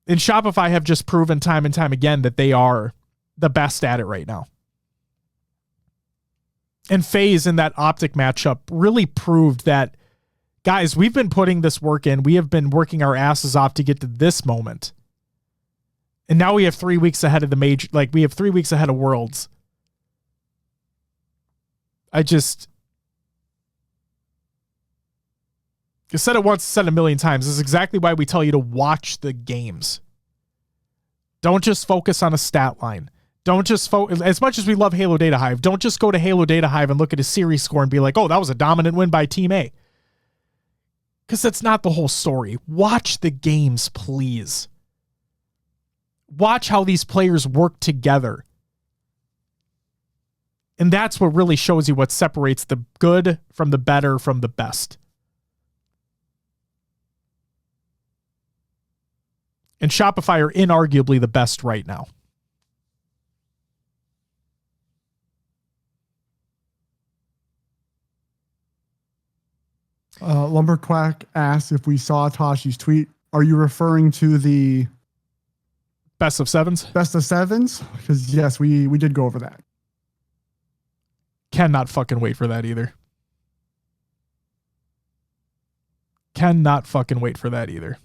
Speaker 1: And Shopify have just proven time and time again that they are the best at it right now. And FaZe in that Optic matchup really proved that, guys, we've been putting this work in. We have been working our asses off to get to this moment. And now we have 3 weeks ahead of the major, like we have 3 weeks ahead of Worlds. I said it once, said it a million times. This is exactly why we tell you to watch the games. Don't just focus on a stat line. Don't just focus, as much as we love Halo Data Hive, don't just go to Halo Data Hive and look at a series score and be like, oh, that was a dominant win by Team A. Because that's not the whole story. Watch the games, please. Watch how these players work together. And that's what really shows you what separates the good from the better from the best. And Shopify are inarguably the best right now.
Speaker 2: Lumberquack asks if we saw Tashi's tweet. Are you referring to the
Speaker 1: Best of sevens?
Speaker 2: Best of sevens? Because, yes, we did go over that.
Speaker 1: Cannot fucking wait for that either. Cannot fucking wait for that either.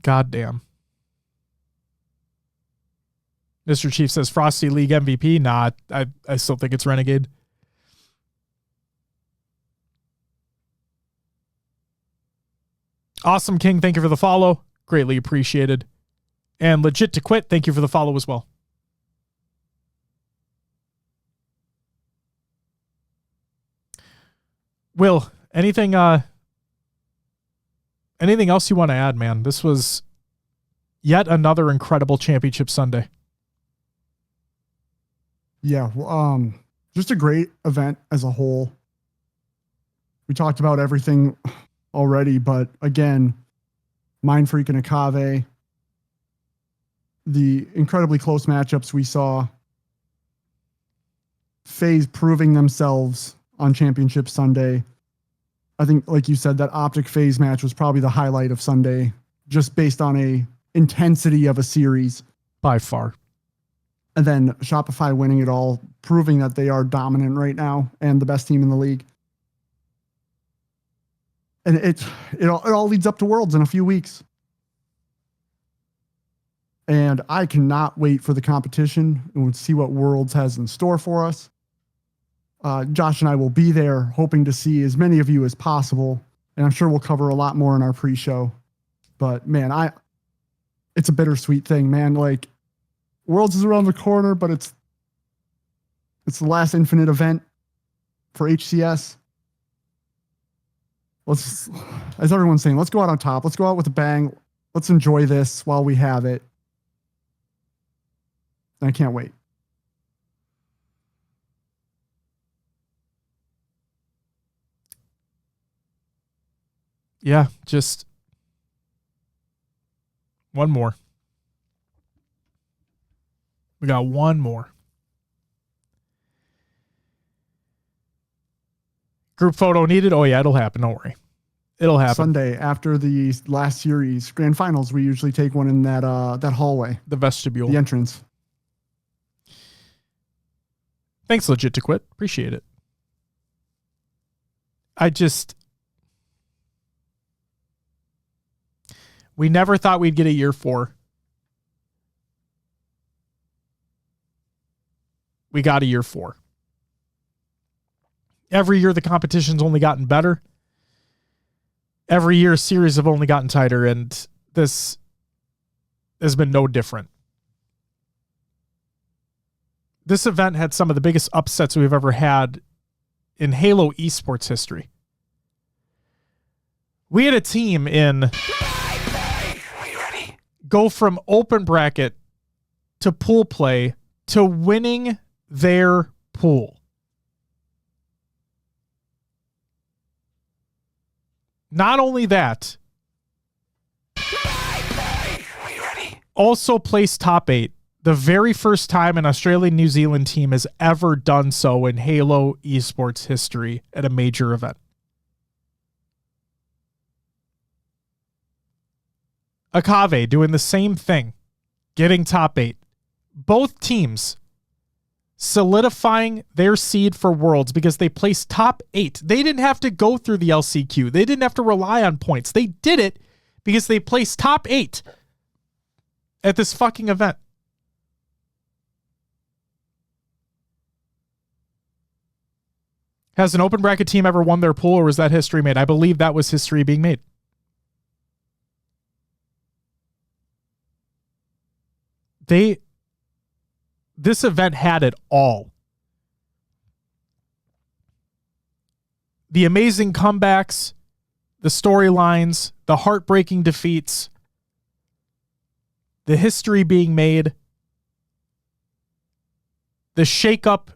Speaker 1: God damn. Mr. Chief says Frosty League MVP. Nah, I still think it's Renegade. Awesome King, thank you for the follow. Greatly appreciated. And Legit to Quit, thank you for the follow as well. Will, anything else you want to add, man? This was yet another incredible championship Sunday.
Speaker 2: Yeah, just a great event as a whole. We talked about everything already, but again, Mind Freak and Akave, the incredibly close matchups we saw, FaZe proving themselves on Championship Sunday. I think, like you said, that Optic FaZe match was probably the highlight of Sunday, just based on a intensity of a series.
Speaker 1: By far.
Speaker 2: And then Shopify winning it all, proving that they are dominant right now and the best team in the league. And it all leads up to Worlds in a few weeks. And I cannot wait for the competition and see what Worlds has in store for us. Josh and I will be there, hoping to see as many of you as possible. And I'm sure we'll cover a lot more in our pre-show. But man, it's a bittersweet thing, man. Like, Worlds is around the corner, but it's the last Infinite event for HCS. As everyone's saying, let's go out on top. Let's go out with a bang. Let's enjoy this while we have it. I can't wait.
Speaker 1: Yeah, just one more. We got one more. Group photo needed? Oh, yeah, it'll happen. Don't worry. It'll happen.
Speaker 2: Sunday, after the last series, grand finals, we usually take one in that hallway.
Speaker 1: The vestibule.
Speaker 2: The entrance.
Speaker 1: Thanks, Legit to Quit. Appreciate it. We never thought we'd get a year 4. We got a year 4. Every year the competition's only gotten better. Every year series have only gotten tighter, and this has been no different. This event had some of the biggest upsets we've ever had in Halo esports history. We had a team go from open bracket to pool play to winning their pool. Not only that, also placed top 8. The very first time an Australian-New Zealand team has ever done so in Halo esports history at a major event. Akave doing the same thing, getting top 8. Both teams solidifying their seed for Worlds because they placed top 8. They didn't have to go through the LCQ. They didn't have to rely on points. They did it because they placed top 8 at this fucking event. Has an open bracket team ever won their pool, or was that history made? I believe that was history being made. This event had it all. The amazing comebacks, the storylines, the heartbreaking defeats, the history being made, the shakeup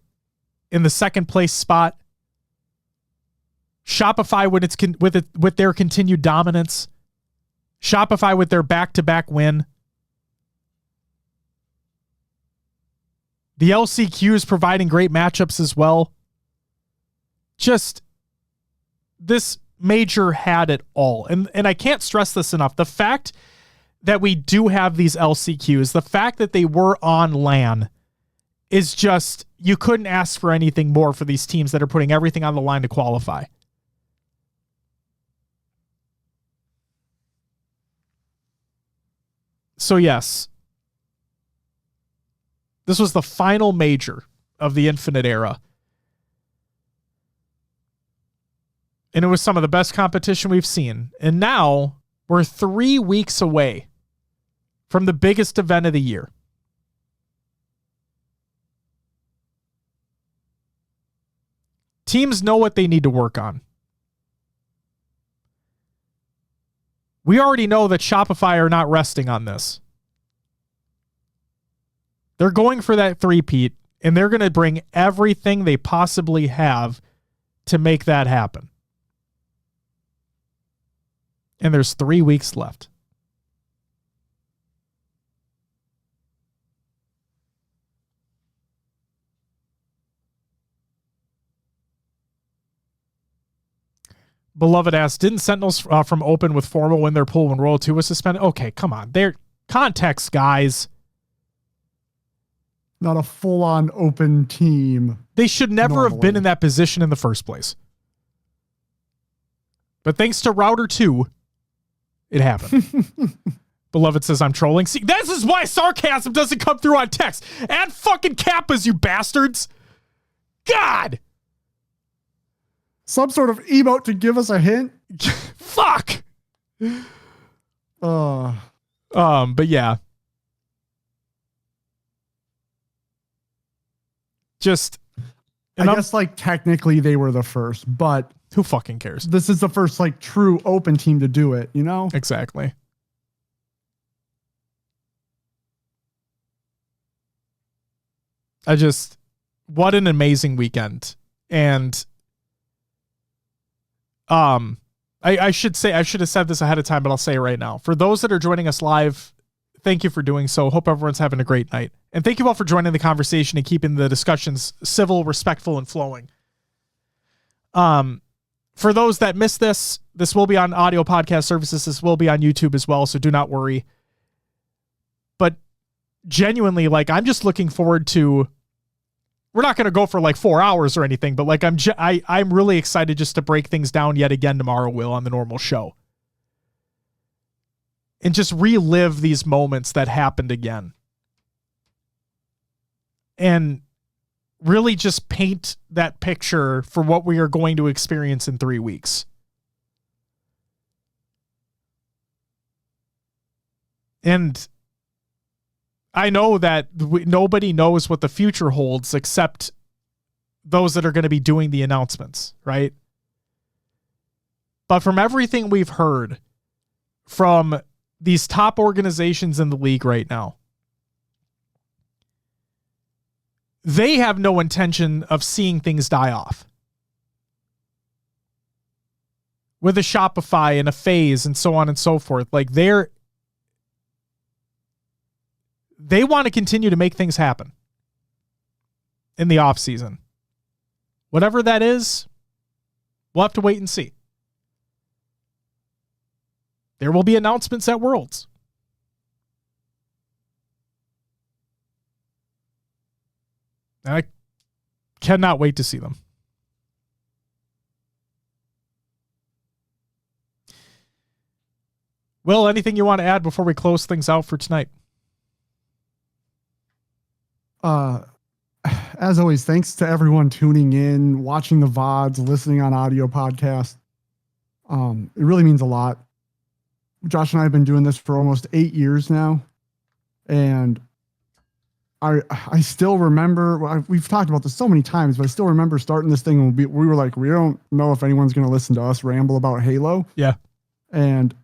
Speaker 1: in the second place spot, Shopify with their continued dominance, Shopify with their back-to-back win. The LCQ is providing great matchups as well. Just this major had it all. And I can't stress this enough. The fact that we do have these LCQs, the fact that they were on LAN is just, you couldn't ask for anything more for these teams that are putting everything on the line to qualify. So yes, this was the final major of the Infinite era. And it was some of the best competition we've seen. And now we're 3 weeks away from the biggest event of the year. Teams know what they need to work on. We already know that Shopify are not resting on this. They're going for that three-peat, and they're going to bring everything they possibly have to make that happen. And there's 3 weeks left. Beloved asks, didn't Sentinels from Open with Formal win their pool when Royal 2 was suspended? Okay, come on. They're context, guys.
Speaker 2: Not a full-on open team.
Speaker 1: They should never have been in that position in the first place. But thanks to Router 2, it happened. Beloved says, I'm trolling. See, this is why sarcasm doesn't come through on text. Add fucking kappas, you bastards. God.
Speaker 2: Some sort of emote to give us a hint.
Speaker 1: Fuck. But yeah. Just,
Speaker 2: I guess like technically they were the first, but
Speaker 1: who fucking cares?
Speaker 2: This is the first like true open team to do it, you know?
Speaker 1: Exactly. What an amazing weekend. And I should have said this ahead of time, but I'll say it right now. For those that are joining us live, thank you for doing so. Hope everyone's having a great night. And thank you all for joining the conversation and keeping the discussions civil, respectful, and flowing. For those that missed this will be on audio podcast services. This will be on YouTube as well, so do not worry. But genuinely, like, I'm just looking forward to, we're not going to go for like 4 hours or anything, but like I'm really excited just to break things down yet again tomorrow, Will, on the normal show. And just relive these moments that happened again. And really just paint that picture for what we are going to experience in 3 weeks. And I know that nobody knows what the future holds except those that are going to be doing the announcements, right? But from everything we've heard from these top organizations in the league right now, they have no intention of seeing things die off. With a Shopify and a FaZe and so on and so forth, like they want to continue to make things happen in the off season. Whatever that is, we'll have to wait and see. There will be announcements at Worlds. And I cannot wait to see them. Will, anything you want to add before we close things out for tonight?
Speaker 2: As always, thanks to everyone tuning in, watching the VODs, listening on audio podcasts. It really means a lot. Josh and I have been doing this for almost 8 years now. And I still remember, we've talked about this so many times, but I still remember starting this thing and we were like, we don't know if anyone's going to listen to us ramble about Halo.
Speaker 1: Yeah.
Speaker 2: And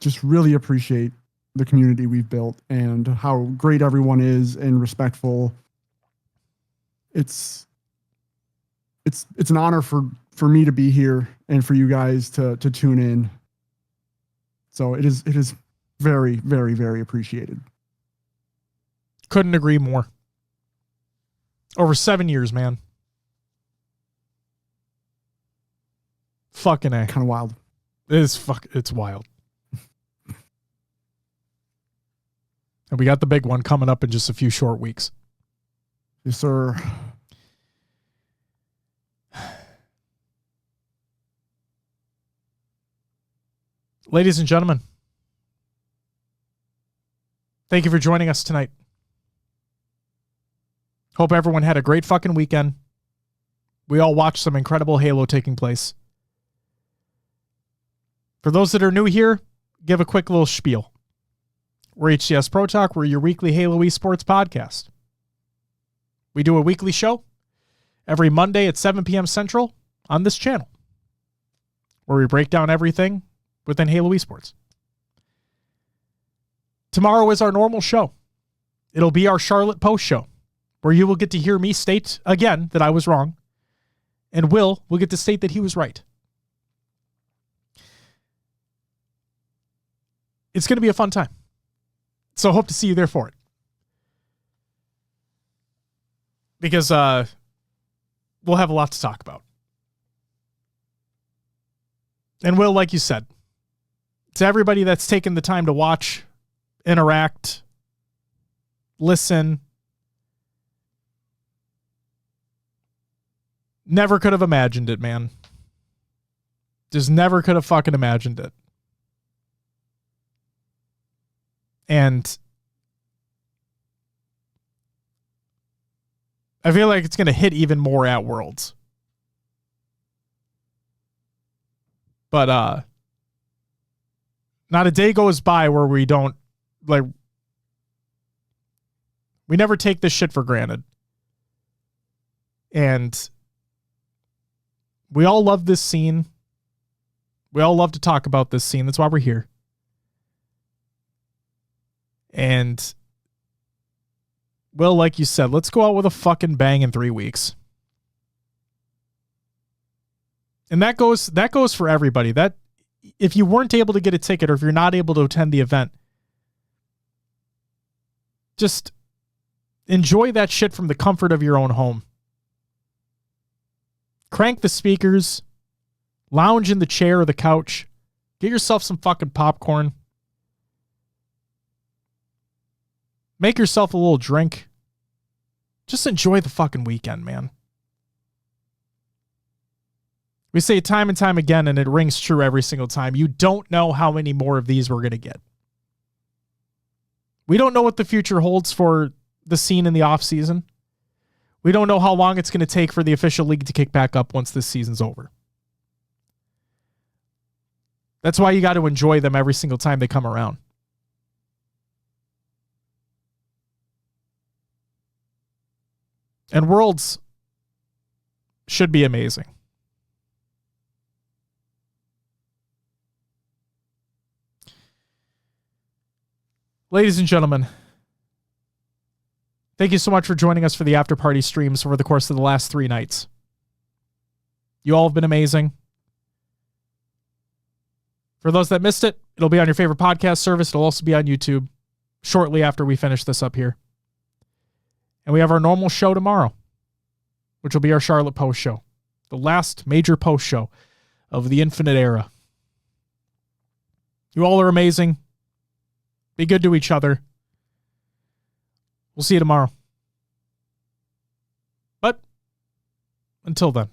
Speaker 2: just really appreciate the community we've built and how great everyone is and respectful. It's an honor for me to be here and for you guys to tune in. So it is very, very, very appreciated.
Speaker 1: Couldn't agree more. Over 7 years, man. Fucking A.
Speaker 2: Kind of wild.
Speaker 1: It's wild. And we got the big one coming up in just a few short weeks.
Speaker 2: Yes, sir.
Speaker 1: Ladies and gentlemen, thank you for joining us tonight. Hope everyone had a great fucking weekend. We all watched some incredible Halo taking place. For those that are new here, give a quick little spiel. We're HCS Pro Talk. We're your weekly Halo esports podcast. We do a weekly show every Monday at 7 p.m. Central on this channel, where we break down everything within Halo esports. Tomorrow is our normal show. It'll be our Charlotte post show, where you will get to hear me state again that I was wrong, and Will get to state that he was right. It's going to be a fun time. So hope to see you there for it. Because we'll have a lot to talk about. And Will, like you said, to everybody that's taken the time to watch, interact, listen, never could have imagined it, man. Just never could have fucking imagined it. And I feel like it's going to hit even more at Worlds. But not a day goes by where we don't, like, we never take this shit for granted. And we all love this scene. We all love to talk about this scene. That's why we're here. And, well, like you said, let's go out with a fucking bang in 3 weeks. And that goes for everybody. That if you weren't able to get a ticket or if you're not able to attend the event, just enjoy that shit from the comfort of your own home. Crank the speakers, lounge in the chair or the couch, get yourself some fucking popcorn. Make yourself a little drink. Just enjoy the fucking weekend, man. We say it time and time again, and it rings true every single time. You don't know how many more of these we're going to get. We don't know what the future holds for the scene in the off season. We don't know how long it's going to take for the official league to kick back up once this season's over. That's why you got to enjoy them every single time they come around. And Worlds should be amazing. Ladies and gentlemen, thank you so much for joining us for the after party streams over the course of the last 3 nights. You all have been amazing. For those that missed it, it'll be on your favorite podcast service. It'll also be on YouTube shortly after we finish this up here. And we have our normal show tomorrow, which will be our Charlotte post show. The last major post show of the Infinite era. You all are amazing. Be good to each other. We'll see you tomorrow. But until then.